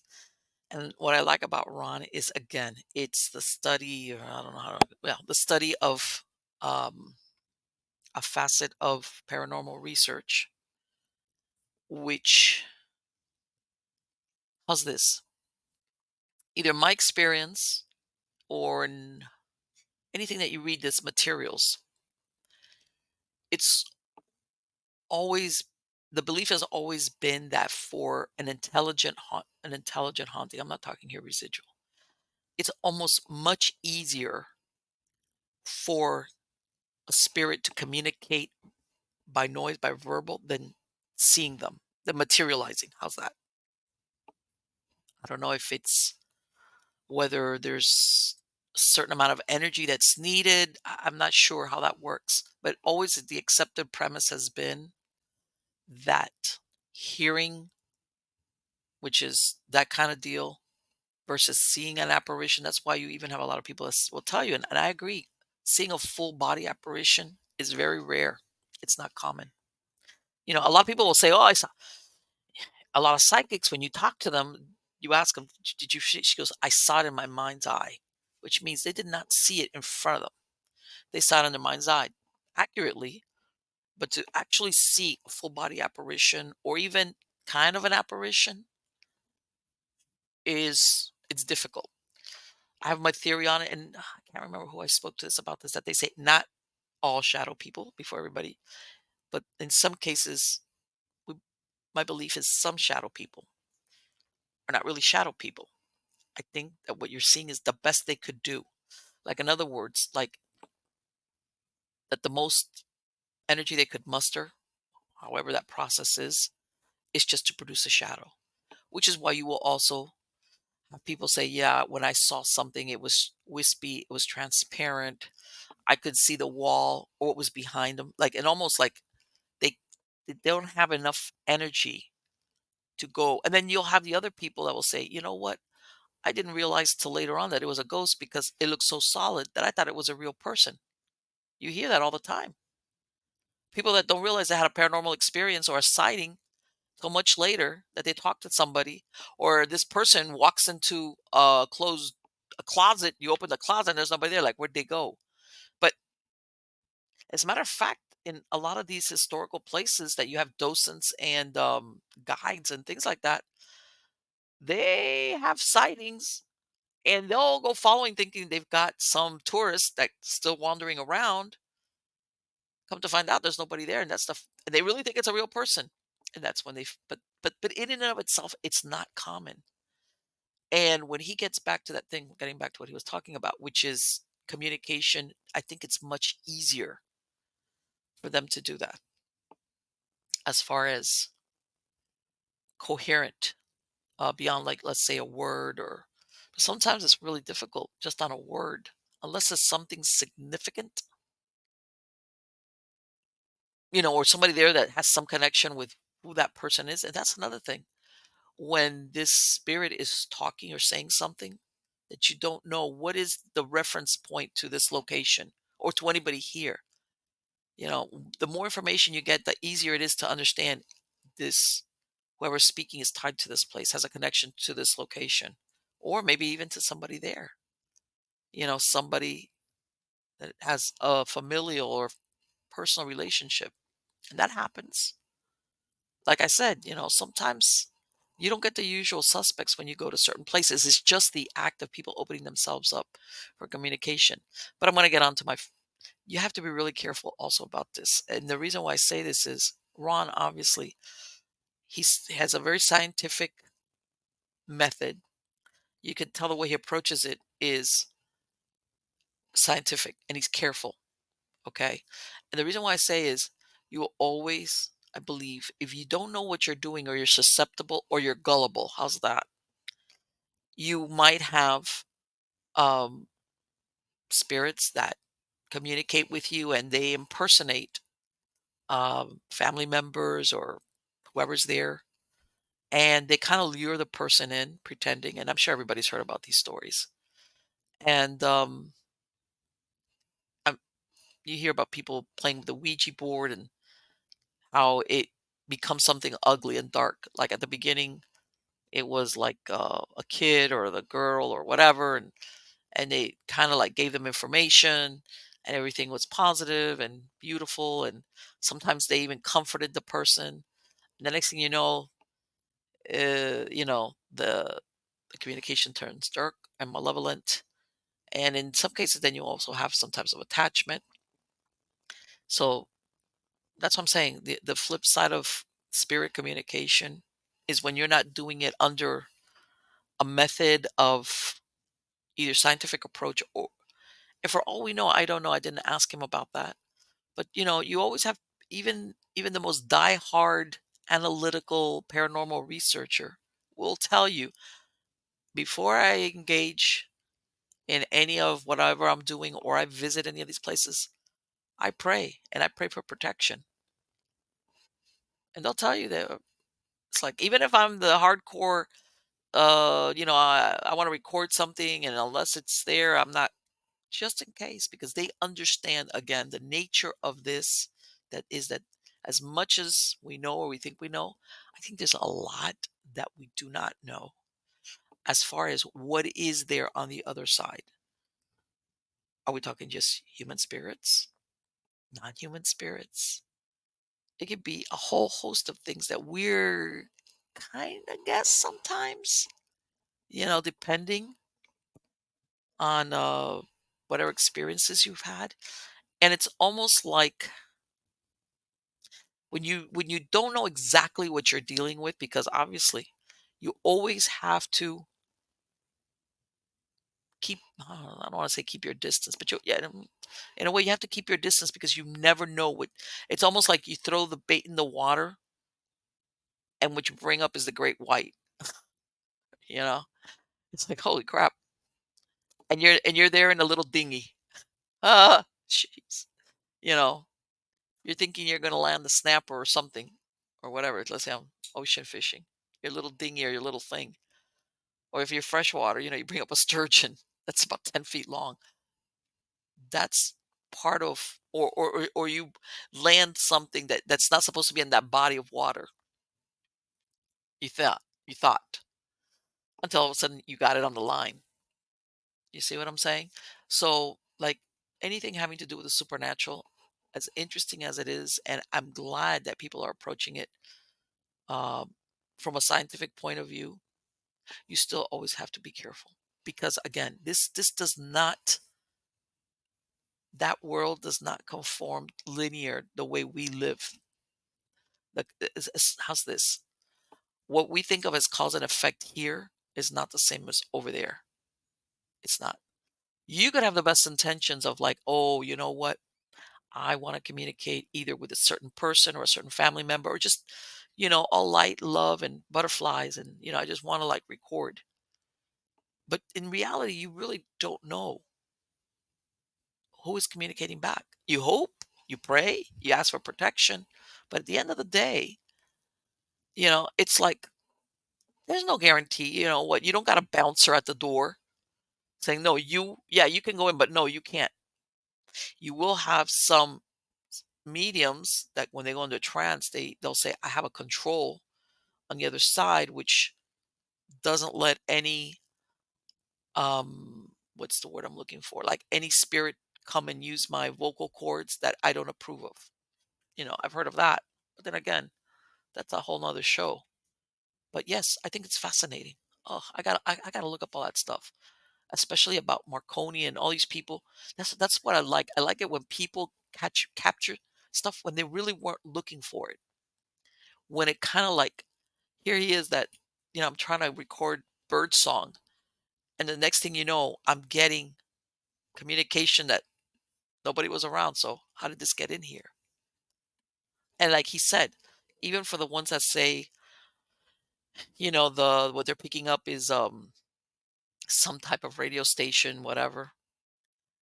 And what I like about Ron is, again, it's the study, or I don't know well, the study of um, a facet of paranormal research, which, how's this? Either my experience or in anything that you read this materials, it's always the belief has always been that for an intelligent haunting, I'm not talking here residual. It's almost much easier for a spirit to communicate by noise, by verbal, than seeing them, than materializing. How's that? I don't know if it's whether there's a certain amount of energy that's needed. I'm not sure how that works, but always the accepted premise has been that hearing, which is that kind of deal, versus seeing an apparition. That's why you even have a lot of people that will tell you, and I agree, seeing a full body apparition is very rare. It's not common. A lot of people will say, "Oh, I saw." A lot of psychics, when you talk to them, you ask them, "Did you see?" She goes, "I saw it in my mind's eye," which means they did not see it in front of them. They saw it in their mind's eye accurately, but to actually see a full body apparition or even kind of an apparition it's difficult. I have my theory on it, and I can't remember who I spoke to this about this, that they say not all shadow people before everybody, but in some cases, we, my belief is some shadow people are not really shadow people. I think that what you're seeing is the best they could do. Like, in other words, like that the most energy they could muster, however that process is just to produce a shadow, which is why you will also have people say, yeah, when I saw something, it was wispy, it was transparent. I could see the wall or what was behind them. Like, and almost like they they don't have enough energy to go. And then you'll have the other people that will say, you know what? I didn't realize till later on that it was a ghost because it looked so solid that I thought it was a real person. You hear that all the time. People that don't realize they had a paranormal experience or a sighting till much later that they talk to somebody, or this person walks into a closet. You open the closet and there's nobody there. Like, where'd they go? But as a matter of fact, in a lot of these historical places that you have docents and guides and things like that, they have sightings and they'll go following thinking they've got some tourist that's still wandering around. Come to find out there's nobody there, and that's and they really think it's a real person. And that's when but in and of itself, it's not common. And when he gets back to that thing, getting back to what he was talking about, which is communication, I think it's much easier for them to do that as far as coherent, beyond, like, let's say, a word. Or sometimes it's really difficult just on a word, unless it's something significant, or somebody there that has some connection with who that person is. And that's another thing. When this spirit is talking or saying something that you don't know, what is the reference point to this location or to anybody here? The more information you get, the easier it is to understand this. Whoever's speaking is tied to this place, has a connection to this location, or maybe even to somebody there. Somebody that has a familial or personal relationship. And that happens. Like I said, sometimes you don't get the usual suspects when you go to certain places. It's just the act of people opening themselves up for communication. But I'm going to get on to you have to be really careful also about this. And the reason why I say this is Ron, obviously, has a very scientific method. You can tell the way he approaches it is scientific and he's careful. Okay. And the reason why I say is you will always, I believe, if you don't know what you're doing or you're susceptible or you're gullible, how's that? You might have um, spirits that communicate with you and they impersonate family members or whoever's there. And they kind of lure the person in pretending. And I'm sure everybody's heard about these stories. And um, you hear about people playing with the Ouija board and how it becomes something ugly and dark. Like at the beginning, it was like a kid or the girl or whatever, and they kind of like gave them information, and everything was positive and beautiful, and sometimes they even comforted the person. And the next thing the communication turns dark and malevolent, and in some cases, then you also have some types of attachment. So that's what I'm saying. The flip side of spirit communication is when you're not doing it under a method of either scientific approach or, and for all we know, I don't know, I didn't ask him about that. But you always have, even the most die-hard analytical paranormal researcher will tell you, before I engage in any of whatever I'm doing or I visit any of these places, I pray and I pray for protection. And they'll tell you that it's like, even if I'm the hardcore, I want to record something, and unless it's there, I'm not, just in case, because they understand, again, the nature of this. That is that as much as we know or we think we know, I think there's a lot that we do not know as far as what is there on the other side. Are we talking just human spirits, non-human spirits? It could be a whole host of things that we're kind of guess sometimes, depending on whatever experiences you've had. And it's almost like when you don't know exactly what you're dealing with, because obviously you always have to keep, I don't want to say keep your distance, but yeah, in a way you have to keep your distance because you never know what. It's almost like you throw the bait in the water and what you bring up is the great white. you know it's like, holy crap. And you're there in a little dinghy. Jeez. you know you're thinking you're going to land the snapper or something, or whatever. Let's say I'm ocean fishing, your little dinghy or your little thing. Or if you're freshwater, you bring up a sturgeon that's about 10 feet long. That's part of, or you land something that's not supposed to be in that body of water. You thought until all of a sudden you got it on the line. You see what I'm saying? So, like anything having to do with the supernatural, as interesting as it is, and I'm glad that people are approaching it um, from a scientific point of view, you still always have to be careful because again, this does not that world does not conform linear the way we live. Like, how's this? What we think of as cause and effect here is not the same as over there. It's not. You could have the best intentions of like, oh, you know what? I want to communicate either with a certain person or a certain family member or just, all light, love, and butterflies. And, I just want to like record. But in reality, you really don't know who is communicating back. You hope, you pray, you ask for protection. But at the end of the day, it's like there's no guarantee. You know what? You don't got a bouncer at the door saying, no, yeah, you can go in, but no, you can't. You will have some mediums that when they go into trance, they'll say, I have a control on the other side, which doesn't let any, what's the word I'm looking for? Like any spirit come and use my vocal cords that I don't approve of. I've heard of that. But then again, that's a whole nother show. But yes, I think it's fascinating. Oh, I gotta look up all that stuff, especially about Marconi and all these people. That's what I like. I like it when people capture stuff when they really weren't looking for it. When it kind of like here he is that I'm trying to record bird song, and the next thing you know, I'm getting communication that nobody was around. So how did this get in here? And like he said, even for the ones that say, the what they're picking up is some type of radio station, whatever.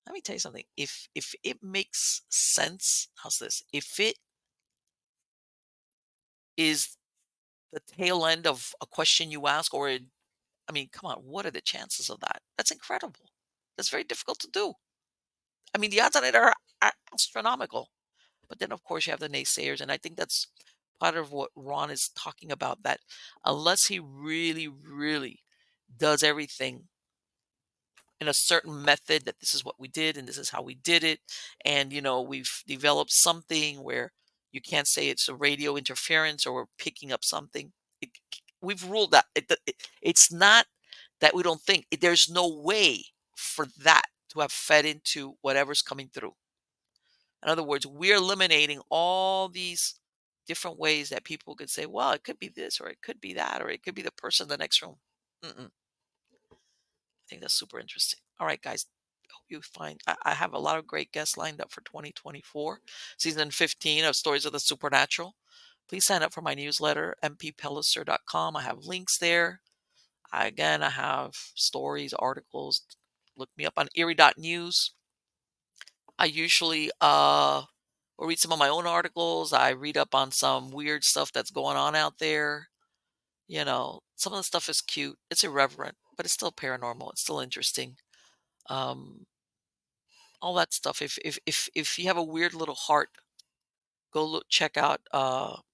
Let me tell you something. If it makes sense, how's this? If it is the tail end of a question you ask, I mean, come on, what are the chances of that? That's incredible. That's very difficult to do. I mean, the odds on it are astronomical. But then, of course, you have the naysayers, and I think that's part of what Ron is talking about. That unless he really, really does everything in a certain method, that this is what we did and this is how we did it, and we've developed something where you can't say it's a radio interference or we're picking up something. It, we've ruled that it's not that we don't think there's no way for that to have fed into whatever's coming through. In other words, we're eliminating all these different ways that people could say, well, it could be this, or it could be that, or it could be the person in the next room. Mm-mm. I think that's super interesting. All right, guys. Hope you find I have a lot of great guests lined up for 2024, season 15 of Stories of the Supernatural. Please sign up for my newsletter, mppellicer.com. I have links there. I have stories, articles. Look me up on Erie.news. I usually will read some of my own articles. I read up on some weird stuff that's going on out there. Some of the stuff is cute. It's irreverent, but it's still paranormal. It's still interesting. Um, all that stuff. If you have a weird little heart, go check out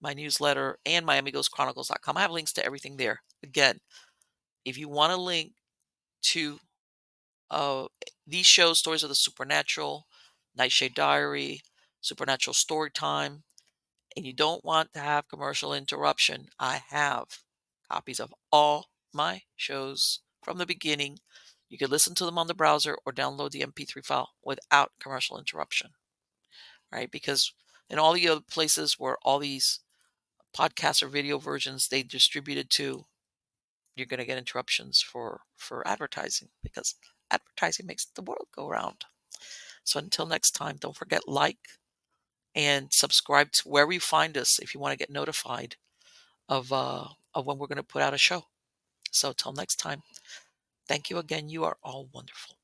my newsletter and MiamiGhostChronicles.com. I have links to everything there. Again, if you want a link to uh, these shows, Stories of the Supernatural, Nightshade Diary, Supernatural Storytime, and you don't want to have commercial interruption, I have copies of all my shows from the beginning. You can listen to them on the browser or download the MP3 file without commercial interruption, right? Because in all the other places where all these podcasts or video versions they distributed to, you're going to get interruptions for advertising because advertising makes the world go round. So until next time, don't forget and subscribe to wherever you find us if you want to get notified of when we're going to put out a show. So till next time, thank you again. You are all wonderful.